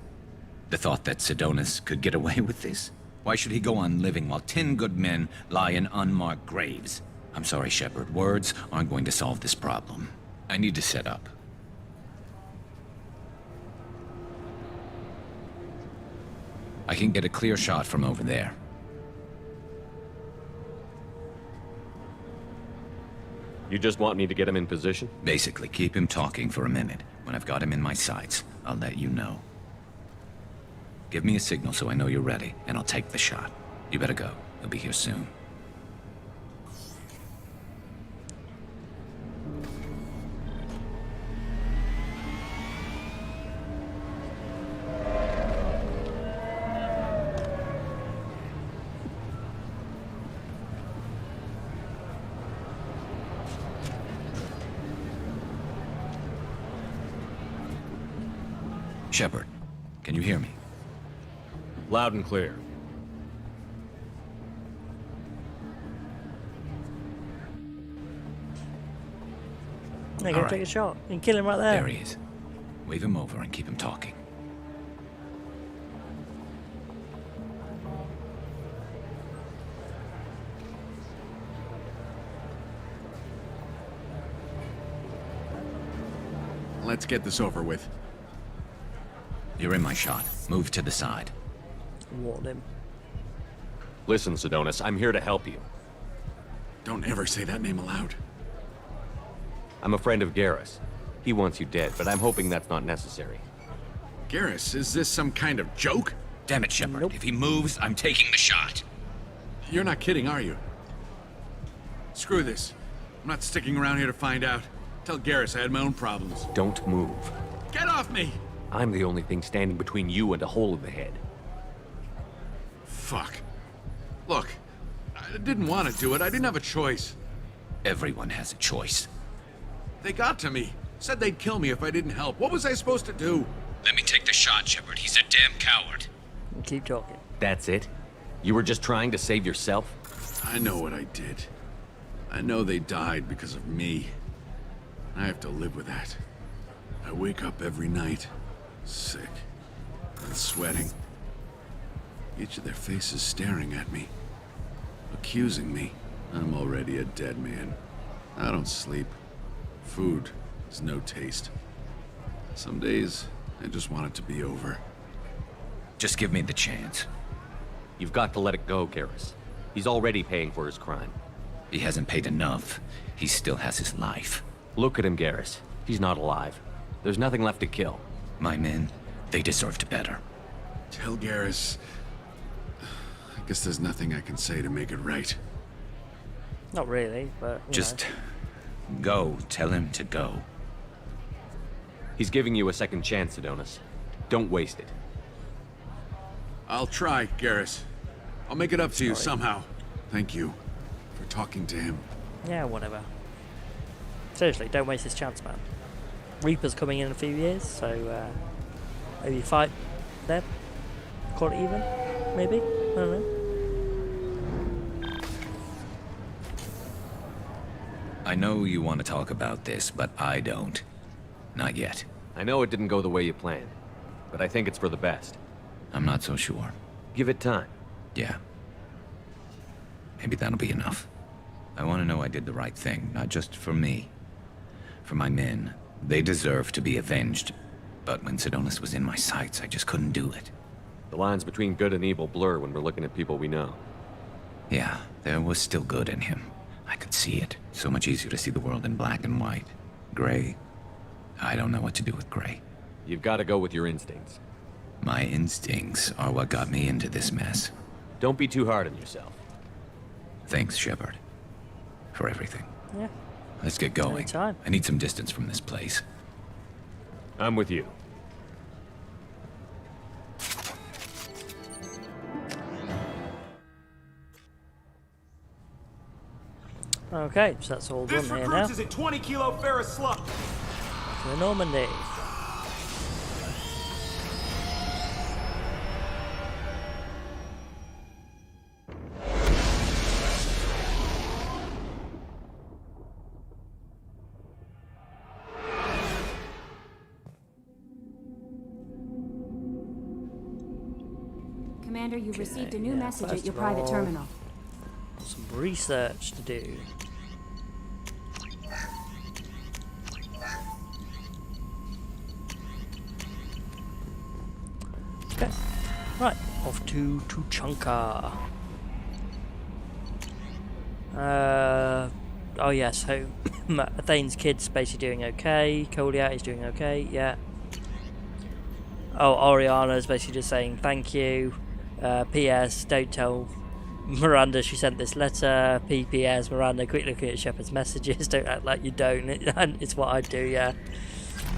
The thought that Sedonis could get away with this? Why should he go on living while 10 good men lie in unmarked graves? I'm sorry, Shepard. Words aren't going to solve this problem. I need to set up. I can get a clear shot from over there. You just want me to get him in position? Basically, keep him talking for a minute. When I've got him in my sights, I'll let you know. Give me a signal so I know you're ready, and I'll take the shot. You better go. He'll be here soon. Shepard, can you hear me? Loud and clear. They're gonna take a shot and kill him right there. There he is. Wave him over and keep him talking. Let's get this over with. You're in my shot. Move to the side. Warn him. Listen, Sedonis, I'm here to help you. Don't ever say that name aloud. I'm a friend of Garrus. He wants you dead, but I'm hoping that's not necessary. Garrus, is this some kind of joke? Damn it, Shepard. If he moves, I'm taking the shot. You're not kidding, are you? Screw this. I'm not sticking around here to find out. Tell Garrus I had my own problems. Don't move. Get off me! I'm the only thing standing between you and a hole in the head. Fuck. Look, I didn't want to do it. I didn't have a choice. Everyone has a choice. They got to me. Said they'd kill me if I didn't help. What was I supposed to do? Let me take the shot, Shepard. He's a damn coward. Keep talking. That's it? You were just trying to save yourself? I know what I did. I know they died because of me. I have to live with that. I wake up every night, sick and sweating. Each of their faces staring at me, accusing me. I'm already a dead man. I don't sleep. Food has no taste. Some days, I just want it to be over. Just give me the chance. You've got to let it go, Garrus. He's already paying for his crime. He hasn't paid enough. He still has his life. Look at him, Garrus. He's not alive. There's nothing left to kill. My men, they deserved better. Tell Garrus... I guess there's nothing I can say to make it right. Not really, but Just go. Tell him to go. He's giving you a second chance, Adonis. Don't waste it. I'll try, Garrus. I'll make it up to you somehow. Thank you for talking to him. Yeah, whatever. Seriously, don't waste this chance, man. Reaper's coming in a few years, so maybe fight them. Call it even, maybe. I don't know. I know you want to talk about this, but I don't. Not yet. I know it didn't go the way you planned, but I think it's for the best. I'm not so sure. Give it time. Yeah. Maybe that'll be enough. I want to know I did the right thing, not just for me. For my men. They deserve to be avenged. But when Sidonis was in my sights, I just couldn't do it. The lines between good and evil blur when we're looking at people we know. Yeah, there was still good in him. I could see it. So much easier to see the world in black and white. Gray. I don't know what to do with gray. You've got to go with your instincts. My instincts are what got me into this mess. Don't be too hard on yourself. Thanks, Shepard. For everything. Yeah. Let's get going. Anytime. I need some distance from this place. I'm with you. Okay, so that's all done This here now. recruits is a 20-kilo ferrous slug. To the Normandy. Commander, you received a new yeah, message first at your of private all, terminal. Some research to do. Okay, right, off to Tuchanka. Oh yeah, so Thane's kid's basically doing okay. Koliat is doing okay, yeah. Oh, Oriana's basically just saying thank you. P.S. Don't tell Miranda she sent this letter. P.P.S. Miranda, quit looking at Shepard's messages. Don't act like you don't. It's what I do, yeah.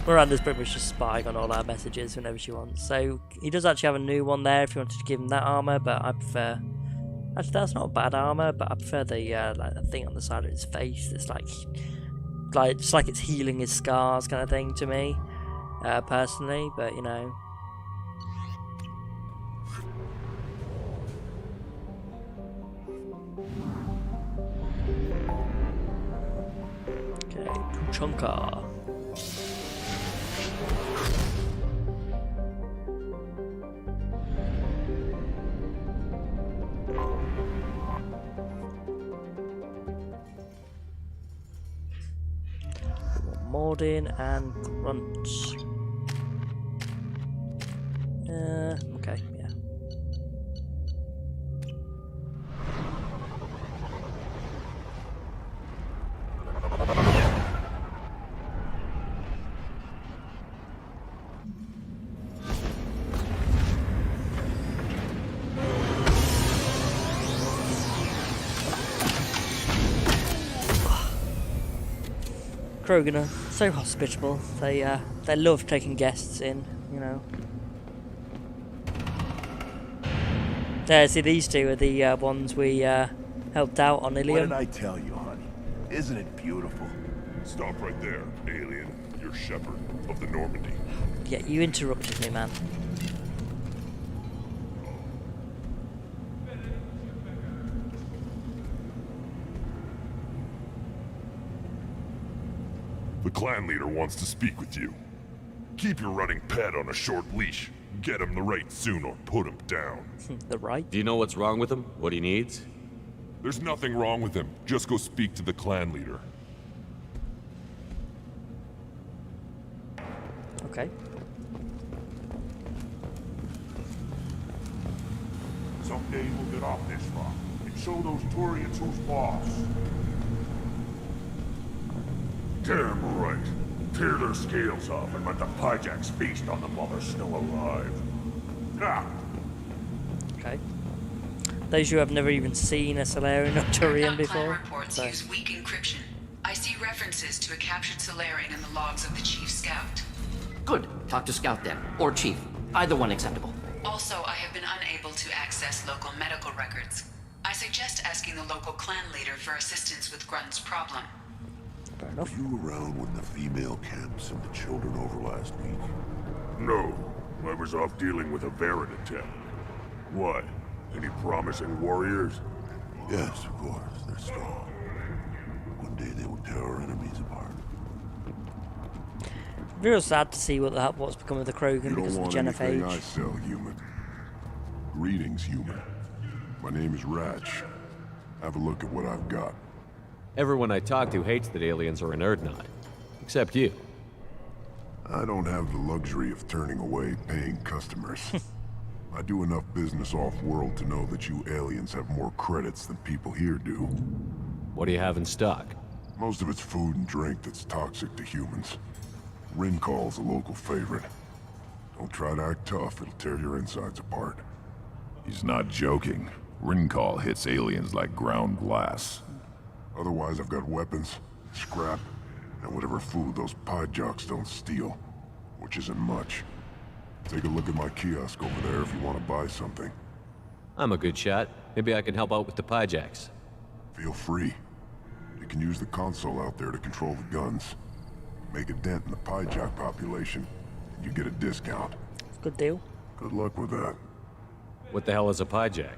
Miranda's pretty much just spying on all our messages whenever she wants. So he does actually have a new one there if you wanted to give him that armor, but I prefer... Actually, that's not bad armor, but I prefer the like the thing on the side of his face. It's like it's like it's healing his scars kind of thing to me, personally. But you know. Okay, Tuchanka. Mordin and Grunt. Okay, yeah. Krogan are so hospitable. They love taking guests in, you know. See, these two are the ones we helped out on Ilium. What did I tell you, honey? Isn't it beautiful? Stop right there, alien. You're Shepard of the Normandy. Yeah, you interrupted me, man. The clan leader wants to speak with you. Keep your running pet on a short leash. Get him the right soon or put him down. The right? Do you know what's wrong with him? What he needs? There's nothing wrong with him. Just go speak to the clan leader. Okay. Someday we'll get off this rock and show those Turians who's boss. Damn right. Tear their scales off and let the Pyjaks feast on them while they're still alive. Ah. Okay. Those who have never even seen a Solarian or Turian before. Reports use weak encryption. I see references to a captured Solarian in the logs of the Chief Scout. Good. Talk to Scout then. Or Chief. Either one acceptable. Also, I have been unable to access local medical records. I suggest asking the local clan leader for assistance with Grunt's problem. Fair enough. Were you around when the female camp sent the children over last week? No. I was off dealing with a Varren attack. What? Any promising warriors? Yes, of course. They're strong. One day they will tear our enemies apart. Real sad to see what's become of the Krogan because of the Jennifer age. I sell, human. Greetings, human. My name is Ratch. Have a look at what I've got. Everyone I talk to hates that aliens are an Erdnot. Except you. I don't have the luxury of turning away paying customers. I do enough business off-world to know that you aliens have more credits than people here do. What do you have in stock? Most of it's food and drink that's toxic to humans. Rincall's a local favorite. Don't try to act tough, it'll tear your insides apart. He's not joking. Rincall hits aliens like ground glass. Otherwise, I've got weapons, scrap, and whatever food those Pyjaks don't steal. Which isn't much. Take a look at my kiosk over there if you want to buy something. I'm a good shot. Maybe I can help out with the Pyjaks. Feel free. You can use the console out there to control the guns. Make a dent in the Pyjak population, and you get a discount. Good deal. Good luck with that. What the hell is a Pyjak?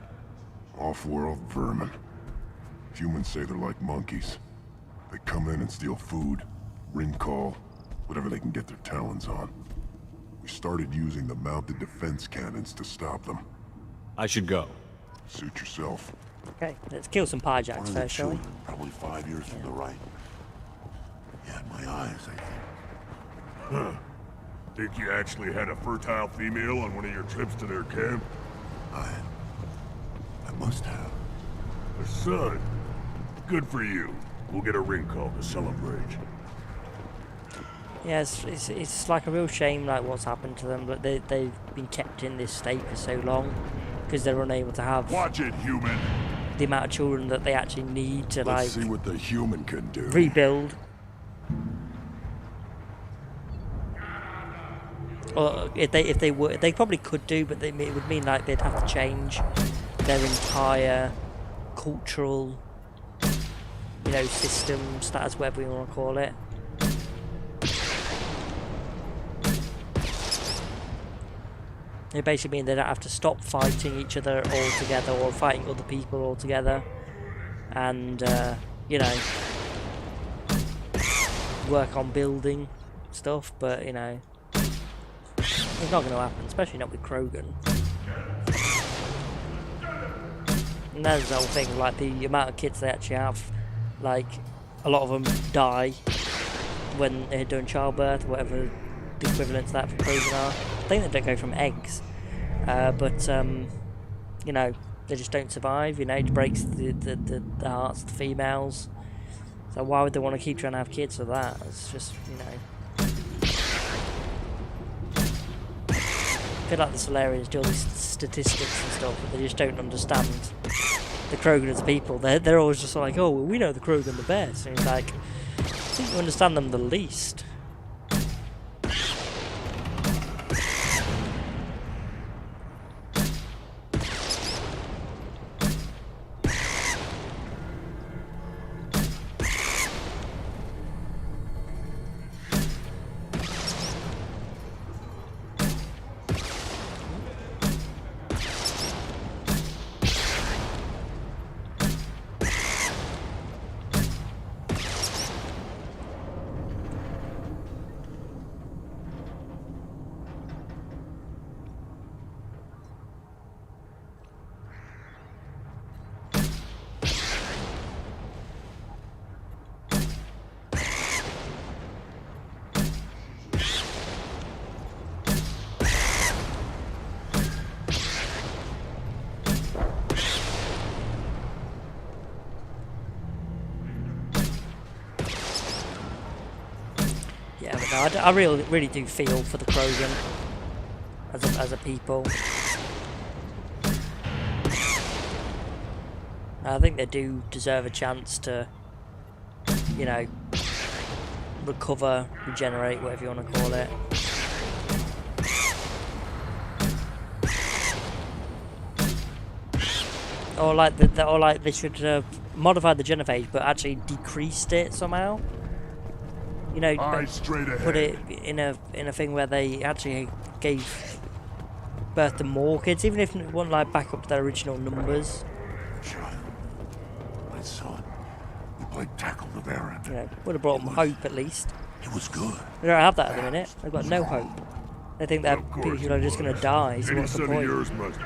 Off-world vermin. Humans say they're like monkeys. They come in and steal food, Rincall, whatever they can get their talons on. We started using the mounted defense cannons to stop them. I should go. Suit yourself. Okay, let's kill some Pyjaks first, shall we? Probably 5 years from the right. Yeah, my eyes, I think. Huh. Think you actually had a fertile female on one of your trips to their camp? I must have. A son. Good for you. We'll get a ring call to celebrate. Yeah, it's like a real shame, like what's happened to them, but they've been kept in this state for so long because they're unable to have. Watch it, human. The amount of children that they actually need to Let's see what the human can do. Rebuild. Or if they were, they probably could do, but it would mean like they'd have to change their entire cultural, system, status, whatever you want to call it. It basically means they don't have to stop fighting each other altogether or fighting other people altogether, and work on building stuff. But it's not going to happen, especially not with Krogan. And that's the whole thing, like the amount of kids they actually have. Like, a lot of them die when they're doing childbirth, whatever the equivalent to that for Krogan are. I think they don't go from eggs, but they just don't survive. It breaks the hearts of the females. So why would they want to keep trying to have kids with that? It's just I feel like the Solarians do all these statistics and stuff, but they just don't understand the Krogan as people. They're always just like, oh, well, we know the Krogan the best. And it's like, I think you understand them the least. No, I really do feel for the Krogan as a people. I think they do deserve a chance to, you know, recover, regenerate, whatever you want to call it. Or like they should have modified the genophage, but actually decreased it somehow. You know, put it in a thing where they actually gave birth to more kids, even if it wasn't like back up to their original numbers. My son, we played tackle the Baron. You know, would have brought them hope at least. It was good. They don't have that at the minute. They've got no hope. They think that people are just going to die. So what's the point? Yours must be.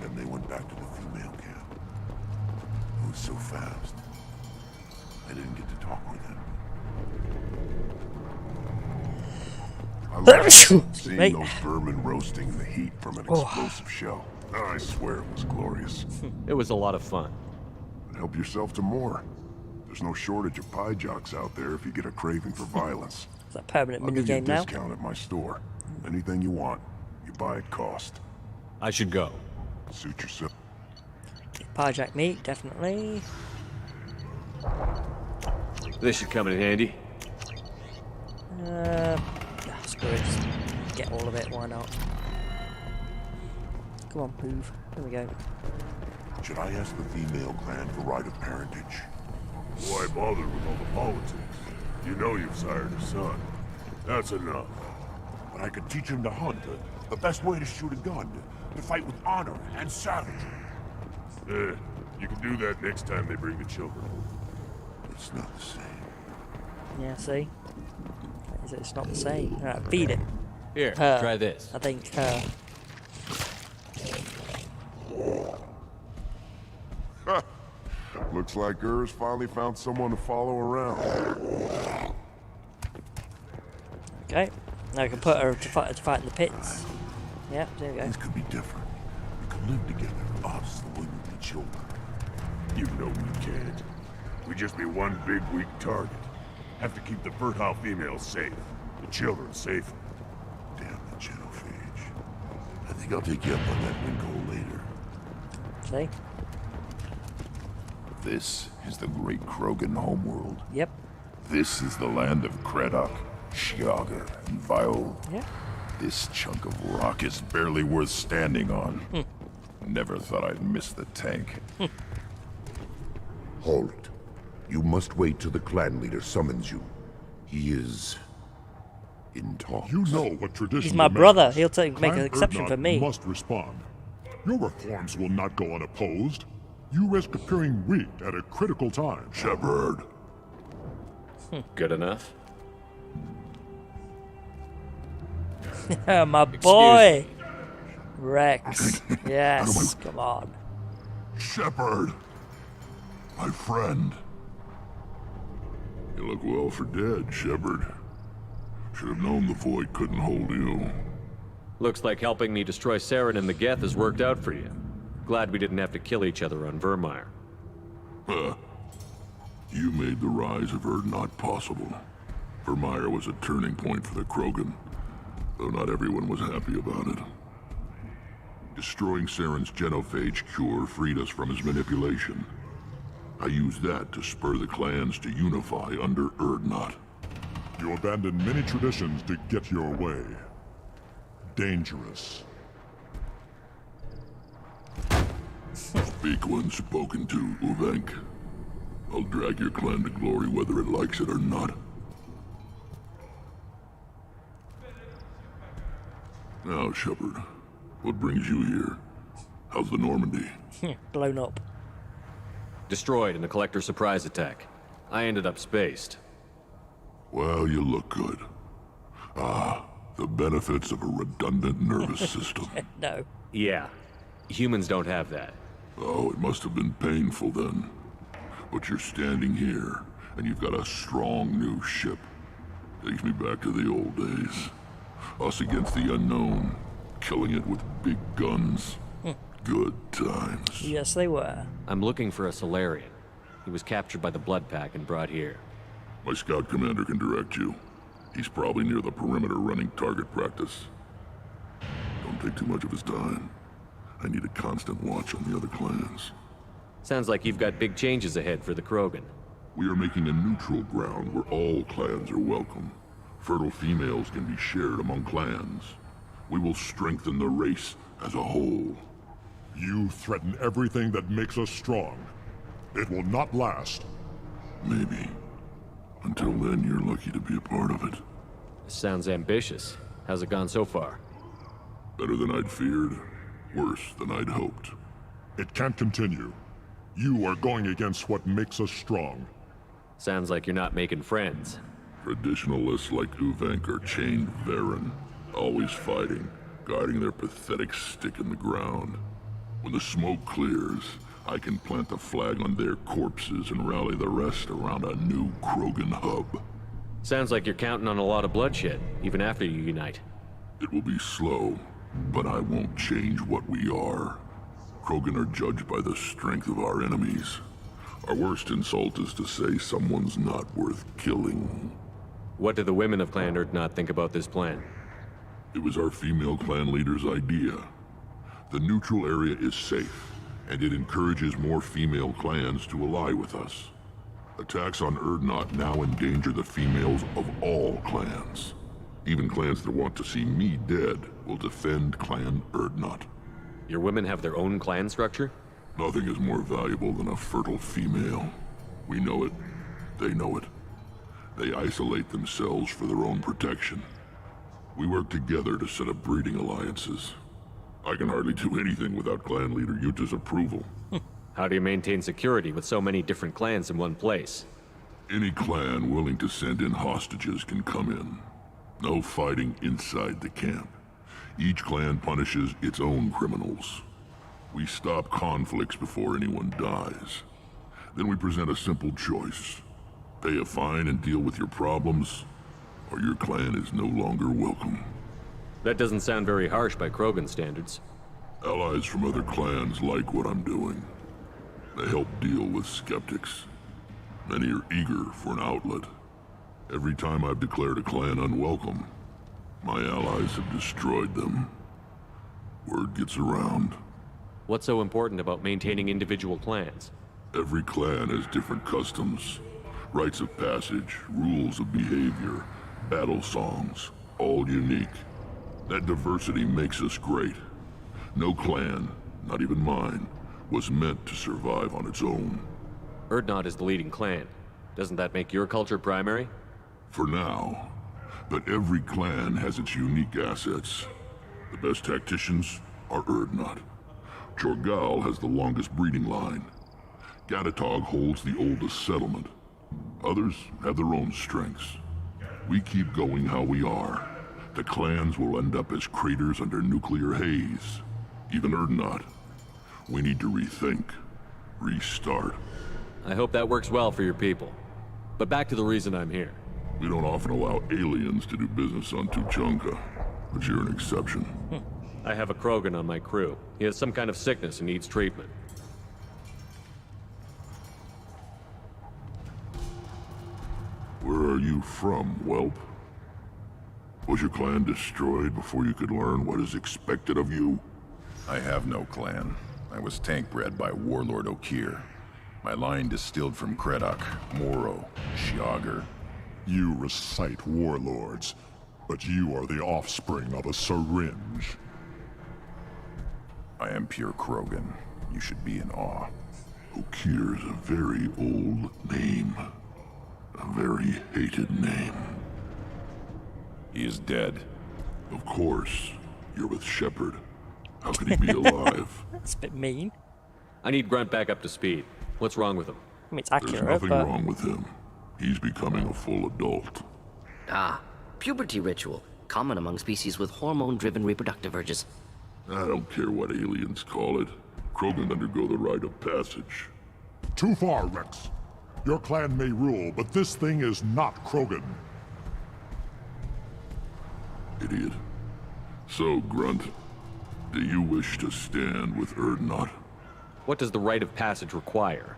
Then they went back to the female camp. It was so fast. I didn't get to talk with him. I love seeing those vermin roasting in the heat from an explosive shell. I swear it was glorious. It was a lot of fun. Help yourself to more. There's no shortage of pie jocks out there if you get a craving for violence. Is that a permanent I'll give you a minigame now? discount at my store. Anything you want, you buy at cost. I should go. Suit yourself. Pie jack meat, definitely. This should come in handy. Screw it. Just get all of it. Why not? Come on, move. There we go. Should I ask the female clan for right of parentage? Why bother with all the politics? You know you've sired a son. That's enough. But I could teach him to hunt, the best way to shoot a gun, to fight with honor and savagery. You can do that next time they bring the children. It's not the same. Yeah, see? It's not the same. Alright, feed it. Here, try this. I think Looks like Garrus finally found someone to follow around. Okay. Now I can put her to fight in the pits. Yeah, there we go. Things could be different. We could live together, us, the women, the children. You know we can't. We'd just be one big weak target. Have to keep the fertile females safe. The children safer. Damn the genophage. I think I'll take you up on that windhole later. See? This is the great Krogan homeworld. Yep. This is the land of Kredok, Shiaga, and Viol. Yeah. This chunk of rock is barely worth standing on. Never thought I'd miss the tank. Halt. You must wait till the clan leader summons you. He is in talks. You know what tradition He's my brother. He'll make an exception for me. Must respond. Your reforms will not go unopposed. You risk appearing weak at a critical time. Shepard. Good enough. My boy, Rex. Yes, come on. Shepard. My friend. You look well for dead, Shepard. Should have known the Void couldn't hold you. Looks like helping me destroy Saren and the Geth has worked out for you. Glad we didn't have to kill each other on Vermeer. Huh. You made the rise of her not possible. Vermeer was a turning point for the Krogan, though not everyone was happy about it. Destroying Saren's genophage cure freed us from his manipulation. I used that to spur the clans to unify under Urdnot. You abandoned many traditions to get your way. Dangerous. Speak when spoken to, Uvenk. I'll drag your clan to glory whether it likes it or not. Now, Shepard, what brings you here? How's the Normandy? Blown up. Destroyed in a collector surprise attack. I ended up spaced. Well, you look good. Ah, the benefits of a redundant nervous system. No. Yeah. Humans don't have that. Oh, it must have been painful then. But you're standing here, and you've got a strong new ship. Takes me back to the old days. Us against the unknown, killing it with big guns. Good times. Yes, they were. I'm looking for a Solarian. He was captured by the Blood Pack and brought here. My scout commander can direct you. He's probably near the perimeter running target practice. Don't take too much of his time. I need a constant watch on the other clans. Sounds like you've got big changes ahead for the Krogan. We are making a neutral ground where all clans are welcome. Fertile females can be shared among clans. We will strengthen the race as a whole. You threaten everything that makes us strong. It will not last. Maybe. Until then, you're lucky to be a part of it. Sounds ambitious. How's it gone so far? Better than I'd feared. Worse than I'd hoped. It can't continue. You are going against what makes us strong. Sounds like you're not making friends. Traditionalists like Uvenk are chained Varen, always fighting, guarding their pathetic stick in the ground. When the smoke clears, I can plant a flag on their corpses and rally the rest around a new Krogan hub. Sounds like you're counting on a lot of bloodshed, even after you unite. It will be slow, but I won't change what we are. Krogan are judged by the strength of our enemies. Our worst insult is to say someone's not worth killing. What do the women of Clan Urdnot think about this plan? It was our female clan leader's idea. The neutral area is safe, and it encourages more female clans to ally with us. Attacks on Urdnot now endanger the females of all clans. Even clans that want to see me dead will defend Clan Urdnot. Your women have their own clan structure? Nothing is more valuable than a fertile female. We know it. They know it. They isolate themselves for their own protection. We work together to set up breeding alliances. I can hardly do anything without clan leader Yuta's approval. How do you maintain security with so many different clans in one place? Any clan willing to send in hostages can come in. No fighting inside the camp. Each clan punishes its own criminals. We stop conflicts before anyone dies. Then we present a simple choice. Pay a fine and deal with your problems, or your clan is no longer welcome. That doesn't sound very harsh by Krogan standards. Allies from other clans like what I'm doing. They help deal with skeptics. Many are eager for an outlet. Every time I've declared a clan unwelcome, my allies have destroyed them. Word gets around. What's so important about maintaining individual clans? Every clan has different customs, rites of passage, rules of behavior, battle songs, all unique. That diversity makes us great. No clan, not even mine, was meant to survive on its own. Urdnot is the leading clan. Doesn't that make your culture primary? For now. But every clan has its unique assets. The best tacticians are Urdnot. Chorgal has the longest breeding line. Gatatog holds the oldest settlement. Others have their own strengths. We keep going how we are. The clans will end up as craters under nuclear haze. Even Urdnot. We need to rethink. Restart. I hope that works well for your people. But back to the reason I'm here. We don't often allow aliens to do business on Tuchanka, but you're an exception. I have a Krogan on my crew. He has some kind of sickness and needs treatment. Where are you from, whelp? Was your clan destroyed before you could learn what is expected of you? I have no clan. I was tank bred by Warlord Okir. My line distilled from Kredok, Moro, Shiagar. You recite warlords, but you are the offspring of a syringe. I am pure Krogan. You should be in awe. Okir is a very old name. A very hated name. He is dead. Of course. You're with Shepard. How could he be alive? That's a bit mean. I need Grunt back up to speed. What's wrong with him? I mean, it's accurate, There's nothing but... wrong with him. He's becoming a full adult. Ah, puberty ritual. Common among species with hormone-driven reproductive urges. I don't care what aliens call it. Krogan undergo the rite of passage. Too far, Rex. Your clan may rule, but this thing is not Krogan. Idiot. So, Grunt, do you wish to stand with Urdnot? What does the rite of passage require?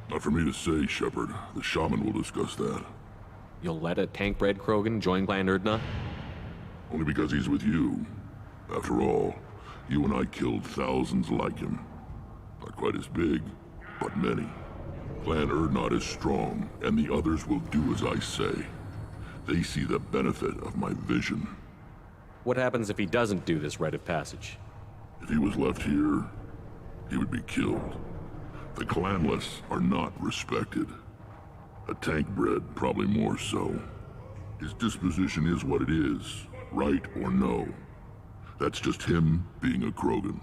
Not for me to say, Shepard. The shaman will discuss that. You'll let a tank-bred Krogan join Clan Urdnot? Only because he's with you. After all, you and I killed thousands like him. Not quite as big, but many. Clan Urdnot is strong, and the others will do as I say. They see the benefit of my vision. What happens if he doesn't do this rite of passage? If he was left here, he would be killed. The clanless are not respected. A tank-bred, probably more so. His disposition is what it is, right or no. That's just him being a Krogan.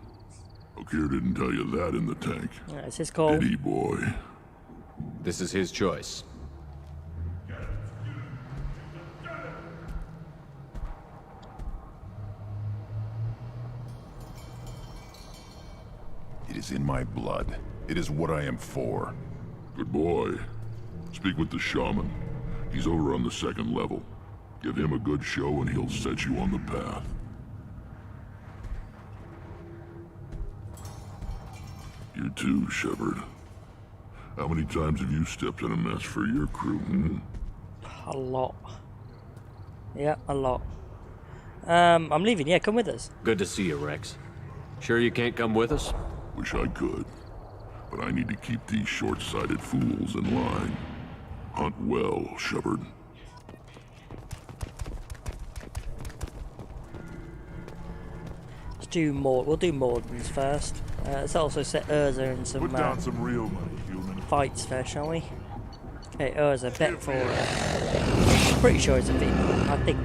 Okeer didn't tell you that in the tank. Yeah, it's his call. Did he, boy? This is his choice. It is in my blood. It is what I am for. Good boy. Speak with the shaman. He's over on the second level. Give him a good show and he'll set you on the path. You too, Shepard. How many times have you stepped in a mess for your crew, hmm? A lot. Yeah, a lot. I'm leaving. Yeah, come with us. Good to see you, Rex. Sure you can't come with us? Wish I could. But I need to keep these short-sighted fools in line. Hunt well, Shepard. Let's do more. We'll do Mordin's first. Let's also set Urza in some, Put down some real money, human. fights first, shall we? Okay, Urza, bet for pretty sure it's a big one, I think.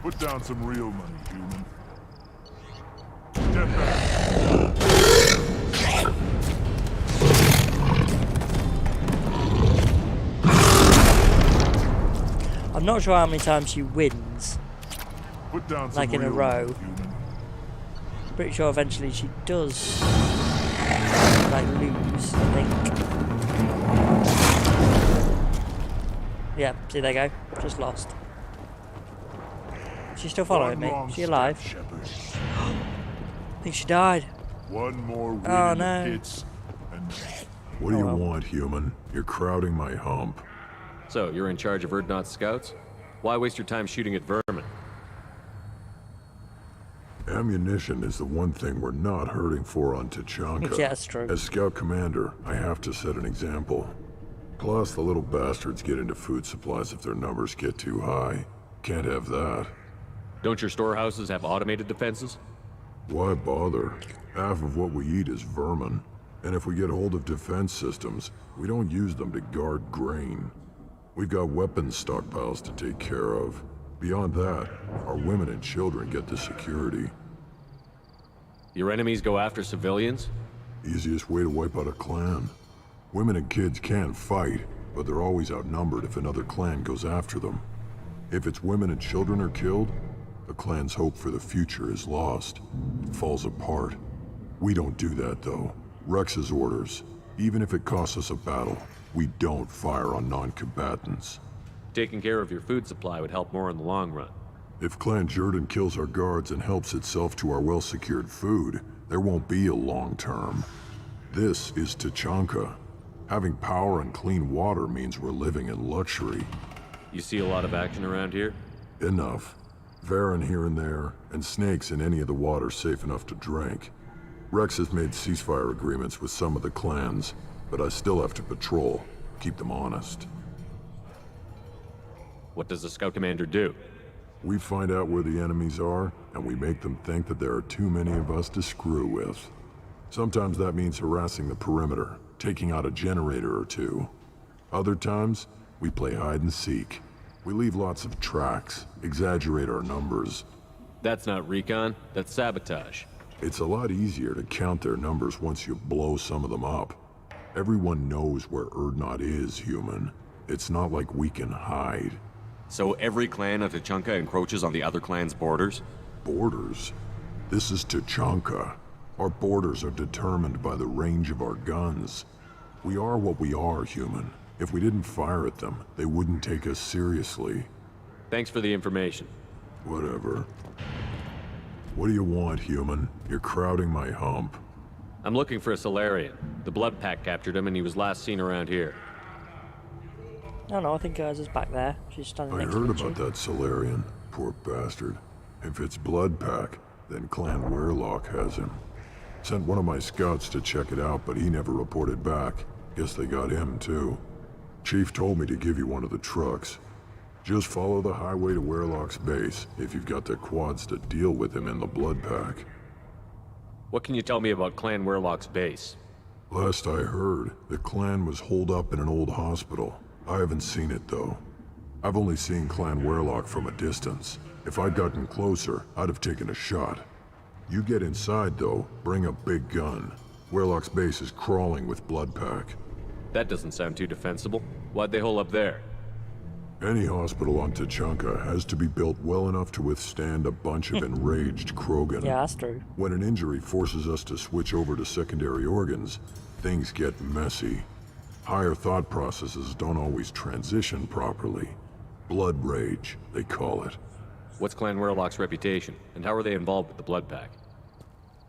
Put down some real money, human. Step back. I'm not sure how many times she wins, Put down some like in a real row. money, human. Pretty sure eventually she does, like, lose, I think. Yeah, see, there you go. Just lost. She's still following me. Is she alive? I think she died. One more win Oh, in the no. pits, and What do you want, human? You're crowding my hump. So, you're in charge of Urdnot's scouts? Why waste your time shooting at vermin? Ammunition is the one thing we're not hurting for on Tachanka. Yeah, that's true. As scout commander, I have to set an example. Plus, the little bastards get into food supplies if their numbers get too high. Can't have that. Don't your storehouses have automated defenses? Why bother? Half of what we eat is vermin. And if we get hold of defense systems, we don't use them to guard grain. We've got weapons stockpiles to take care of. Beyond that, our women and children get the security. Your enemies go after civilians? Easiest way to wipe out a clan. Women and kids can fight, but they're always outnumbered if another clan goes after them. If its women and children are killed, the clan's hope for the future is lost. It falls apart. We don't do that, though. Rex's orders. Even if it costs us a battle, we don't fire on non-combatants. Taking care of your food supply would help more in the long run. If Clan Jordan kills our guards and helps itself to our well-secured food, there won't be a long term. This is Tachanka. Having power and clean water means we're living in luxury. You see a lot of action around here? Enough. Varen here and there, and snakes in any of the water safe enough to drink. Rex has made ceasefire agreements with some of the clans, but I still have to patrol, keep them honest. What does the scout commander do? We find out where the enemies are, and we make them think that there are too many of us to screw with. Sometimes that means harassing the perimeter, taking out a generator or two. Other times, we play hide and seek. We leave lots of tracks, exaggerate our numbers. That's not recon, that's sabotage. It's a lot easier to count their numbers once you blow some of them up. Everyone knows where Urdnot is, human. It's not like we can hide. So every clan of Tachanka encroaches on the other clan's borders? Borders? This is Tachanka. Our borders are determined by the range of our guns. We are what we are, human. If we didn't fire at them, they wouldn't take us seriously. Thanks for the information. Whatever. What do you want, human? You're crowding my hump. I'm looking for a Solarian. The Blood Pack captured him and he was last seen around here. No, I think Garrus is back there. She's standing I next to heard me. about that Solarian. Poor bastard. If it's Blood Pack, then Clan Weirlock has him. Sent one of my scouts to check it out, but he never reported back. Guess they got him, too. Chief told me to give you one of the trucks. Just follow the highway to Weirlock's base, if you've got the quads to deal with him in the Blood Pack. What can you tell me about Clan Weirlock's base? Last I heard, the clan was holed up in an old hospital. I haven't seen it, though. I've only seen Clan Weirlock from a distance. If I'd gotten closer, I'd have taken a shot. You get inside, though, bring a big gun. Weirlock's base is crawling with Blood Pack. That doesn't sound too defensible. Why'd they hole up there? Any hospital on Tuchanka has to be built well enough to withstand a bunch of enraged Krogan. Yeah, that's true. When an injury forces us to switch over to secondary organs, things get messy. Higher thought processes don't always transition properly. Blood rage, they call it. What's Clan Weirlock's reputation, and how are they involved with the Blood Pack?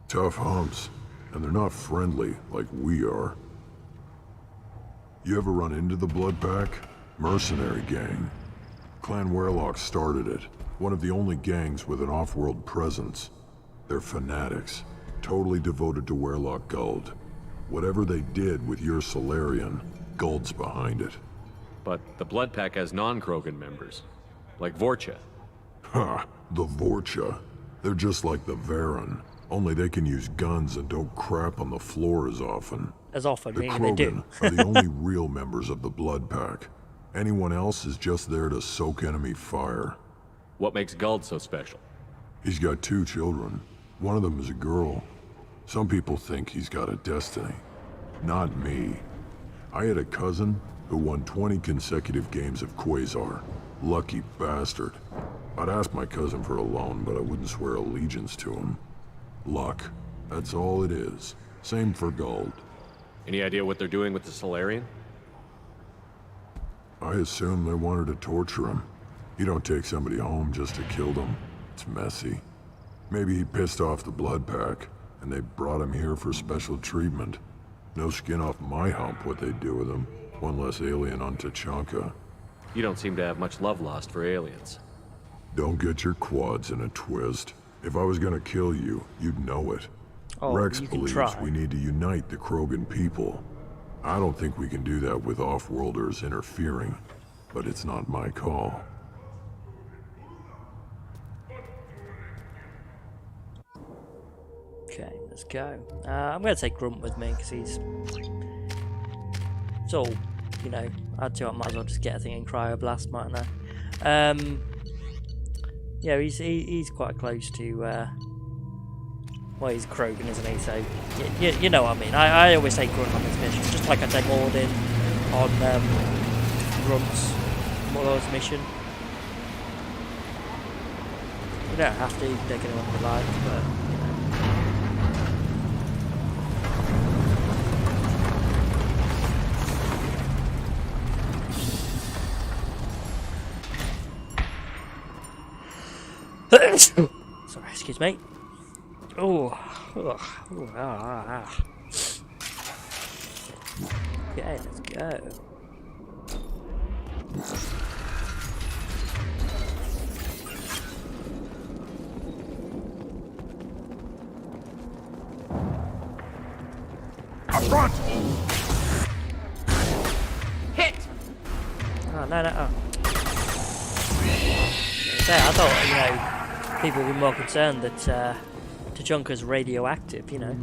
Tough humps, and they're not friendly like we are. You ever run into the Blood Pack? Mercenary gang. Clan Weirlock started it. One of the only gangs with an off-world presence. They're fanatics, totally devoted to Weirlock Guld. Whatever they did with your Solarian, Guld's behind it. But the Blood Pack has non-Krogan members, like Vorcha. Ha! The Vorcha. They're just like the Varen, only they can use guns and don't crap on the floor as often. As often, The meaning they do. Krogan are the only real members of the Blood Pack. Anyone else is just there to soak enemy fire. What makes Guld so special? He's got 2 children. One of them is a girl. Some people think he's got a destiny. Not me. I had a cousin who won 20 consecutive games of Quasar. Lucky bastard. I'd ask my cousin for a loan, but I wouldn't swear allegiance to him. Luck. That's all it is. Same for Guld. Any idea what they're doing with the Solarian? I assume they wanted to torture him. You don't take somebody home just to kill them. It's messy. Maybe he pissed off the Blood Pack, and they brought him here for special treatment. No skin off my hump what they do with him. One less alien on Tuchanka. You don't seem to have much love lost for aliens. Don't get your quads in a twist. If I was gonna kill you, you'd know it. Oh, Rex you can believes try. we need to unite the Krogan people. I don't think we can do that with off-worlders interfering, but it's not my call. Okay, let's go. I'm going to take Grunt with me because he's... It's all, you know, I might as well just get a thing in Cryoblast, mightn't I? Yeah, he's quite close to... Well, he's Krogan, isn't he? So, you know what I mean. I always take Grunt on this mission, just like I take Mordin on Grunt's mission. You don't have to take anyone you like, but, you know. Sorry, excuse me. Okay, let's go. Up front! Hit! Oh, no. Yeah, I thought, you know, people would be more concerned that Tuchanka's radioactive, you know.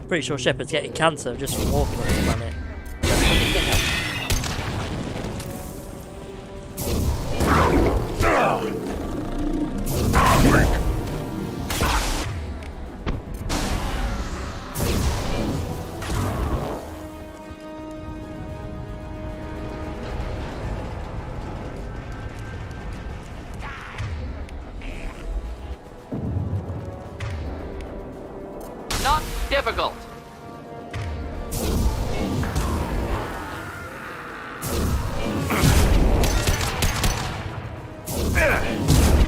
Pretty sure Shepard's getting cancer just from walking on this planet. Not difficult.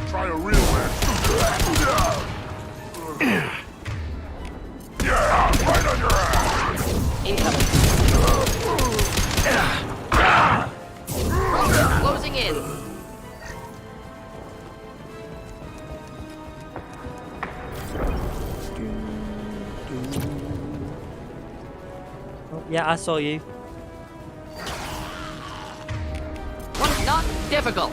Try a real man. Yeah, right on your ass! Incoming. Closing in. Oh, yeah, I saw you. What's not difficult?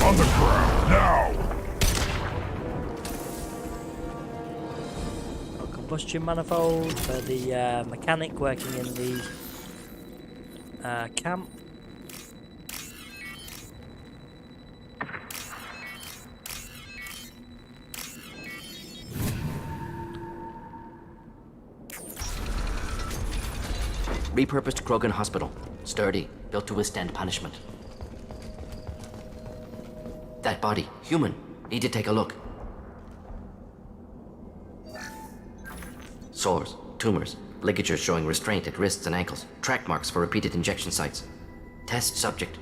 On the ground, now! Combustion manifold for the mechanic working in the camp. Repurposed Krogan Hospital. Sturdy, built to withstand punishment. That body, human. Need to take a look. Sores, tumors, ligatures showing restraint at wrists and ankles, track marks for repeated injection sites. Test subject,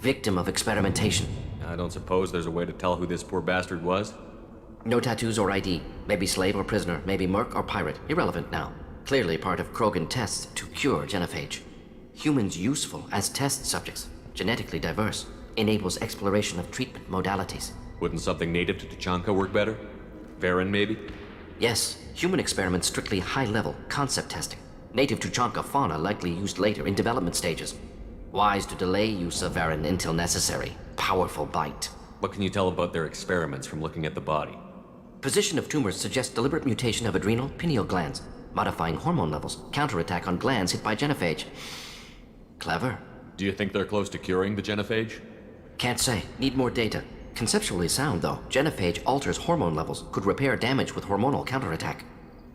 victim of experimentation. I don't suppose there's a way to tell who this poor bastard was? No tattoos or ID. Maybe slave or prisoner, maybe merc or pirate. Irrelevant now. Clearly part of Krogan tests to cure genophage. Humans useful as test subjects, genetically diverse, enables exploration of treatment modalities. Wouldn't something native to Tuchanka work better? Varen, maybe? Yes, human experiments strictly high-level concept testing. Native Tuchanka fauna likely used later in development stages. Wise to delay use of Varen until necessary. Powerful bite. What can you tell about their experiments from looking at the body? Position of tumors suggests deliberate mutation of adrenal, pineal glands, modifying hormone levels, counterattack on glands hit by genophage. Clever. Do you think they're close to curing the genophage? Can't say. Need more data. Conceptually sound, though. Genophage alters hormone levels, could repair damage with hormonal counterattack.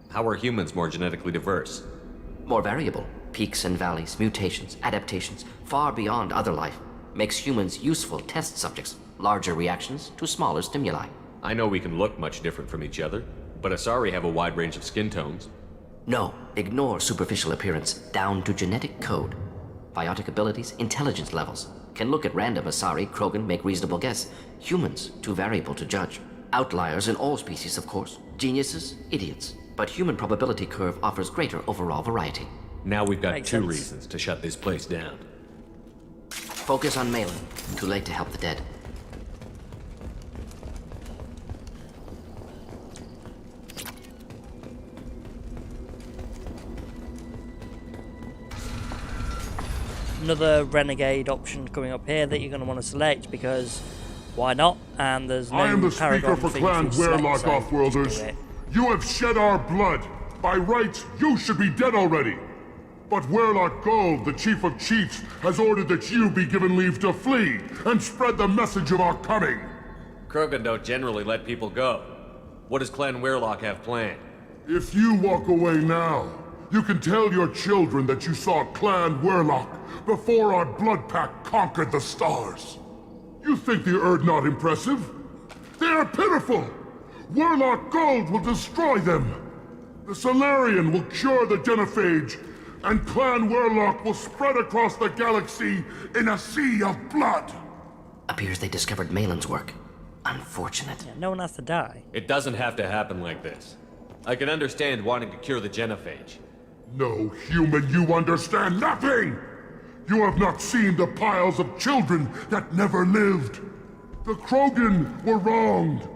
How are humans more genetically diverse? More variable. Peaks and valleys, mutations, adaptations, far beyond other life. Makes humans useful test subjects. Larger reactions to smaller stimuli. I know we can look much different from each other, but Asari have a wide range of skin tones. No, ignore superficial appearance, down to genetic code. Biotic abilities, intelligence levels. Can look at random Asari, Krogan, make reasonable guess. Humans, too variable to judge. Outliers in all species, of course. Geniuses, idiots. But human probability curve offers greater overall variety. Now we've got Makes two sense. reasons to shut this place down. Focus on Malin. Too late to help the dead. Another renegade option coming up here that you're going to want to select because why not? And there's no I am the Paragon speaker for thing Clan to select, Werlock so Offworlders. just do it. You have shed our blood. By rights, you should be dead already. But Werlock Gold, the Chief of Chiefs, has ordered that you be given leave to flee and spread the message of our coming. Krogan don't generally let people go. What does Clan Werlock have planned? If you walk away now, you can tell your children that you saw Clan Werlock before our blood pack conquered the stars. You think the Erd not impressive? They are pitiful! Werlock Gold will destroy them! The Solarian will cure the genophage, and Clan Werlock will spread across the galaxy in a sea of blood! Appears they discovered Malin's work. Unfortunate. Yeah, no one has to die. It doesn't have to happen like this. I can understand wanting to cure the genophage. No, human, you understand nothing! You have not seen the piles of children that never lived. The Krogan were wronged.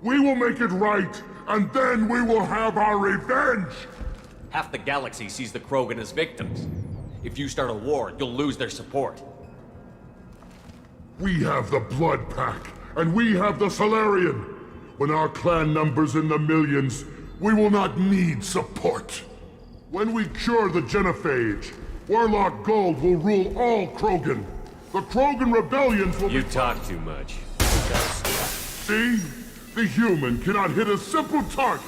We will make it right, and then we will have our revenge! Half the galaxy sees the Krogan as victims. If you start a war, you'll lose their support. We have the Blood Pack, and we have the Solarian. When our clan numbers in the millions, we will not need support. When we cure the genophage, Werlock Gold will rule all Krogan. The Krogan rebellions will You talk too much. See? The human cannot hit a simple target.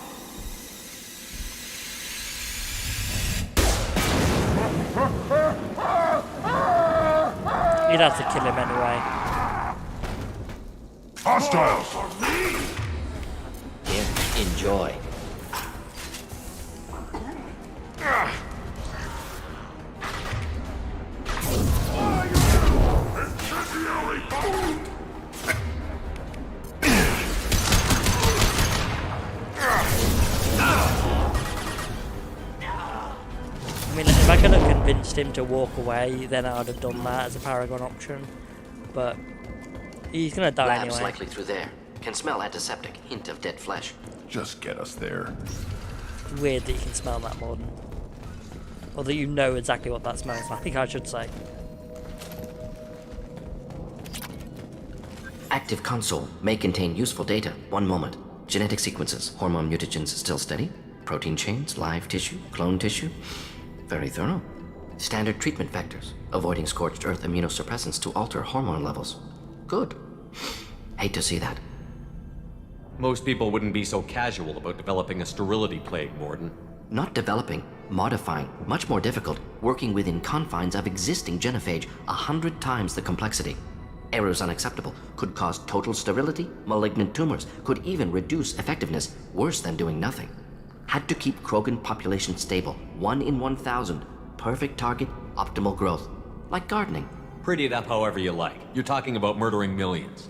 You'd have to kill him anyway. Hostiles! Here, enjoy. I mean, if I could have convinced him to walk away, then I'd have done that as a Paragon option. But he's gonna die Lab's anyway. likely through there. Can smell antiseptic, hint of dead flesh. Just get us there. Weird that you can smell that, Mordin. Or that you know exactly what that smells like, I should say. Active console may contain useful data. One moment. Genetic sequences, hormone mutagens still steady. Protein chains, live tissue, clone tissue. Very thorough. Standard treatment vectors, avoiding scorched earth immunosuppressants to alter hormone levels. Good. Hate to see that. Most people wouldn't be so casual about developing a sterility plague, Mordin. Not developing, modifying, much more difficult, working within confines of existing genophage, 100 times the complexity. Errors unacceptable, could cause total sterility, malignant tumors, could even reduce effectiveness, worse than doing nothing. Had to keep Krogan population stable, 1 in 1,000. Perfect target, optimal growth. Like gardening. Pretty it up however you like. You're talking about murdering millions.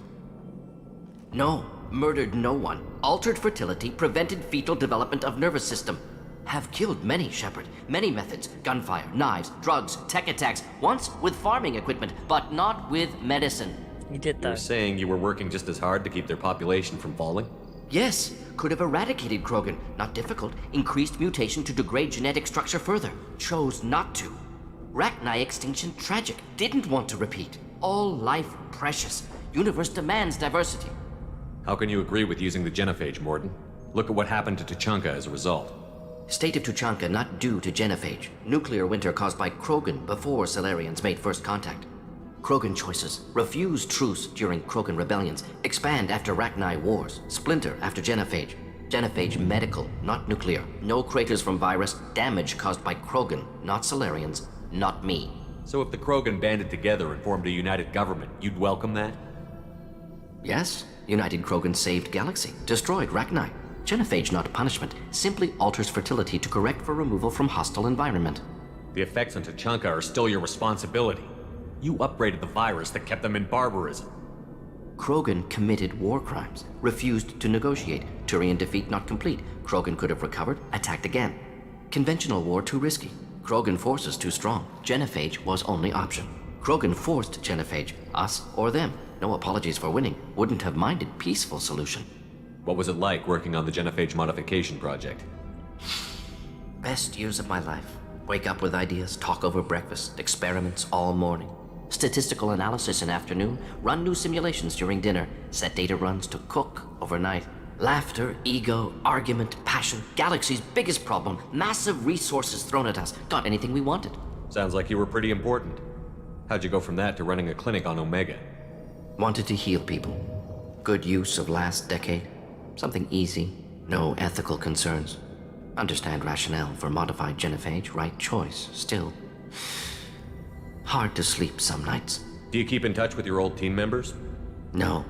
No, murdered no one. Altered fertility, prevented fetal development of nervous system. Have killed many, Shepard. Many methods. Gunfire, knives, drugs, tech attacks. Once with farming equipment, but not with medicine. You did that. You're saying you were working just as hard to keep their population from falling? Yes, could have eradicated Krogan. Not difficult. Increased mutation to degrade genetic structure further. Chose not to. Rachni extinction tragic. Didn't want to repeat. All life precious. Universe demands diversity. How can you agree with using the genophage, Mordin? Look at what happened to Tuchanka as a result. State of Tuchanka not due to genophage. Nuclear winter caused by Krogan before Salarians made first contact. Krogan choices. Refuse truce during Krogan rebellions. Expand after Rachni wars. Splinter after genophage. Genophage medical, not nuclear. No craters from virus. Damage caused by Krogan, not Salarians, not me. So if the Krogan banded together and formed a united government, you'd welcome that? Yes. United Krogan saved Galaxy. Destroyed Rachni. Genophage not punishment. Simply alters fertility to correct for removal from hostile environment. The effects on Tuchanka are still your responsibility. You upgraded the virus that kept them in barbarism. Krogan committed war crimes. Refused to negotiate. Turian defeat not complete. Krogan could have recovered, attacked again. Conventional war too risky. Krogan forces too strong. Genophage was only option. Krogan forced genophage. Us or them. No apologies for winning. Wouldn't have minded peaceful solution. What was it like working on the genophage modification project? Best years of my life. Wake up with ideas, talk over breakfast, experiments all morning. Statistical analysis in afternoon, run new simulations during dinner, set data runs to cook overnight. Laughter, ego, argument, passion, Galaxy's biggest problem, massive resources thrown at us. Got anything we wanted. Sounds like you were pretty important. How'd you go from that to running a clinic on Omega? Wanted to heal people. Good use of last decade. Something easy, no ethical concerns. Understand rationale for modified genophage, right choice, still. Hard to sleep some nights. Do you keep in touch with your old team members? No.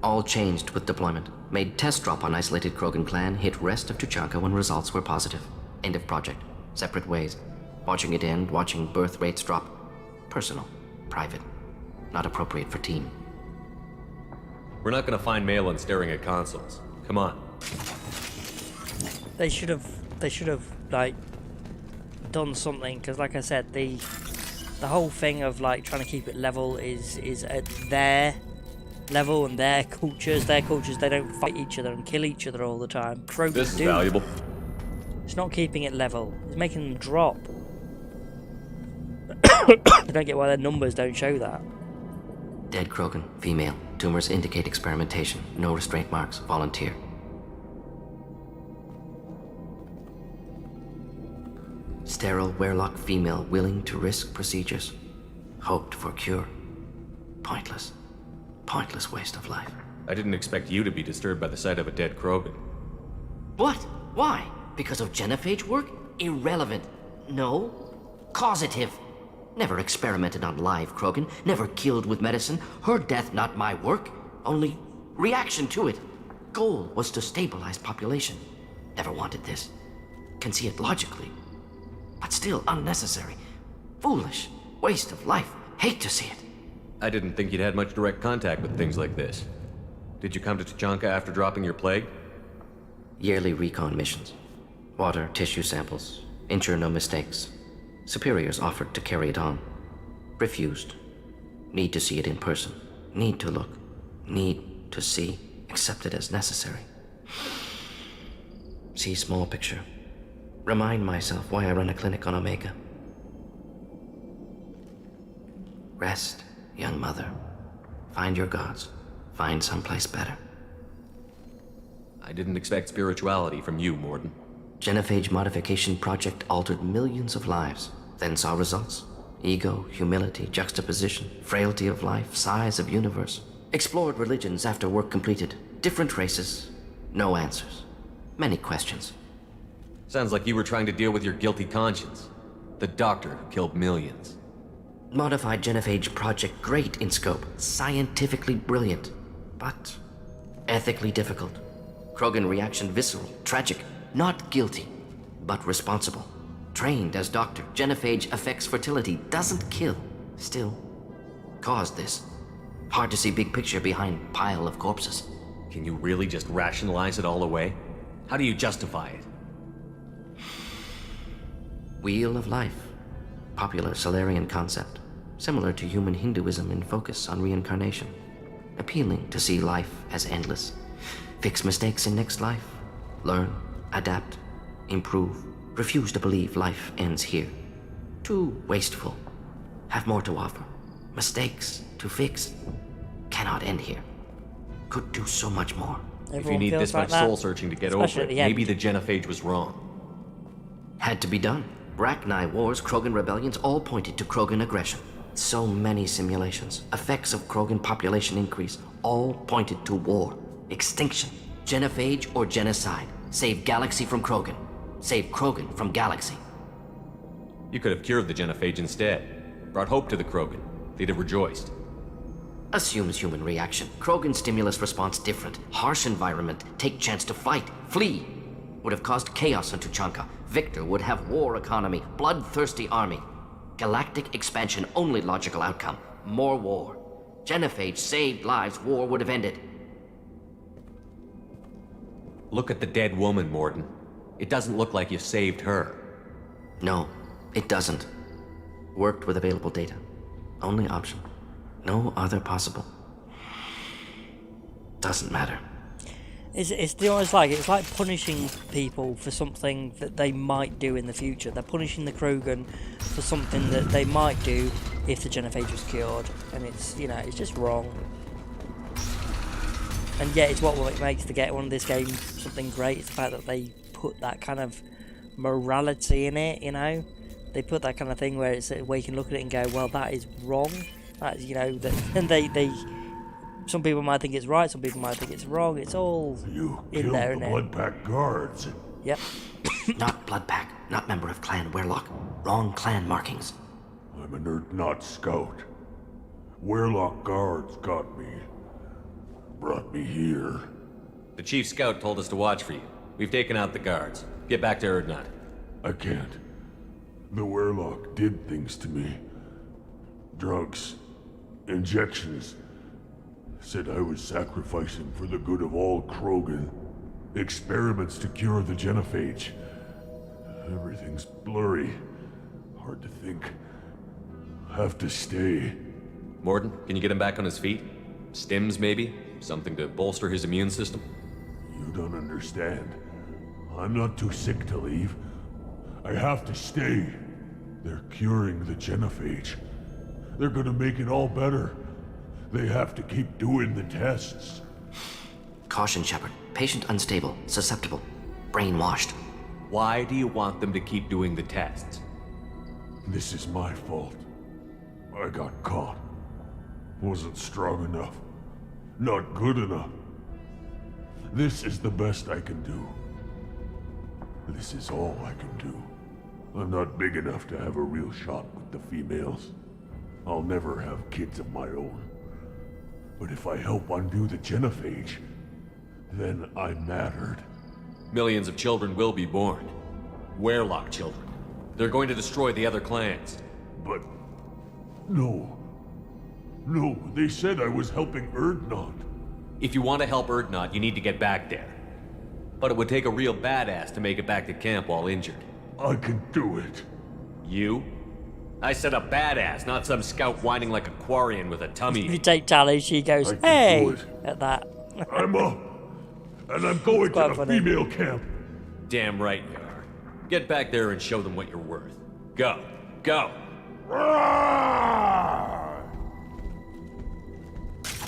All changed with deployment. Made test drop on isolated Krogan clan, hit rest of Tuchanka when results were positive. End of project. Separate ways. Watching it end, watching birth rates drop. Personal. Private. Not appropriate for team. We're not gonna find Malin staring at consoles. Come on. They should have like done something, because like I said, the whole thing of like trying to keep it level is at their level and their cultures. They don't fight each other and kill each other all the time. Krogan This is do. valuable. It's not keeping it level. It's making them drop. I don't get why their numbers don't show that. Dead Krogan, female. Tumors indicate experimentation. No restraint marks. Volunteer. Sterile Werelock female willing to risk procedures. Hoped for cure. Pointless. Pointless waste of life. I didn't expect you to be disturbed by the sight of a dead Krogan. What? Why? Because of genophage work? Irrelevant. No. Causative. Never experimented on live Krogan. Never killed with medicine. Her death not my work. Only reaction to it. Goal was to stabilize population. Never wanted this. Can see it logically. But still unnecessary. Foolish. Waste of life. Hate to see it. I didn't think you'd had much direct contact with things like this. Did you come to Tuchanka after dropping your plague? Yearly recon missions. Water, tissue samples. Ensure no mistakes. Superiors offered to carry it on. Refused. Need to see it in person. Need to look. Need to see. Accepted as necessary. See small picture. Remind myself why I run a clinic on Omega. Rest, young mother. Find your gods. Find someplace better. I didn't expect spirituality from you, Mordin. Genophage modification project altered millions of lives, then saw results. Ego, humility, juxtaposition, frailty of life, size of universe. Explored religions after work completed. Different races. No answers. Many questions. Sounds like you were trying to deal with your guilty conscience. The doctor who killed millions. Modified genophage project great in scope. Scientifically brilliant. But ethically difficult. Krogan reaction visceral, tragic. Not guilty, but responsible. Trained as doctor, genophage affects fertility, doesn't kill. Still, caused this. Hard to see big picture behind pile of corpses. Can you really just rationalize it all away? How do you justify it? Wheel of life. Popular Solarian concept. Similar to human Hinduism in focus on reincarnation. Appealing to see life as endless. Fix mistakes in next life. Learn, adapt, improve. Refuse to believe life ends here. Too wasteful. Have more to offer. Mistakes to fix. Cannot end here. Could do so much more. If you need this much soul searching to get over it, maybe the genophage was wrong. Had to be done. Rachni wars, Krogan rebellions, all pointed to Krogan aggression. So many simulations. Effects of Krogan population increase, all pointed to war. Extinction. Genophage or genocide. Save galaxy from Krogan. Save Krogan from galaxy. You could have cured the genophage instead. Brought hope to the Krogan. They'd have rejoiced. Assumes human reaction. Krogan stimulus response different. Harsh environment. Take chance to fight. Flee. Would have caused chaos on Tuchanka. Victor would have war economy. Bloodthirsty army. Galactic expansion only logical outcome. More war. Genophage saved lives. War would have ended. Look at the dead woman, Mordin. It doesn't look like you saved her. No, it doesn't. Worked with available data. Only option. No other possible. Doesn't matter. It's like punishing people for something that they might do in the future. They're punishing the Krogan for something that they might do if the genophage was cured, and it's it's just wrong. And yet, it's what makes the one of this game something great. It's the fact that they put that kind of morality in it. They put that kind of thing where you can look at it and go, well, that is wrong. That is, and they. Some people might think it's right, some people might think it's wrong. It's all in there, isn't it? Blood Pack guards. Yep. Not Blood Pack, not member of Clan Werlock. Wrong clan markings. I'm a nerd, not scout. Werlock guards got me. Brought me here. The chief scout told us to watch for you. We've taken out the guards. Get back to Erdnot. I can't. The Werlock did things to me. Drugs. Injections. Said I was sacrificing for the good of all Krogan. Experiments to cure the genophage. Everything's blurry. Hard to think. Have to stay. Mordin, can you get him back on his feet? Stims, maybe? Something to bolster his immune system? You don't understand. I'm not too sick to leave. I have to stay. They're curing the genophage. They're gonna make it all better. They have to keep doing the tests. Caution, Shepard. Patient unstable, susceptible, brainwashed. Why do you want them to keep doing the tests? This is my fault. I got caught. Wasn't strong enough. Not good enough. This is the best I can do. This is all I can do. I'm not big enough to have a real shot with the females. I'll never have kids of my own. But if I help undo the genophage, then I'm mattered. Millions of children will be born. Werelock children. They're going to destroy the other clans. But... no. No, they said I was helping Erdnot. If you want to help Erdnot, you need to get back there. But it would take a real badass to make it back to camp while injured. I can do it. You? I said a badass, not some scout whining like a Quarian with a tummy. If you take Tally, she goes, hey, at that. I'm up, and I'm going to the female camp. Damn right you are. Get back there and show them what you're worth. Go. Go.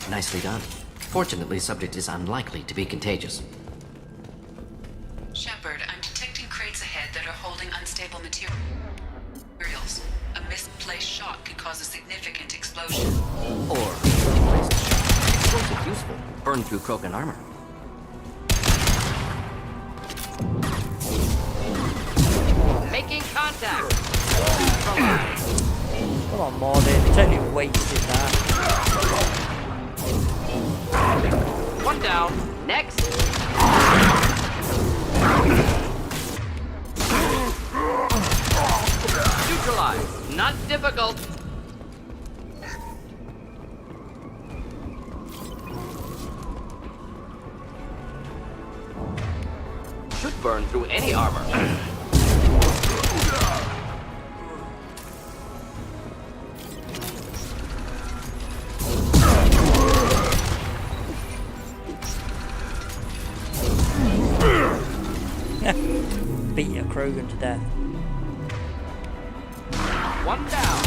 Nicely done. Fortunately, subject is unlikely to be contagious. Shepard, I'm detecting crates ahead that are holding unstable materials. A misplaced shot could cause a significant explosion. Or, explosive useful. Burn through Krogan armor. Making contact. Come on, Mordin. You totally wasted that. One down. Next. Neutralize. Not difficult. Should burn through any armor. Beat your Krogan to death. One down.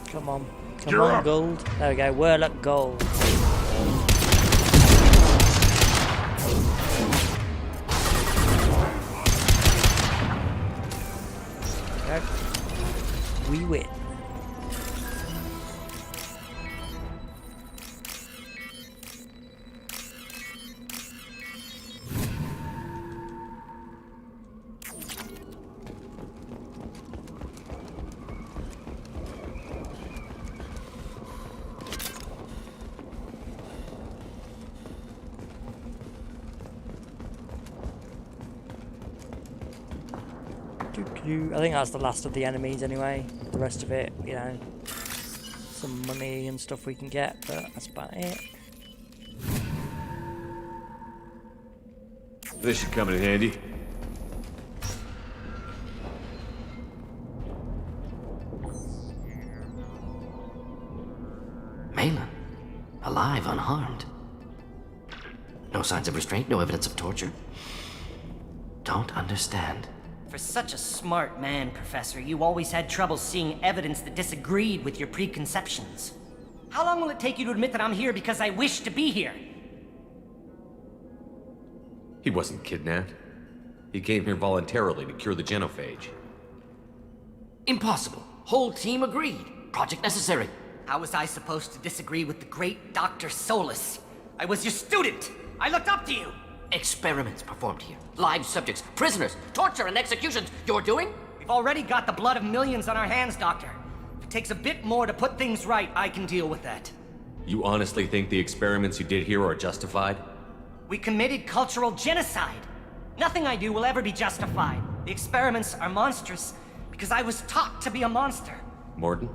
Come on. Come on, gold. There we go. Warlock gold. Okay. We win. I think that's the last of the enemies anyway. The rest of it, you know, some money and stuff we can get, but that's about it. This should come in handy. Malin, alive, unharmed. No signs of restraint, no evidence of torture. Don't understand. For such a smart man, Professor, you always had trouble seeing evidence that disagreed with your preconceptions. How long will it take you to admit that I'm here because I wish to be here? He wasn't kidnapped. He came here voluntarily to cure the genophage. Impossible. Whole team agreed. Project necessary. How was I supposed to disagree with the great Dr. Solus? I was your student! I looked up to you! Experiments performed here. Live subjects, prisoners, torture and executions. You're doing? We've already got the blood of millions on our hands, Doctor. If it takes a bit more to put things right, I can deal with that. You honestly think the experiments you did here are justified? We committed cultural genocide. Nothing I do will ever be justified. The experiments are monstrous because I was taught to be a monster. Mordin,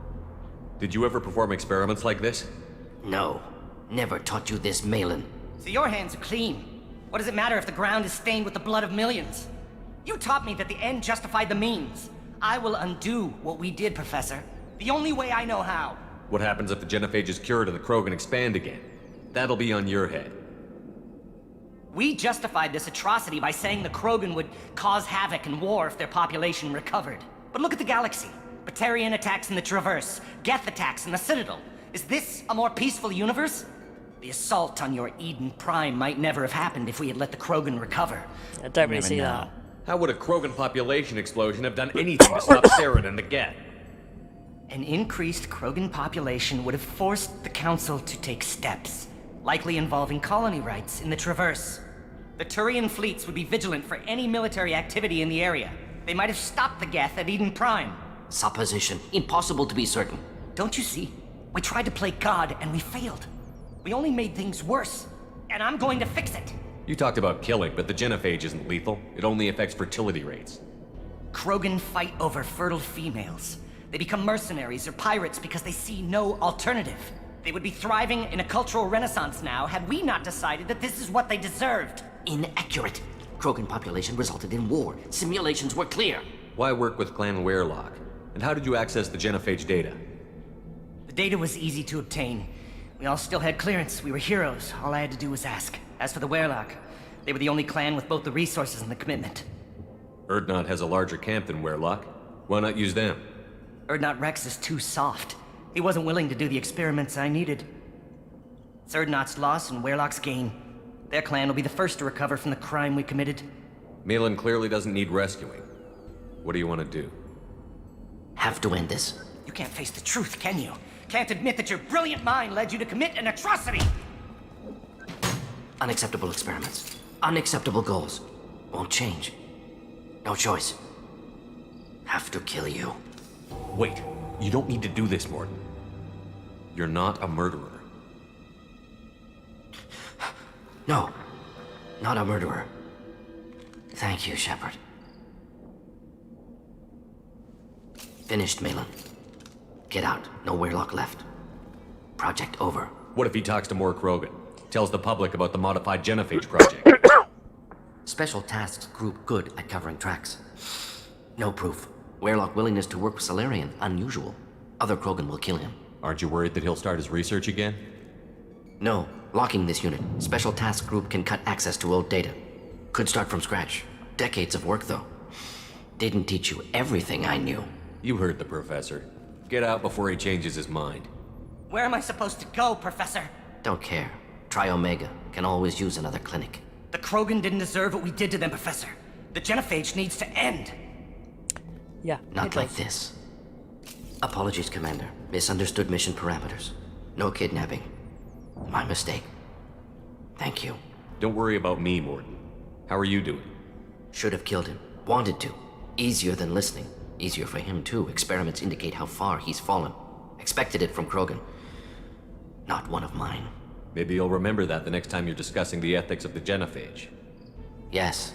did you ever perform experiments like this? No. Never taught you this, Malin. So your hands are clean. What does it matter if the ground is stained with the blood of millions? You taught me that the end justified the means. I will undo what we did, Professor. The only way I know how. What happens if the genophage is cured and the Krogan expand again? That'll be on your head. We justified this atrocity by saying the Krogan would cause havoc and war if their population recovered. But look at the galaxy. Batarian attacks in the Traverse, Geth attacks in the Citadel. Is this a more peaceful universe? The assault on your Eden Prime might never have happened if we had let the Krogan recover. I don't really see that. How would a Krogan population explosion have done anything to stop Saren and the Geth? An increased Krogan population would have forced the Council to take steps, likely involving colony rights in the Traverse. The Turian fleets would be vigilant for any military activity in the area. They might have stopped the Geth at Eden Prime. Supposition. Impossible to be certain. Don't you see? We tried to play God and we failed. We only made things worse. And I'm going to fix it. You talked about killing, but the genophage isn't lethal. It only affects fertility rates. Krogan fight over fertile females. They become mercenaries or pirates because they see no alternative. They would be thriving in a cultural renaissance now had we not decided that this is what they deserved. Inaccurate. Krogan population resulted in war. Simulations were clear. Why work with Clan Werelock? And how did you access the genophage data? The data was easy to obtain. We all still had clearance. We were heroes. All I had to do was ask. As for the Werelock, they were the only clan with both the resources and the commitment. Urdnot has a larger camp than Werelock. Why not use them? Urdnot Rex is too soft. He wasn't willing to do the experiments I needed. It's Urdnot's loss and Werelock's gain. Their clan will be the first to recover from the crime we committed. Malin clearly doesn't need rescuing. What do you want to do? Have to end this. You can't face the truth, can you? Can't admit that your brilliant mind led you to commit an atrocity! Unacceptable experiments. Unacceptable goals. Won't change. No choice. Have to kill you. Wait, you don't need to do this, Mordin. You're not a murderer. No, not a murderer. Thank you, Shepard. Finished, Malin. Get out. No Werelock left. Project over. What if he talks to more Krogan? Tells the public about the modified genophage project? Special Tasks Group good at covering tracks. No proof. Werelock willingness to work with Salarian, unusual. Other Krogan will kill him. Aren't you worried that he'll start his research again? No. Locking this unit. Special Task Group can cut access to old data. Could start from scratch. Decades of work, though. Didn't teach you everything I knew. You heard the professor. Get out before he changes his mind. Where am I supposed to go, Professor? Don't care. Try Omega. Can always use another clinic. The Krogan didn't deserve what we did to them, Professor. The genophage needs to end. Yeah. Not like this. Apologies, Commander. Misunderstood mission parameters. No kidnapping. My mistake. Thank you. Don't worry about me, Mordin. How are you doing? Should have killed him. Wanted to. Easier than listening. Easier for him, too. Experiments indicate how far he's fallen. Expected it from Krogan. Not one of mine. Maybe you'll remember that the next time you're discussing the ethics of the genophage. Yes.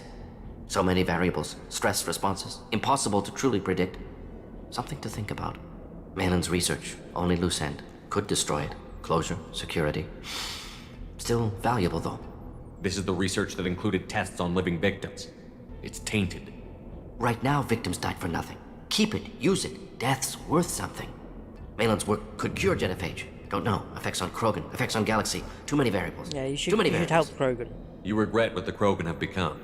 So many variables. Stress responses. Impossible to truly predict. Something to think about. Malin's research. Only loose end. Could destroy it. Closure. Security. Still valuable, though. This is the research that included tests on living victims. It's tainted. Right now, victims died for nothing. Keep it. Use it. Death's worth something. Malin's work could cure genophage. Don't know. Effects on Krogan. Effects on Galaxy. Too many variables. Yeah, you should, Too many you should variables. help Krogan. You regret what the Krogan have become.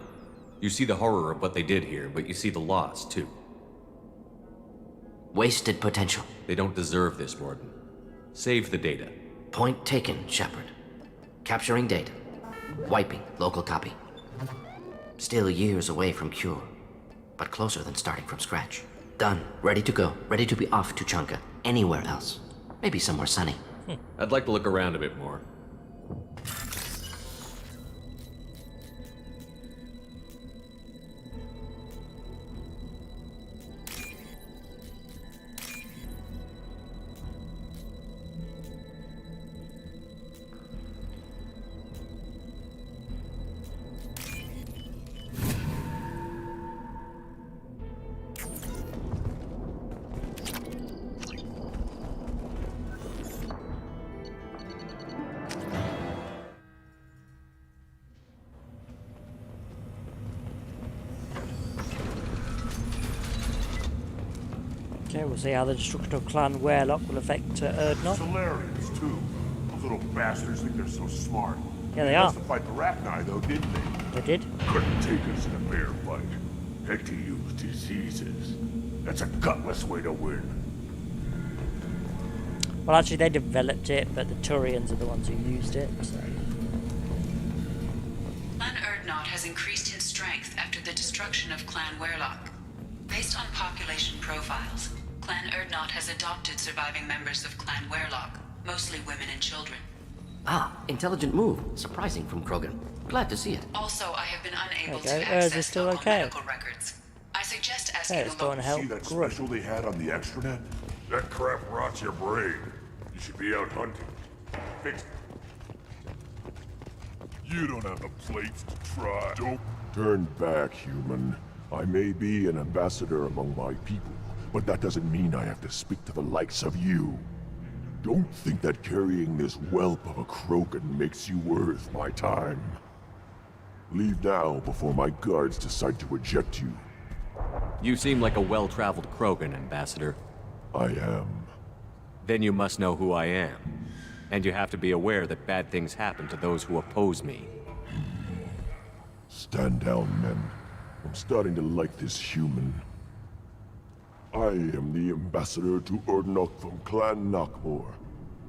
You see the horror of what they did here, but you see the loss, too. Wasted potential. They don't deserve this, Mordin. Save the data. Point taken, Shepard. Capturing data. Wiping local copy. Still years away from cure, but closer than starting from scratch. Done. Ready to go. Ready to be off to Chunka. Anywhere else. Maybe somewhere sunny. I'd like to look around a bit more. Okay, we'll see how the destruction of Clan Werelock will affect Urdnot. Solarians, too. Those little bastards think they're so smart. Yeah, they are. Must have fight the Rachni, though, didn't they? They did. Couldn't take us in a bear fight. Had to use diseases. That's a gutless way to win. Well, actually, they developed it, but the Turians are the ones who used it, so... Clan Urdnot has increased in strength after the destruction of Clan Werelock. Based on population profiles, Clan Urdnot has adopted surviving members of Clan Werelock, mostly women and children. Ah, intelligent move. Surprising from Krogan. Glad to see it. Also, I have been unable Okay, to is it access still local okay? medical records. I suggest asking Okay, it's the local... starting to help. See that Grunt. special they had on the extranet? That crap rots your brain. You should be out hunting. Fix it. You don't have the plates to try. Don't turn back, human. I may be an ambassador among my people, but that doesn't mean I have to speak to the likes of you. Don't think that carrying this whelp of a Krogan makes you worth my time. Leave now before my guards decide to eject you. You seem like a well-traveled Krogan, Ambassador. I am. Then you must know who I am. And you have to be aware that bad things happen to those who oppose me. Stand down, men. I'm starting to like this human. I am the ambassador to Urdnok from Clan Nakmor.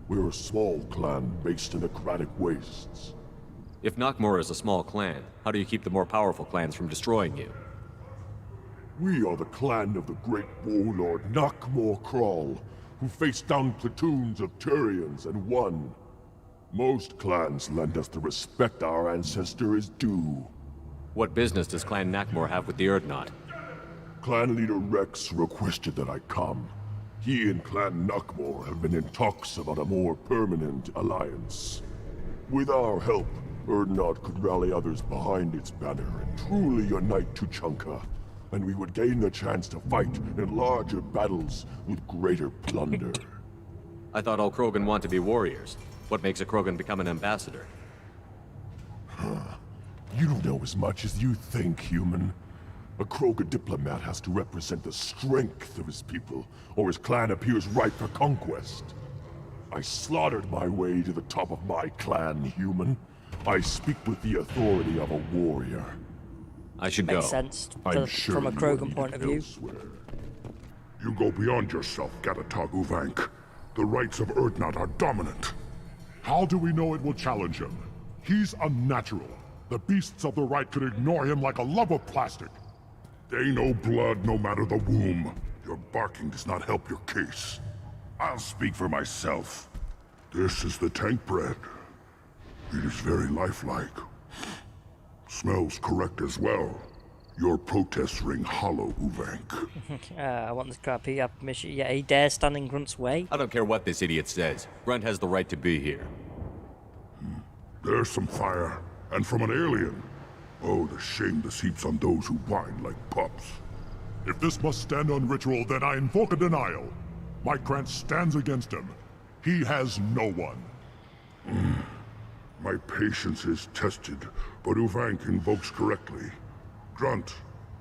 We're a small clan based in the Aquatic Wastes. If Nakmor is a small clan, how do you keep the more powerful clans from destroying you? We are the clan of the great warlord Nakmor Crawl, who faced down platoons of Turians and won. Most clans lend us the respect our ancestor is due. What business does Clan Nakmor have with the Urdnot? Clan leader Rex requested that I come. He and Clan Nakmor have been in talks about a more permanent alliance. With our help, Urdnot could rally others behind its banner and truly unite Tuchanka, and we would gain the chance to fight in larger battles with greater plunder. I thought all Krogan want to be warriors. What makes a Krogan become an ambassador? You don't know as much as you think, human. A Krogan diplomat has to represent the strength of his people, or his clan appears ripe for conquest. I slaughtered my way to the top of my clan, human. I speak with the authority of a warrior. I should Makes go. sense I'm sure from a you Krogan need point of view. elsewhere. You go beyond yourself, Gatatag Uvank. The rights of Urdnot are dominant. How do we know it will challenge him? He's unnatural. The beasts of the right could ignore him like a lump of plastic. They know blood no matter the womb. Your barking does not help your case. I'll speak for myself. This is the tank bread. It is very lifelike. Smells correct as well. Your protests ring hollow, Uvank. I want this crappy permission. Yeah, he dares stand in Grunt's way. I don't care what this idiot says. Grunt has the right to be here. There's some fire, and from an alien. Oh, the shame this heaps on those who whine like pups. If this must stand on ritual, then I invoke a denial. My Grant stands against him. He has no one. My patience is tested, but Uvank invokes correctly. Grunt,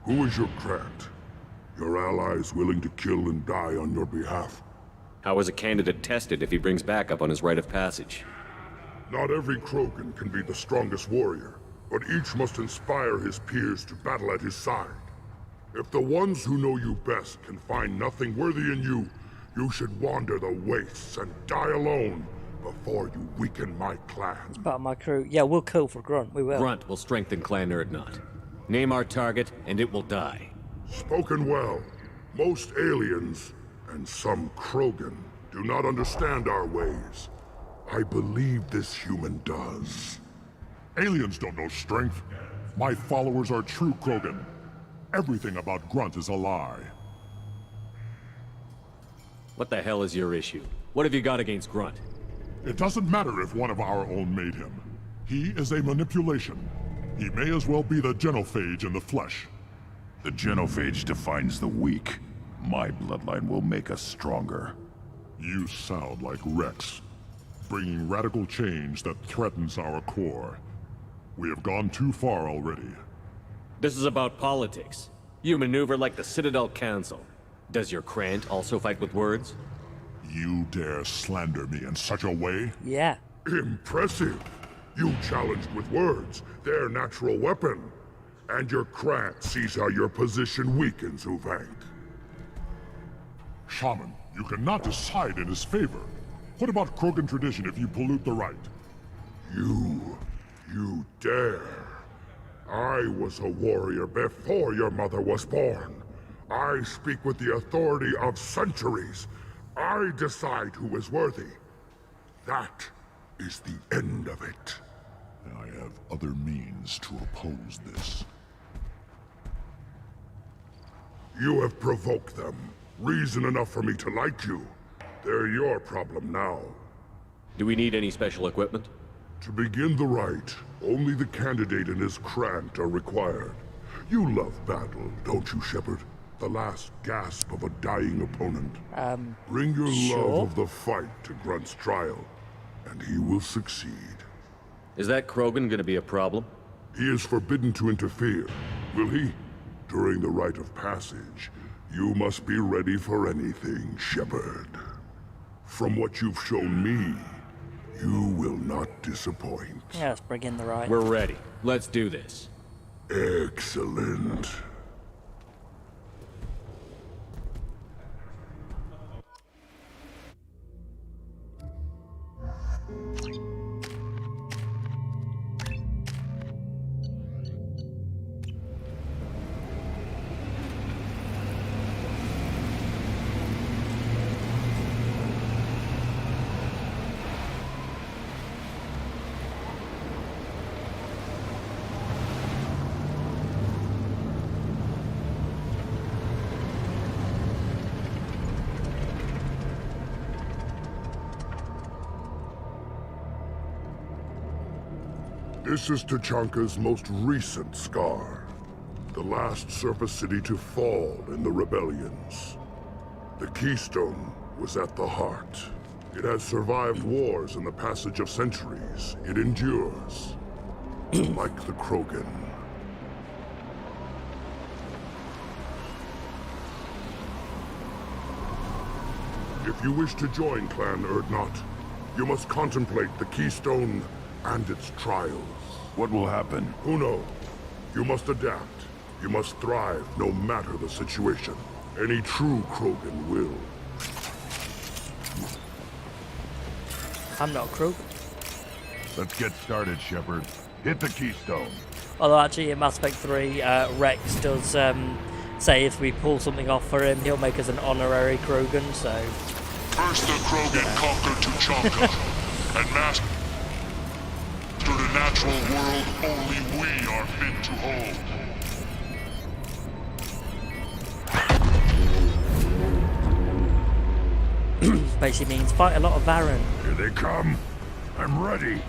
who is your Grant? Your allies willing to kill and die on your behalf? How is a candidate tested if he brings backup on his rite of passage? Not every Krogan can be the strongest warrior, but each must inspire his peers to battle at his side. If the ones who know you best can find nothing worthy in you, you should wander the wastes and die alone before you weaken my clan. It's part of my crew. Yeah, we'll kill for Grunt. We will. Grunt will strengthen Clan Urdnot. Name our target, and it will die. Spoken well. Most aliens, and some Krogan, do not understand our ways. I believe this human does. Aliens don't know strength. My followers are true Krogan. Everything about Grunt is a lie. What the hell is your issue? What have you got against Grunt? It doesn't matter if one of our own made him. He is a manipulation. He may as well be the genophage in the flesh. The genophage defines the weak. My bloodline will make us stronger. You sound like Rex, bringing radical change that threatens our core. We have gone too far already. This is about politics. You maneuver like the Citadel Council. Does your Krant also fight with words? You dare slander me in such a way? Yeah. Impressive. You challenged with words, their natural weapon. And your Krant sees how your position weakens, Uvank. Shaman, you cannot decide in his favor. What about Krogan tradition if you pollute the rite? You dare. I was a warrior before your mother was born. I speak with the authority of centuries. I decide who is worthy. That is the end of it. I have other means to oppose this. You have provoked them. Reason enough for me to like you. They're your problem now. Do we need any special equipment? To begin the rite, only the candidate and his Grant are required. You love battle, don't you, Shepard? The last gasp of a dying opponent. Bring your love of the fight to Grunt's trial, and he will succeed. Is that Krogan gonna be a problem? He is forbidden to interfere, will he? During the rite of passage, you must be ready for anything, Shepard. From what you've shown me, you will not disappoint. Yeah, let's bring in the right. We're ready. Let's do this. Excellent. This is Tachanka's most recent scar. The last surface city to fall in the rebellions. The Keystone was at the heart. It has survived wars and the passage of centuries. It endures. Like the Krogan. If you wish to join Clan Urdnot, you must contemplate the Keystone and its trials. What will happen? Who knows? You must adapt. You must thrive no matter the situation. Any true Krogan will. I'm not a Krogan. Let's get started, Shepard. Hit the Keystone. Although actually in Mass Effect 3, Rex does say if we pull something off for him, he'll make us an honorary Krogan, so... First the Krogan conquered Tachanka, and mastered a natural world only we are fit to hold. Basically means fight a lot of Varren. Here they come. I'm ready.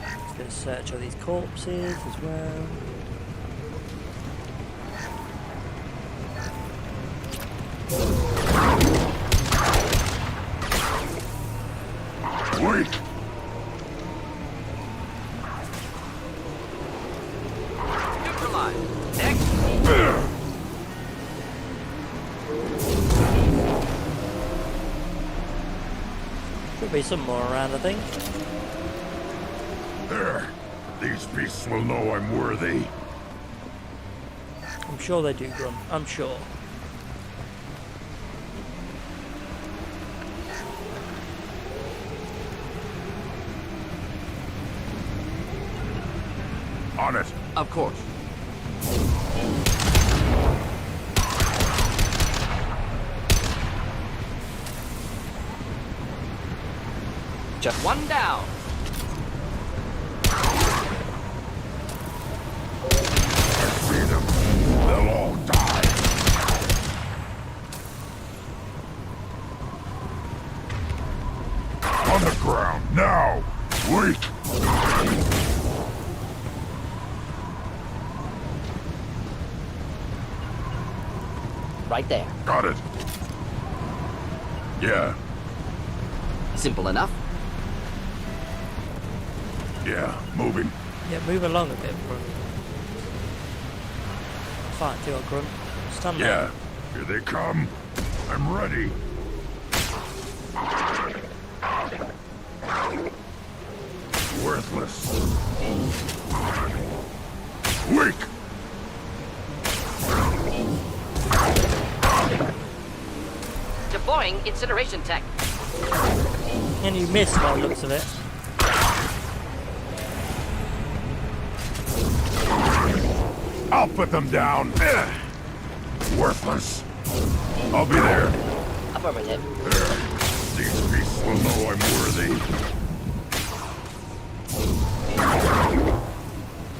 Let's go search all these corpses as well. Wait! Neutralized. Next. Should be some more around, I think. There. These beasts will know I'm worthy. I'm sure they do, Grunt. I'm sure. On it. Of course. Just one down. See them. They'll all die. On the ground, now! Wait! Right there. Got it. Yeah. Simple enough. Yeah, moving. Yeah, move along a bit, Grunt. Fight, do it, Grunt. Stand Yeah, there. here they come. I'm ready. Worthless. Weak. Deploying incineration tech. And you missed by the looks of it. I'll put them down. Worthless. I'll be there. Affirmative. These beasts will know I'm worthy.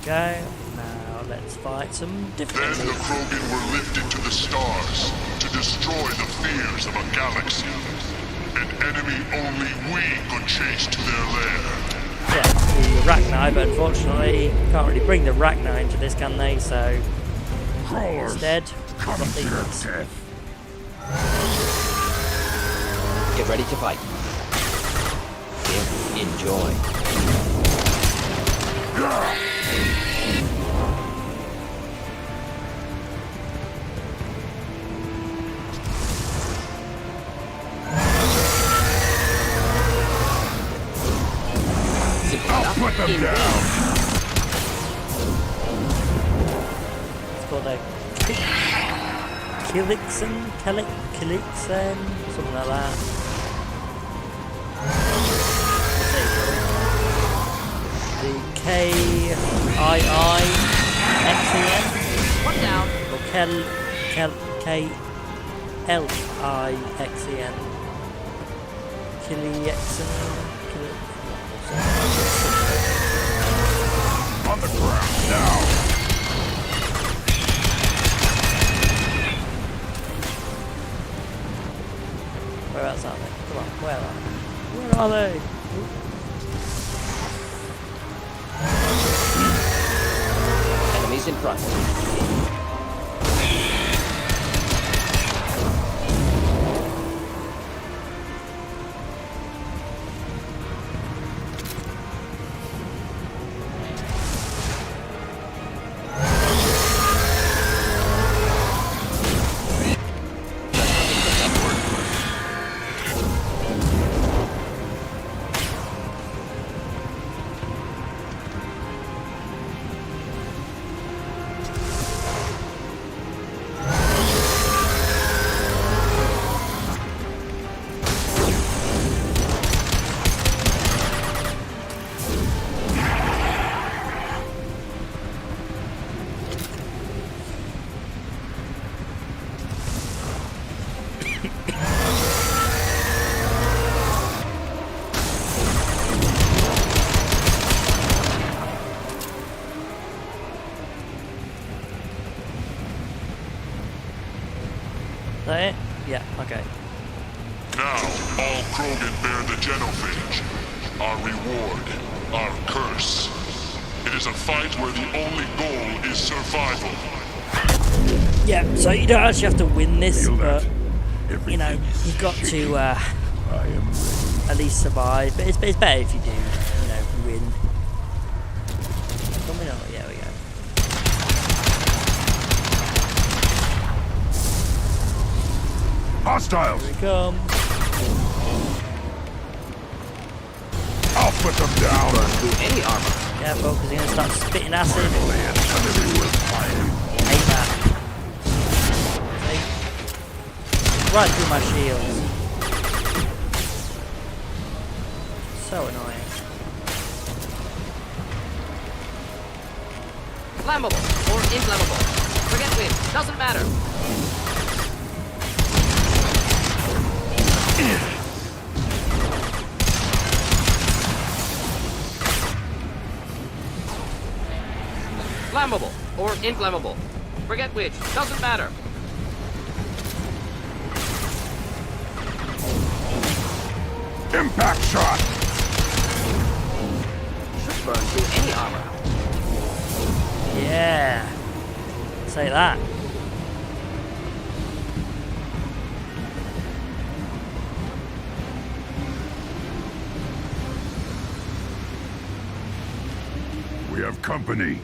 Okay, now let's fight some different. Then the Krogan were lifted to the stars to destroy the fears of a galaxy. An enemy only we could chase to their lair. Yeah, the Rachni, but unfortunately can't really bring the Rachni into this, can they? So instead, got these. Get ready to fight. Enjoy. I'll put them down. It's called a Kilixen, something like that. The K-I-I-X-E-N? One down. Or K-L-I-X-E-N. Kilixen. On the ground now. Where else are they? Come on, where are they? Where are they? Enemies in front. Is that it? Yeah, okay. Now, all Krogan bear the genophage. Our reward, our curse. It is a fight where the only goal is survival. Yeah, so you don't actually have to win this, but you know, you've got to at least survive. But it's better if you do, you know, win. Coming on, yeah, we go. Hostiles! Here we come. I'll put them down. Through any armor. Careful, because he's going to start spitting acid. Hate that. See? Right through my shields. So annoying. Flammable or inflammable. Forget wind. Doesn't matter. Flammable or inflammable. Forget which. Doesn't matter. Impact shot! Should burn through any armor. Yeah. Say that. We have company.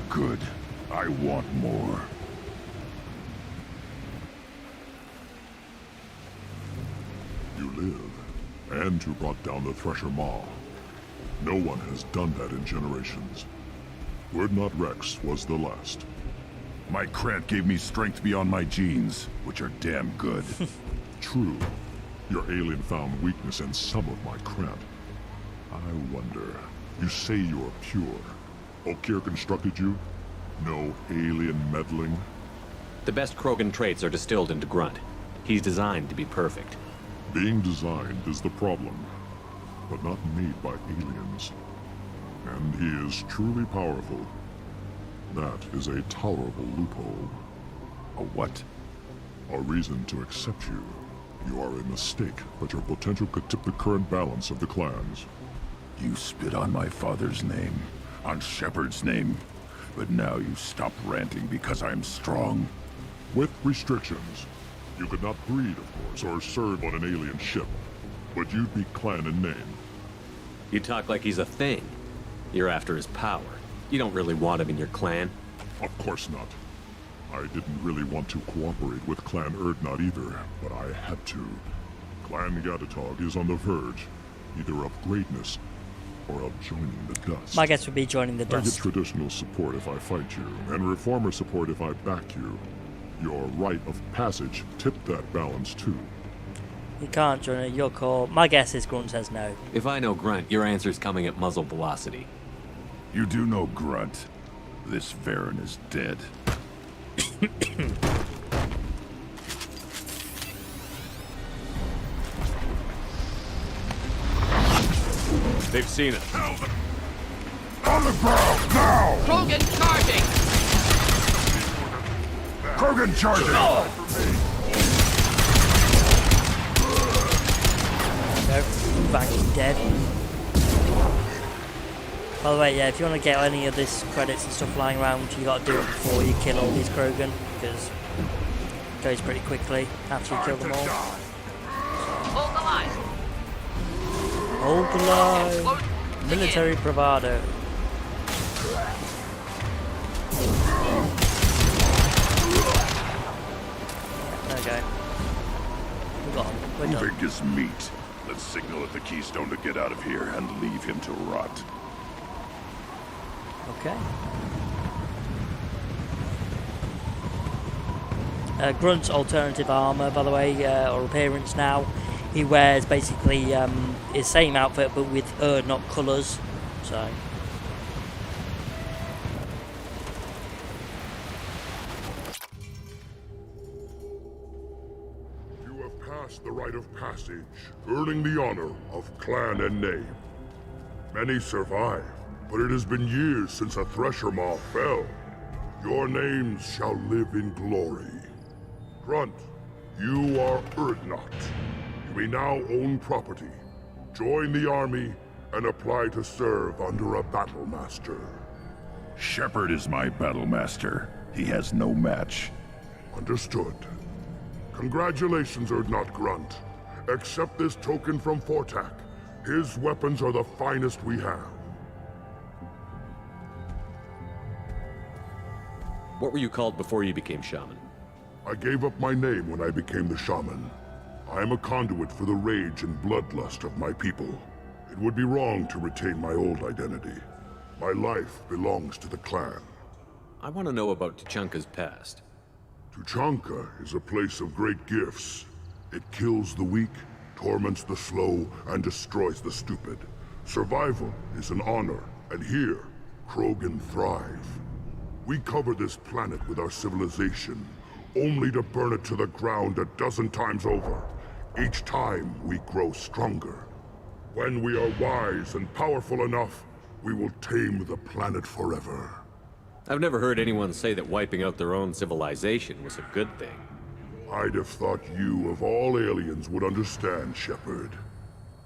Good. I want more. You live, and you brought down the Thresher Maw. No one has done that in generations. Word Not Rex was the last. My Krant gave me strength beyond my genes, which are damn good. True. Your alien found weakness in some of my Krant. I wonder, you say you're pure. Okier constructed you? No alien meddling? The best Krogan traits are distilled into Grunt. He's designed to be perfect. Being designed is the problem, but not made by aliens. And he is truly powerful. That is a tolerable loophole. A what? A reason to accept you. You are a mistake, but your potential could tip the current balance of the clans. You spit on my father's name, on Shepard's name, but now you stop ranting because I'm strong. With restrictions. You could not breed, of course, or serve on an alien ship, but you'd be clan in name. You talk like he's a thing. You're after his power. You don't really want him in your clan. Of course not. I didn't really want to cooperate with Clan Erdnot either, but I had to. Clan Gatatog is on the verge, either of greatness or of joining the dust. My guess would be joining the I get dust. traditional support if I fight you, and reformer support if I back you. Your rite of passage tipped that balance too. You can't join it, your call. My guess is Grunt says no. If I know Grunt, your answer's coming at muzzle velocity. You do know Grunt. This Varen is dead. They've seen it. On the ground, now! Krogan charging! Krogan charging! No, fucking dead. By the way, yeah, if you want to get any of this credits and stuff lying around, you got to do it before you kill all these Krogan, because it goes pretty quickly after you kill them all. Hold the line! Hold the line! Military bravado. There we go. We got him. We're done. Moving is meat. Let's signal at the Keystone to get out of here and leave him to rot. Okay. Grunt's alternative armor, by the way, or appearance now, he wears basically his same outfit but with Erdnot colours. So. You have passed the rite of passage, earning the honor of clan and name. Many survive, but it has been years since a Thresher Maw fell. Your names shall live in glory. Grunt, you are Erdnot. You may now own property, join the army, and apply to serve under a battle master. Shepard is my battle master. He has no match. Understood. Congratulations, Erdnot Grunt. Accept this token from Fortak. His weapons are the finest we have. What were you called before you became shaman? I gave up my name when I became the shaman. I am a conduit for the rage and bloodlust of my people. It would be wrong to retain my old identity. My life belongs to the clan. I want to know about Tuchanka's past. Tuchanka is a place of great gifts. It kills the weak, torments the slow, and destroys the stupid. Survival is an honor, and here, Krogan thrive. We cover this planet with our civilization, only to burn it to the ground 12 times over. Each time, we grow stronger. When we are wise and powerful enough, we will tame the planet forever. I've never heard anyone say that wiping out their own civilization was a good thing. I'd have thought you, of all aliens, would understand, Shepard.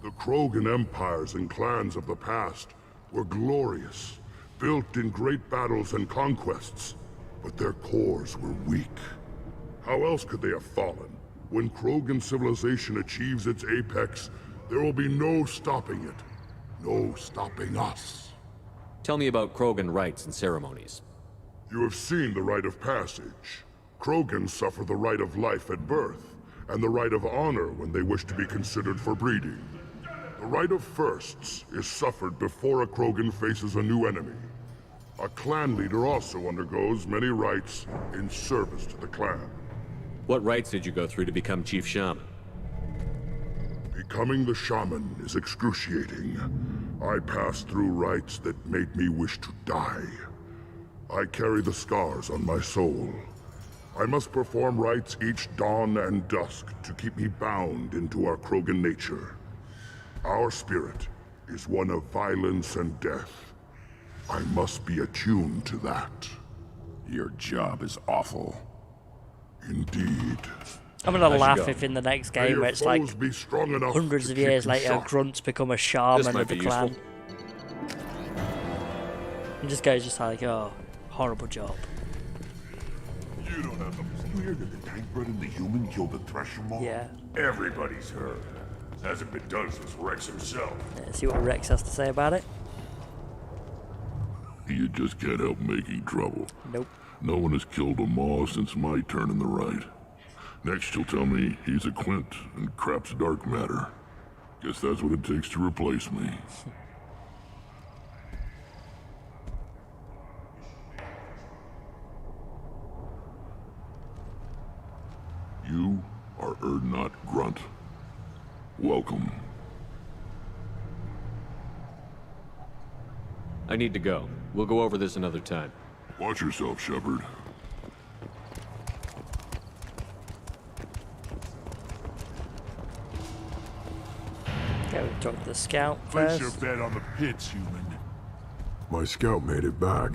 The Krogan empires and clans of the past were glorious, built in great battles and conquests, but their cores were weak. How else could they have fallen? When Krogan civilization achieves its apex, there will be no stopping it. No stopping us. Tell me about Krogan rites and ceremonies. You have seen the rite of passage. Krogan suffer the rite of life at birth, and the rite of honor when they wish to be considered for breeding. The rite of firsts is suffered before a Krogan faces a new enemy. A clan leader also undergoes many rites in service to the clan. What rites did you go through to become Chief Shaman? Becoming the shaman is excruciating. I passed through rites that made me wish to die. I carry the scars on my soul. I must perform rites each dawn and dusk to keep me bound into our Krogan nature. Our spirit is one of violence and death. I must be attuned to that. Your job is awful. Indeed. I'm gonna laugh if in the next game where it's like hundreds of years later, Grunt's become a shaman of the clan. And just goes just like, oh, horrible job. You don't have to clear that the tank bred and the human killed the Thresher Maw? Yeah. Everybody's heard. Hasn't been done since Rex himself. Let's see what Rex has to say about it. You just can't help making trouble. Nope. No one has killed a Maw since my turn in the right. Next you'll tell me he's a Quint and crap's dark matter. Guess that's what it takes to replace me. You are Erdnot Grunt. Welcome. I need to go. We'll go over this another time. Watch yourself, Shepard. Okay, we'll talk to the scout Place first. your bet on the pits, human. My scout made it back.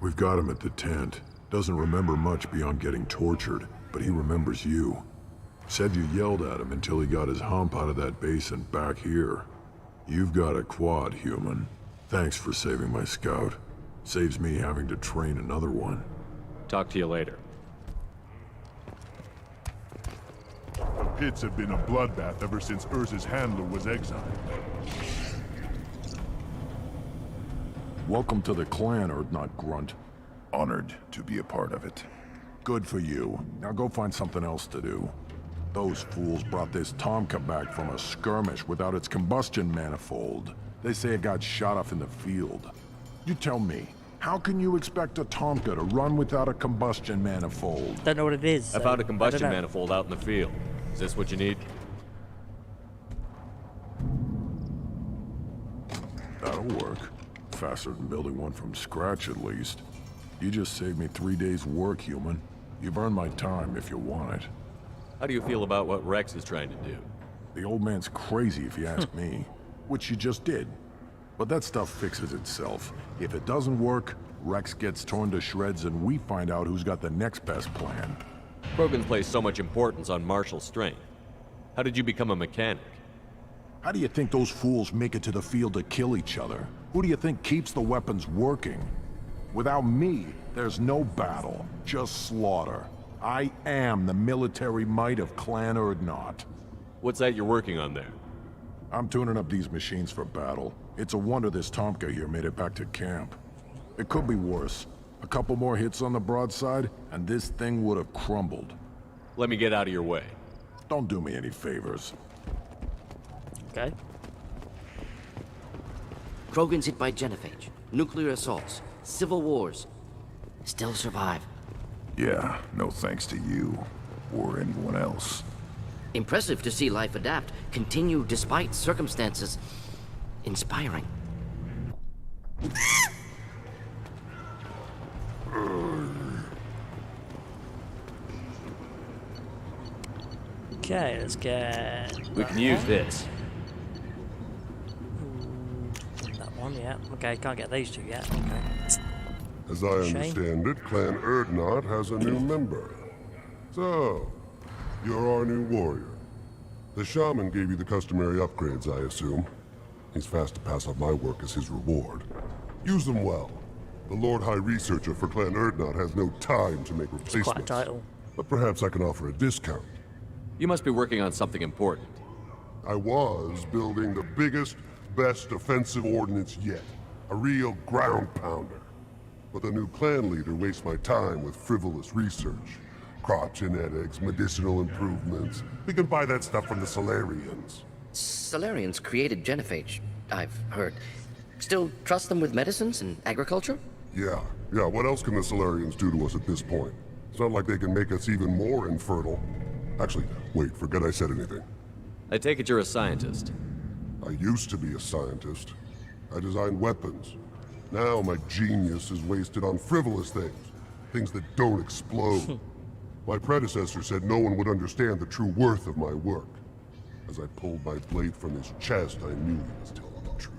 We've got him at the tent. Doesn't remember much beyond getting tortured, but he remembers you. Said you yelled at him until he got his hump out of that basin back here. You've got a quad, human. Thanks for saving my scout. Saves me having to train another one. Talk to you later. The pits have been a bloodbath ever since Urza's handler was exiled. Welcome to the clan, Erdnot Grunt. Honored to be a part of it. Good for you. Now go find something else to do. Those fools brought this Tomka back from a skirmish without its combustion manifold. They say it got shot off in the field. You tell me, how can you expect a Tomka to run without a combustion manifold? Don't know what it is. I found a combustion know. manifold out in the field. Is this what you need? That'll work. Faster than building one from scratch, at least. You just saved me 3 days' work, human. You've earned my time if you want it. How do you feel about what Rex is trying to do? The old man's crazy if you ask me. Which you just did. But that stuff fixes itself. If it doesn't work, Rex gets torn to shreds and we find out who's got the next best plan. Krogan placed so much importance on martial strength. How did you become a mechanic? How do you think those fools make it to the field to kill each other? Who do you think keeps the weapons working? Without me, there's no battle, just slaughter. I am the military might of Clan Erdnot. What's that you're working on there? I'm tuning up these machines for battle. It's a wonder this Tomka here made it back to camp. It could be worse. A couple more hits on the broadside, and this thing would have crumbled. Let me get out of your way. Don't do me any favors. Okay. Krogan's hit by genophage, nuclear assaults, civil wars. Still survive. Yeah, no thanks to you. Or anyone else. Impressive to see life adapt, continue despite circumstances. Inspiring. Okay, let's get... We can use this. That one, yeah. Okay, can't get these two yet. Okay. As I understand it, Clan Erdnot has a new member. So, you're our new warrior. The shaman gave you the customary upgrades, I assume. He's fast to pass on my work as his reward. Use them well. The Lord High Researcher for Clan Erdnot has no time to make replacements. Quite a title. But perhaps I can offer a discount. You must be working on something important. I was building the biggest, best offensive ordnance yet. A real ground pounder. But the new clan leader wastes my time with frivolous research. Crop genetics, medicinal improvements. We can buy that stuff from the Solarians. Solarians created genophage, I've heard. Still trust them with medicines and agriculture? Yeah. What else can the Solarians do to us at this point? It's not like they can make us even more infertile. Actually, wait, forget I said anything. I take it you're a scientist. I used to be a scientist. I designed weapons. Now my genius is wasted on frivolous things. Things that don't explode. My predecessor said no one would understand the true worth of my work. As I pulled my blade from his chest, I knew he was telling the truth.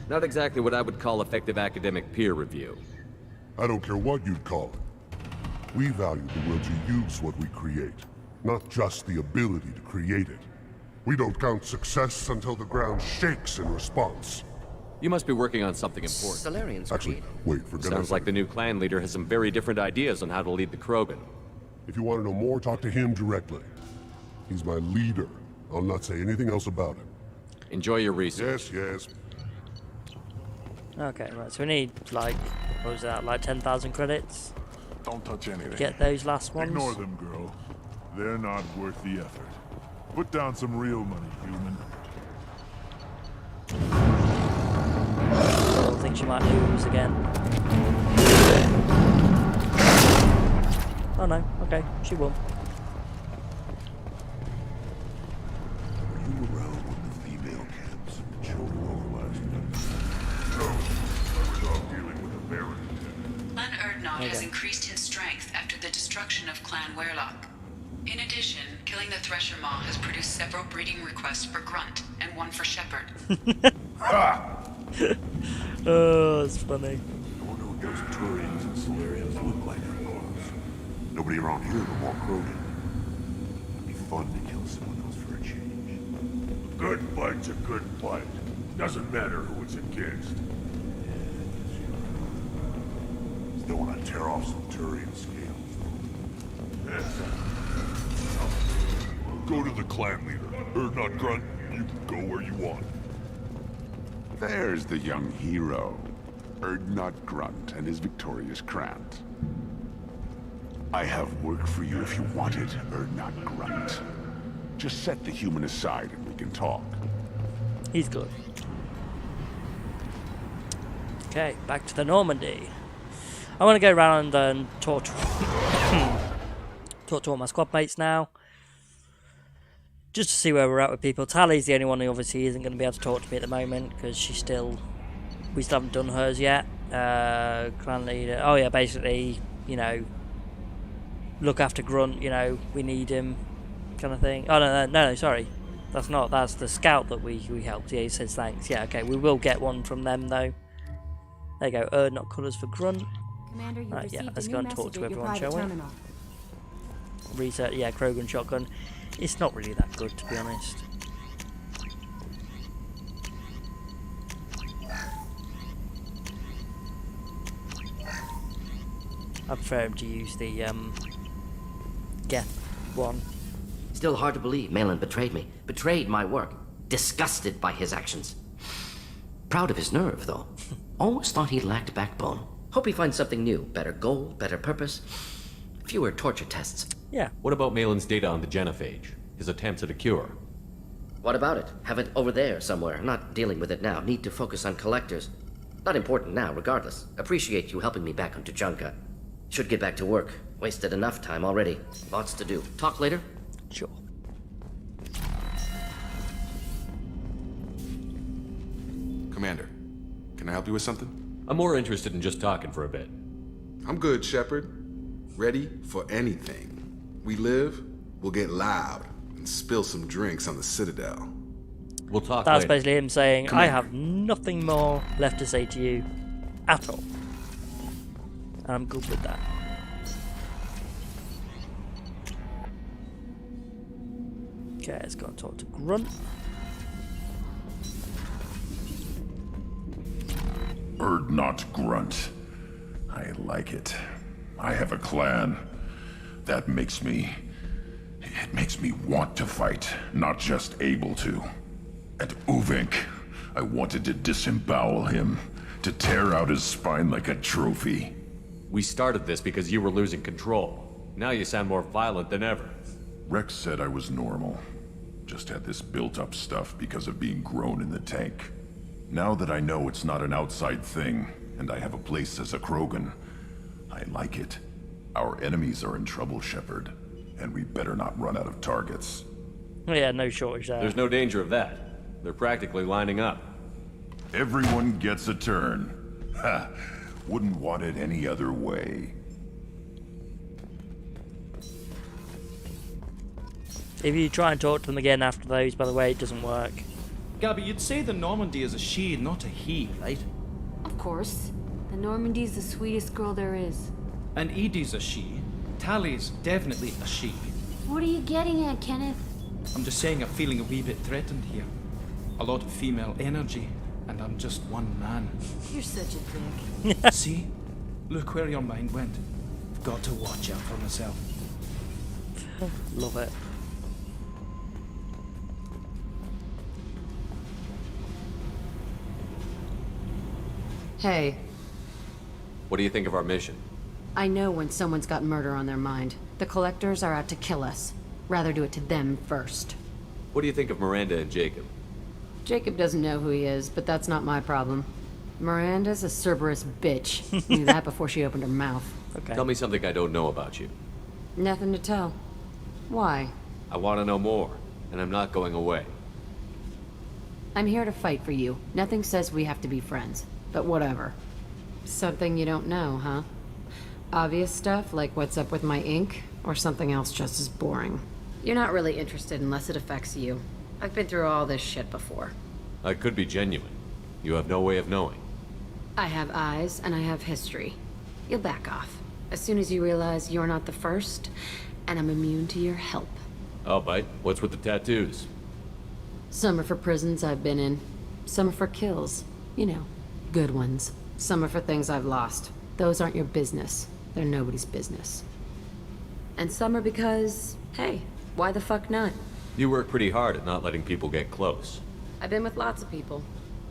Not exactly what I would call effective academic peer review. I don't care what you'd call it. We value the will to use what we create, not just the ability to create it. We don't count success until the ground shakes in response. You must be working on something important. Solarians Actually, wait, forget Sounds like the new clan leader has some very different ideas on how to lead the Krogan. If you want to know more, talk to him directly. He's my leader. I'll not say anything else about him. Enjoy your research. Yes. Okay, right, so we need, like, what was that, like 10,000 credits? Don't touch anything. Get those last ones. Ignore them, girl. They're not worth the effort. Put down some real money, human. I think she might lose again. Oh no, okay, she won. Were you around when the female camps and the children overlast? No, I was off dealing with a Baron. Clan Erdnot has increased in strength after the destruction of Clan Werlock. In addition, killing the Thresher Maw has produced several breeding requests for Grunt and one for Shepherd. Oh, it's funny. I wonder what those Turians and Solarians look like up close. Nobody around here no more Krogan. It'd be fun to kill someone else for a change. A good fight's a good fight. Doesn't matter who it's against. Still want to tear off some Turian scales. Go to the clan leader. Or not Grunt. You can go where you want. There's the young hero, Erdnot Grunt and his victorious Krant. I have work for you if you want it, Erdnot Grunt. Just set the human aside and we can talk. He's good. Okay, back to the Normandy. I want to go around and talk to talk to all my squad mates now. Just to see where we're at with people. Tally's the only one who obviously isn't going to be able to talk to me at the moment because we still haven't done hers yet. Clan leader. Oh yeah, basically, you know, look after Grunt. You know, we need him, kind of thing. Oh no, sorry, that's the scout that we helped. Yeah, he says thanks. Yeah, okay, we will get one from them though. There you go. Not colours for Grunt. Commander, you Right, yeah, received let's a go new and talk message to at your everyone, private shall we? terminal. Research, yeah, Krogan shotgun. It's not really that good, to be honest. I prefer him to use the Geth one. Still hard to believe Malin betrayed me. Betrayed my work. Disgusted by his actions. Proud of his nerve, though. Almost thought he lacked backbone. Hope he finds something new. Better goal, better purpose. Fewer torture tests. Yeah. What about Malin's data on the genophage? His attempts at a cure? What about it? Have it over there somewhere. Not dealing with it now. Need to focus on collectors. Not important now, regardless. Appreciate you helping me back on Tuchanka. Should get back to work. Wasted enough time already. Lots to do. Talk later? Sure. Commander, can I help you with something? I'm more interested in just talking for a bit. I'm good, Shepard. Ready for anything. We live, we'll get loud, and spill some drinks on the Citadel. We'll talk That's later. basically him saying, Come I here. have nothing more left to say to you at all. And I'm good with that. Okay, let's go and talk to Grunt. Erdnot Grunt. I like it. I have a clan. That makes me... It makes me want to fight, not just able to. And Uvink, I wanted to disembowel him, to tear out his spine like a trophy. We started this because you were losing control. Now you sound more violent than ever. Rex said I was normal. Just had this built-up stuff because of being grown in the tank. Now that I know it's not an outside thing, and I have a place as a Krogan, I like it. Our enemies are in trouble, Shepard, and we better not run out of targets. Yeah, no shortage there. There's no danger of that. They're practically lining up. Everyone gets a turn. Ha! Wouldn't want it any other way. If you try and talk to them again after those, by the way, it doesn't work. Gabby, you'd say the Normandy is a she, not a he, right? Of course. The Normandy's the sweetest girl there is. And Edie's a she. Tally's definitely a she. What are you getting at, Kenneth? I'm just saying I'm feeling a wee bit threatened here. A lot of female energy, and I'm just one man. You're such a dick. See? Look where your mind went. I've got to watch out for myself. Love it. Hey, What do you think of our mission? I know when someone's got murder on their mind. The Collectors are out to kill us. Rather do it to them first. What do you think of Miranda and Jacob? Jacob doesn't know who he is, but that's not my problem. Miranda's a Cerberus bitch. Knew that before she opened her mouth. Okay. Tell me something I don't know about you. Nothing to tell. Why? I want to know more, and I'm not going away. I'm here to fight for you. Nothing says we have to be friends, but whatever. Something you don't know, huh? Obvious stuff, like what's up with my ink, or something else just as boring. You're not really interested unless it affects you. I've been through all this shit before. I could be genuine. You have no way of knowing. I have eyes, and I have history. You'll back off. As soon as you realize you're not the first, and I'm immune to your help. I'll bite. What's with the tattoos? Some are for prisons I've been in. Some are for kills. You know, good ones. Some are for things I've lost. Those aren't your business. They're nobody's business. And some are because, hey, why the fuck not? You work pretty hard at not letting people get close. I've been with lots of people.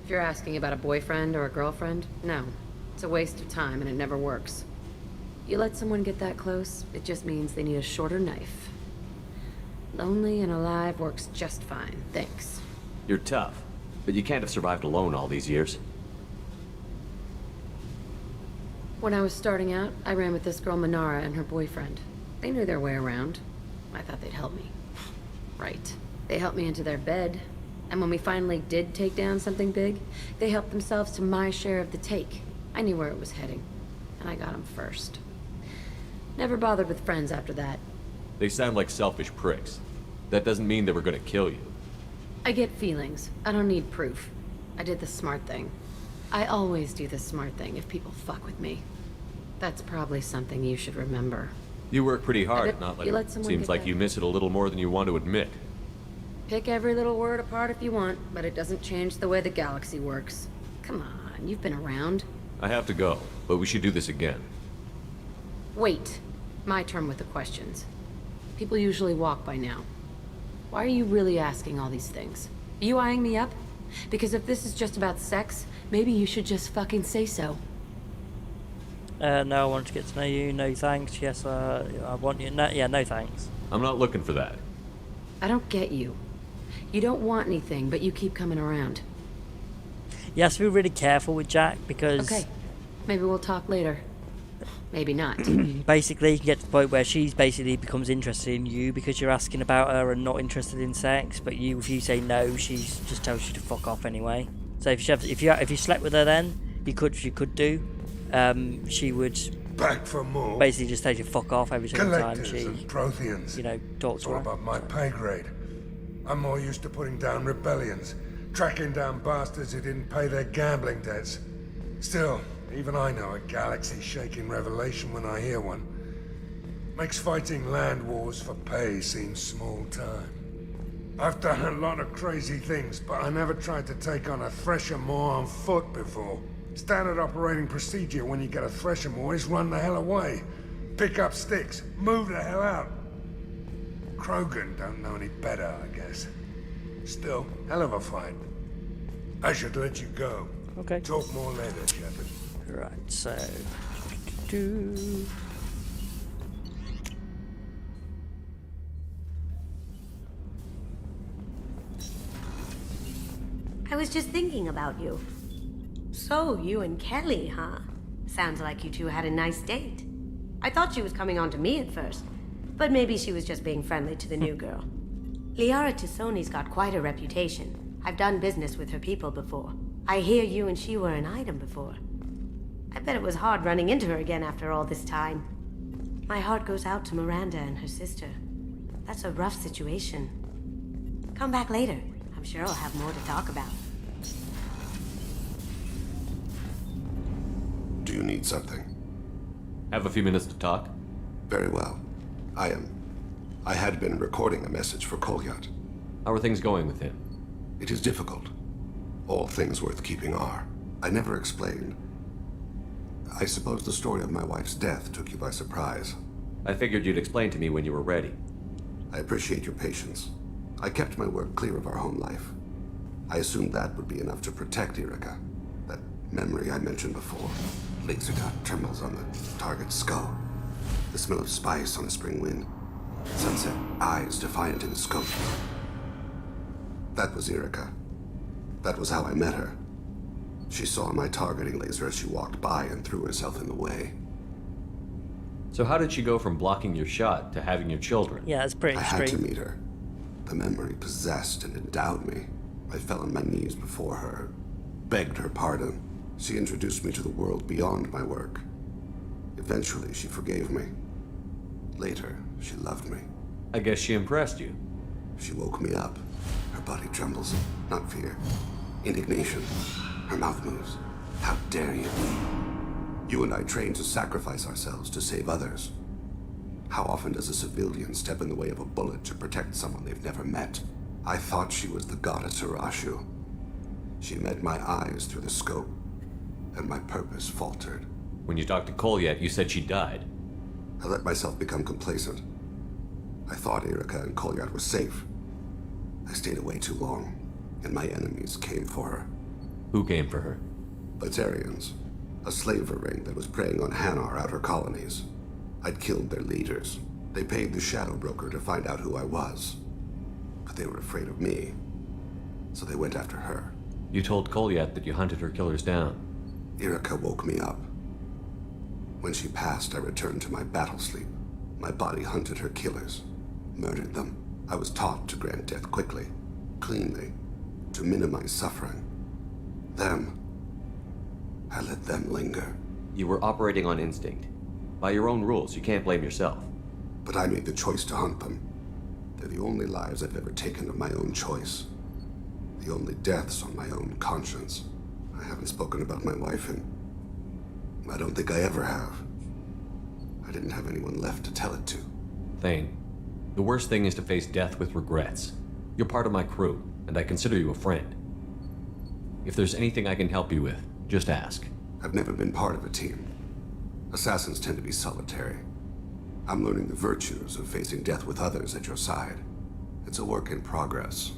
If you're asking about a boyfriend or a girlfriend, no. It's a waste of time and it never works. You let someone get that close, it just means they need a shorter knife. Lonely and alive works just fine, thanks. You're tough, but you can't have survived alone all these years. When I was starting out, I ran with this girl Manara and her boyfriend. They knew their way around. I thought they'd help me. Right. They helped me into their bed. And when we finally did take down something big, they helped themselves to my share of the take. I knew where it was heading. And I got them first. Never bothered with friends after that. They sound like selfish pricks. That doesn't mean they were gonna kill you. I get feelings. I don't need proof. I did the smart thing. I always do the smart thing if people fuck with me. That's probably something you should remember. You work pretty hard at not you let letting. someone Seems get like that- you miss it a little more than you want to admit. Pick every little word apart if you want, but it doesn't change the way the galaxy works. Come on, you've been around. I have to go, but we should do this again. Wait. My turn with the questions. People usually walk by now. Why are you really asking all these things? Are you eyeing me up? Because if this is just about sex, maybe you should just fucking say so. No, I wanted to get to know you. No thanks. Yes, I want you. No, yeah, no thanks. I'm not looking for that. I don't get you. You don't want anything, but you keep coming around. You have to be really careful with Jack because... Okay. Maybe we'll talk later. Maybe not. basically, you can get to the point where she's basically becomes interested in you because you're asking about her and not interested in sex. But if you say no, she just tells you to fuck off anyway. So if you slept with her, then she could do. She would back for more. Basically, just tell you to fuck off every single time Collectors she, and Protheans. you know, talks It's to all her. about my pay grade. I'm more used to putting down rebellions, tracking down bastards who didn't pay their gambling debts. Still, even I know a galaxy-shaking revelation when I hear one. Makes fighting land wars for pay seem small time. I've done a lot of crazy things, but I never tried to take on a Thresher Maw on foot before. Standard operating procedure when you get a Thresher Maw is run the hell away. Pick up sticks, move the hell out. Krogan don't know any better, I guess. Still, hell of a fight. I should let you go. Okay. Talk more later, Shepard. Right, so... I was just thinking about you. So, you and Kelly, huh? Sounds like you two had a nice date. I thought she was coming on to me at first, but maybe she was just being friendly to the new girl. Liara Tisoni's got quite a reputation. I've done business with her people before. I hear you and she were an item before. I bet it was hard running into her again after all this time. My heart goes out to Miranda and her sister. That's a rough situation. Come back later. I'm sure I'll have more to talk about. Do you need something? Have a few minutes to talk? Very well. I had been recording a message for Kolyat. How are things going with him? It is difficult. All things worth keeping are. I never explained. I suppose the story of my wife's death took you by surprise. I figured you'd explain to me when you were ready. I appreciate your patience. I kept my work clear of our home life. I assumed that would be enough to protect Erica. That memory I mentioned before. Laser dot trembles on the target's skull. The smell of spice on a spring wind. Sunset eyes defiant in the scope. That was Erica. That was how I met her. She saw my targeting laser as she walked by and threw herself in the way. So how did she go from blocking your shot to having your children? Yeah, it's pretty I extreme. had to meet her. The memory possessed and endowed me. I fell on my knees before her, begged her pardon. She introduced me to the world beyond my work. Eventually, she forgave me. Later, she loved me. I guess she impressed you. She woke me up. Her body trembles, not fear. Indignation. Her mouth moves. How dare you? You and I trained to sacrifice ourselves to save others. How often does a civilian step in the way of a bullet to protect someone they've never met? I thought she was the goddess Arashu. She met my eyes through the scope, and my purpose faltered. When you talked to Kolyat, you said she died. I let myself become complacent. I thought Erica and Kolyat were safe. I stayed away too long, and my enemies came for her. Who came for her? Batarians. A slaver ring that was preying on Hanar outer colonies. I'd killed their leaders. They paid the shadow broker to find out who I was. But they were afraid of me, so they went after her. You told Kolyat that you hunted her killers down. Erica woke me up. When she passed, I returned to my battle sleep. My body hunted her killers, murdered them. I was taught to grant death quickly, cleanly, to minimize suffering. I let them linger. You were operating on instinct. By your own rules, you can't blame yourself. But I made the choice to hunt them. They're the only lives I've ever taken of my own choice. The only deaths on my own conscience. I haven't spoken about my wife, and I don't think I ever have. I didn't have anyone left to tell it to. Thane, the worst thing is to face death with regrets. You're part of my crew, and I consider you a friend. If there's anything I can help you with, just ask. I've never been part of a team. Assassins tend to be solitary. I'm learning the virtues of facing death with others at your side. It's a work in progress.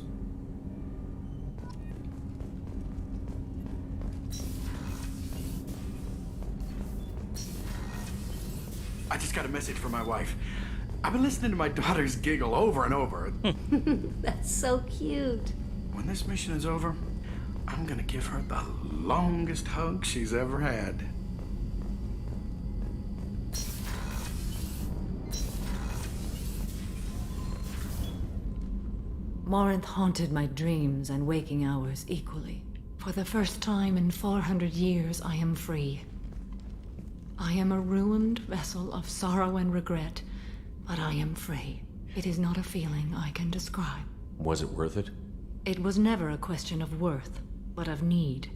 I just got a message from my wife. I've been listening to my daughters giggle over and over. That's so cute. When this mission is over, I'm gonna give her the longest hug she's ever had. Morinth haunted my dreams and waking hours equally. For the first time in 400 years, I am free. I am a ruined vessel of sorrow and regret, but I am free. It is not a feeling I can describe. Was it worth it? It was never a question of worth, but of need.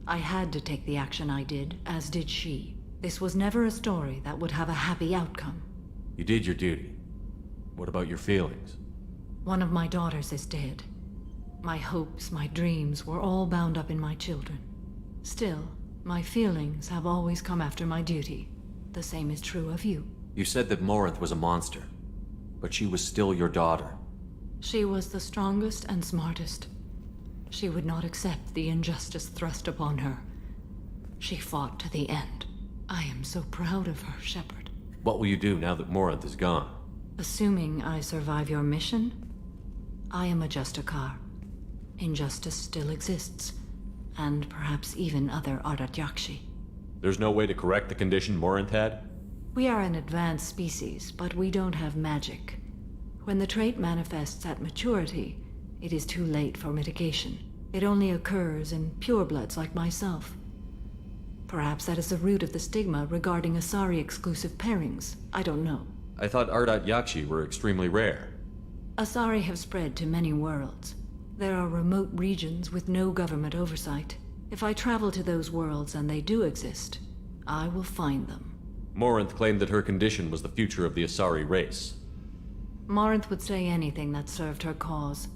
I had to take the action I did, as did she. This was never a story that would have a happy outcome. You did your duty. What about your feelings? One of my daughters is dead. My hopes, my dreams were all bound up in my children. Still, my feelings have always come after my duty. The same is true of you. You said that Morinth was a monster, but she was still your daughter. She was the strongest and smartest. She would not accept the injustice thrust upon her. She fought to the end. I am so proud of her, Shepard. What will you do now that Morinth is gone? Assuming I survive your mission, I am a Justicar. Injustice still exists, and perhaps even other Ardat-Yakshi. There's no way to correct the condition Morinth had? We are an advanced species, but we don't have magic. When the trait manifests at maturity, it is too late for mitigation. It only occurs in purebloods like myself. Perhaps that is the root of the stigma regarding Asari-exclusive pairings. I don't know. I thought Ardat Yakshi were extremely rare. Asari have spread to many worlds. There are remote regions with no government oversight. If I travel to those worlds and they do exist, I will find them. Morinth claimed that her condition was the future of the Asari race. Morinth would say anything that served her cause.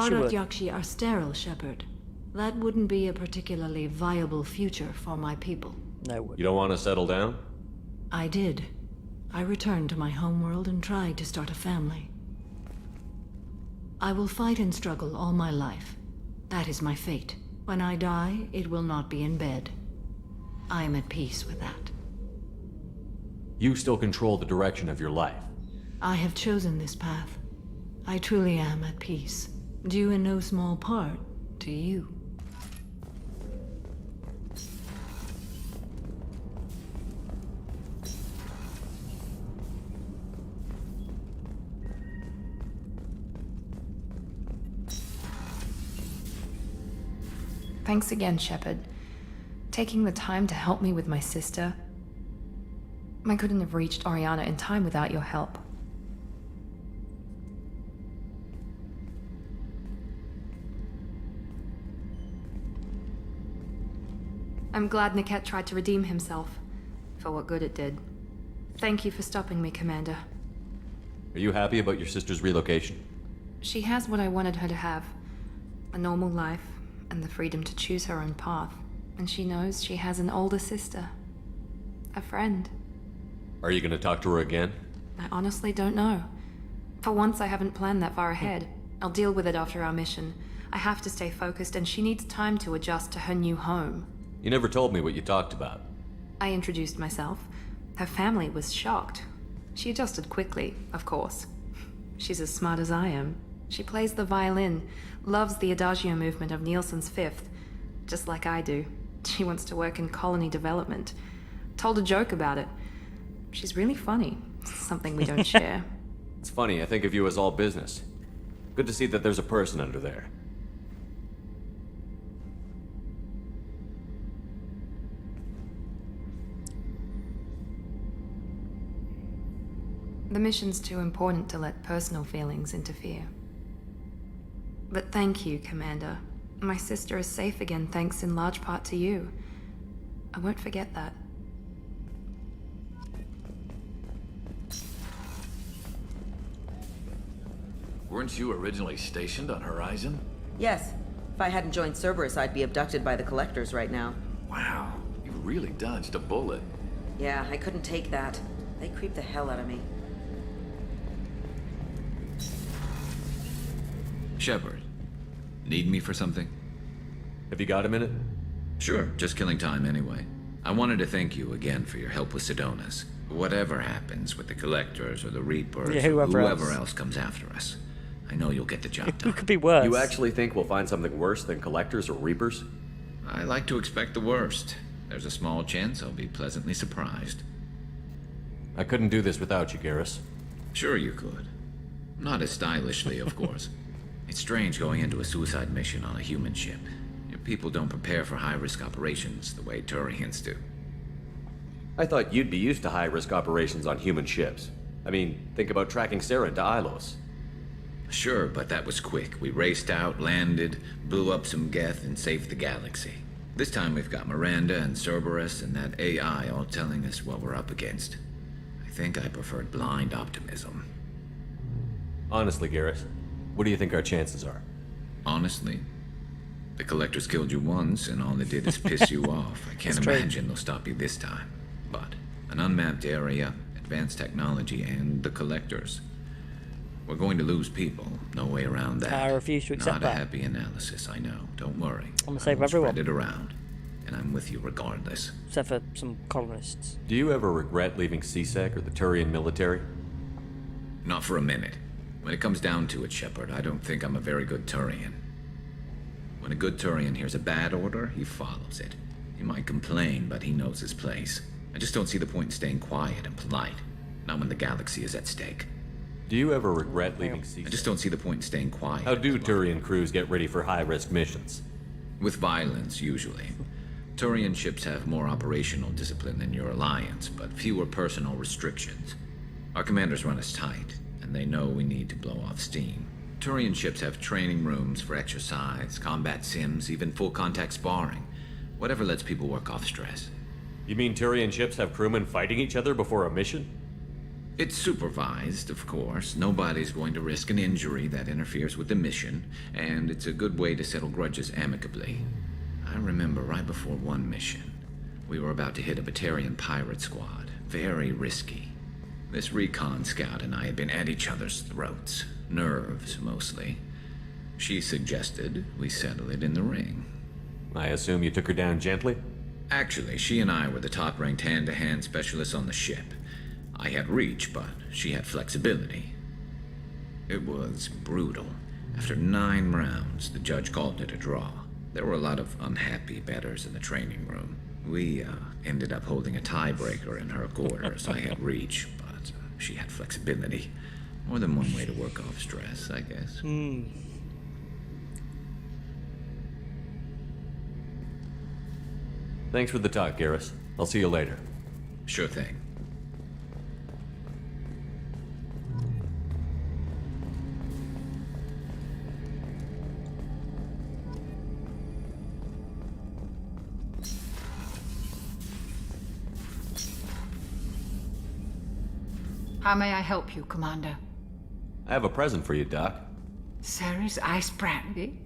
She would. Yakshi are sterile, Shepard. That wouldn't be a particularly viable future for my people. No. You don't want to settle down? I did. I returned to my homeworld and tried to start a family. I will fight and struggle all my life. That is my fate. When I die, it will not be in bed. I am at peace with that. You still control the direction of your life. I have chosen this path. I truly am at peace, due in no small part to you. Thanks again, Shepard. Taking the time to help me with my sister. I couldn't have reached Oriana in time without your help. I'm glad Niket tried to redeem himself, for what good it did. Thank you for stopping me, Commander. Are you happy about your sister's relocation? She has what I wanted her to have. A normal life, and the freedom to choose her own path. And she knows she has an older sister. A friend. Are you going to talk to her again? I honestly don't know. For once, I haven't planned that far ahead. I'll deal with it after our mission. I have to stay focused, and she needs time to adjust to her new home. You never told me what you talked about. I introduced myself. Her family was shocked. She adjusted quickly, of course. She's as smart as I am. She plays the violin, loves the adagio movement of Nielsen's Fifth, just like I do. She wants to work in colony development. Told a joke about it. She's really funny. Something we don't share. It's funny, I think of you as all business. Good to see that there's a person under there. The mission's too important to let personal feelings interfere. But thank you, Commander. My sister is safe again thanks in large part to you. I won't forget that. Weren't you originally stationed on Horizon? Yes. If I hadn't joined Cerberus, I'd be abducted by the Collectors right now. Wow, you really dodged a bullet. Yeah, I couldn't take that. They creep the hell out of me. Shepard, need me for something? Have you got a minute? Sure, just killing time anyway. I wanted to thank you again for your help with Sidonis. Whatever happens with the Collectors or the Reapers, Yeah, or whoever whoever else. else comes after us, I know you'll get the job done. Who could be worse? You actually think we'll find something worse than Collectors or Reapers? I like to expect the worst. There's a small chance I'll be pleasantly surprised. I couldn't do this without you, Garrus. Sure you could. Not as stylishly, of course. It's strange going into a suicide mission on a human ship. Your people don't prepare for high-risk operations the way Turians do. I thought you'd be used to high-risk operations on human ships. I mean, think about tracking Sarah to Ilos. Sure, but that was quick. We raced out, landed, blew up some Geth, and saved the galaxy. This time we've got Miranda and Cerberus and that AI all telling us what we're up against. I think I preferred blind optimism. Honestly, Garrus, what do you think our chances are? Honestly, the Collectors killed you once, and all they did is piss you off. I can't imagine they'll stop you this time. But an unmapped area, advanced technology, and the Collectors. We're going to lose people. No way around that. I refuse to accept Not that. a happy analysis, I know. Don't worry. I'm gonna save I will everyone. Spread it around, and I'm with you regardless. Except for some colonists. Do you ever regret leaving CSEC or the Turian military? Not for a minute. When it comes down to it, Shepard, I don't think I'm a very good Turian. When a good Turian hears a bad order, he follows it. He might complain, but he knows his place. I just don't see the point in staying quiet and polite. Not when the galaxy is at stake. Do you ever regret leaving CSEC? I just don't see the point in staying quiet. How do Turian crews get ready for high-risk missions? With violence, usually. Turian ships have more operational discipline than your alliance, but fewer personal restrictions. Our commanders run us tight, and they know we need to blow off steam. Turian ships have training rooms for exercise, combat sims, even full-contact sparring. Whatever lets people work off stress. You mean Turian ships have crewmen fighting each other before a mission? It's supervised, of course. Nobody's going to risk an injury that interferes with the mission, and it's a good way to settle grudges amicably. I remember right before one mission, we were about to hit a Batarian pirate squad. Very risky. This recon scout and I had been at each other's throats. Nerves, mostly. She suggested we settle it in the ring. I assume you took her down gently? Actually, she and I were the top-ranked hand-to-hand specialists on the ship. I had reach, but she had flexibility. It was brutal. After 9 rounds, the judge called it a draw. There were a lot of unhappy bettors in the training room. We ended up holding a tiebreaker in her quarters. I had reach, but she had flexibility. More than one way to work off stress, I guess. Thanks for the talk, Garrus. I'll see you later. Sure thing. How may I help you, Commander? I have a present for you, Doc. Sarah's ice brandy?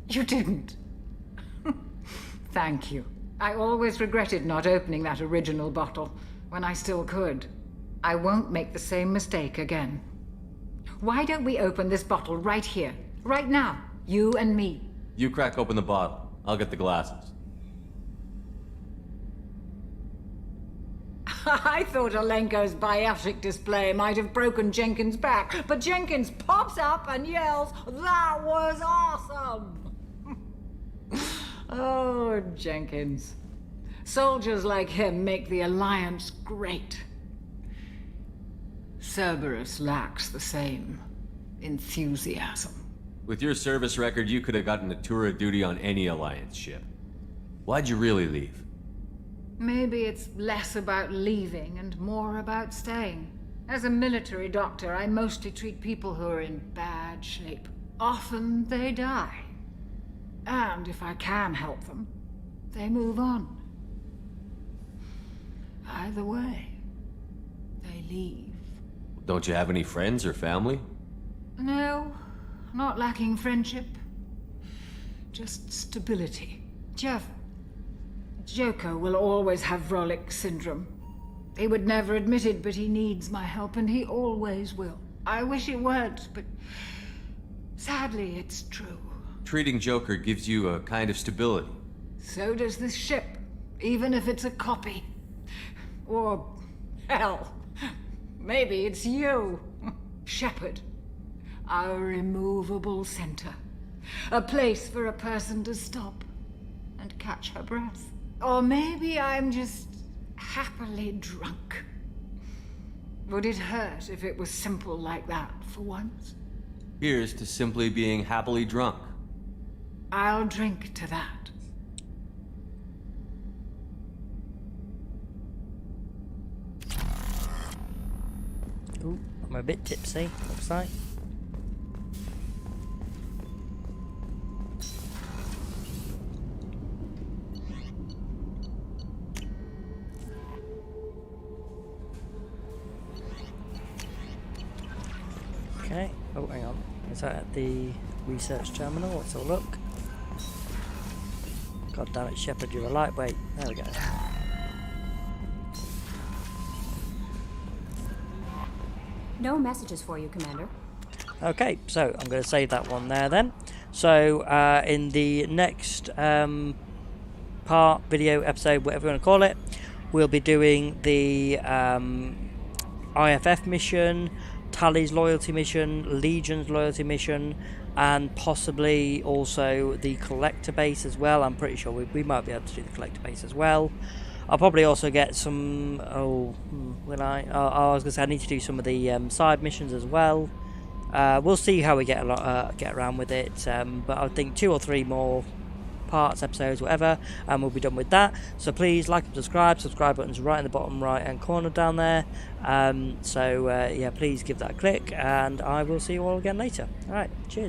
You didn't. Thank you. I always regretted not opening that original bottle when I still could. I won't make the same mistake again. Why don't we open this bottle right here, right now, you and me? You crack open the bottle. I'll get the glasses. I thought Alenko's biotic display might have broken Jenkins' back, but Jenkins pops up and yells, "That was awesome!" Oh, Jenkins. Soldiers like him make the Alliance great. Cerberus lacks the same enthusiasm. With your service record, you could have gotten a tour of duty on any Alliance ship. Why'd you really leave? Maybe it's less about leaving and more about staying. As a military doctor, I mostly treat people who are in bad shape. Often they die. And if I can help them, they move on. Either way, they leave. Don't you have any friends or family? No, not lacking friendship. Just stability. Joker will always have Vrolic syndrome. He would never admit it, but he needs my help, and he always will. I wish it weren't, but sadly, it's true. Treating Joker gives you a kind of stability. So does this ship, even if it's a copy. Or, hell, maybe it's you, Shepard. Our immovable center. A place for a person to stop and catch her breath. Or maybe I'm just happily drunk. Would it hurt if it was simple like that for once? Here's to simply being happily drunk. I'll drink to that. Ooh, I'm a bit tipsy, looks like. Okay, oh hang on, is that at the research terminal? Let's have a look. God damn it, Shepard, you're a lightweight. There we go. No messages for you, Commander. Okay, so I'm going to save that one there then. So in the next part, video, episode, whatever you want to call it, we'll be doing the IFF mission, Tally's loyalty mission, Legion's loyalty mission, and possibly also the collector base as well. I'm pretty sure we might be able to do the collector base as well. I'll probably also get some... will I? I was going to say I need to do some of the side missions as well. We'll see how we get around with it. But I think 2 or 3 more parts, episodes, whatever, and we'll be done with that. So please like and subscribe. Subscribe button's right in the bottom right hand corner down there. Yeah, please give that a click, and I will see you all again later. Alright, cheers.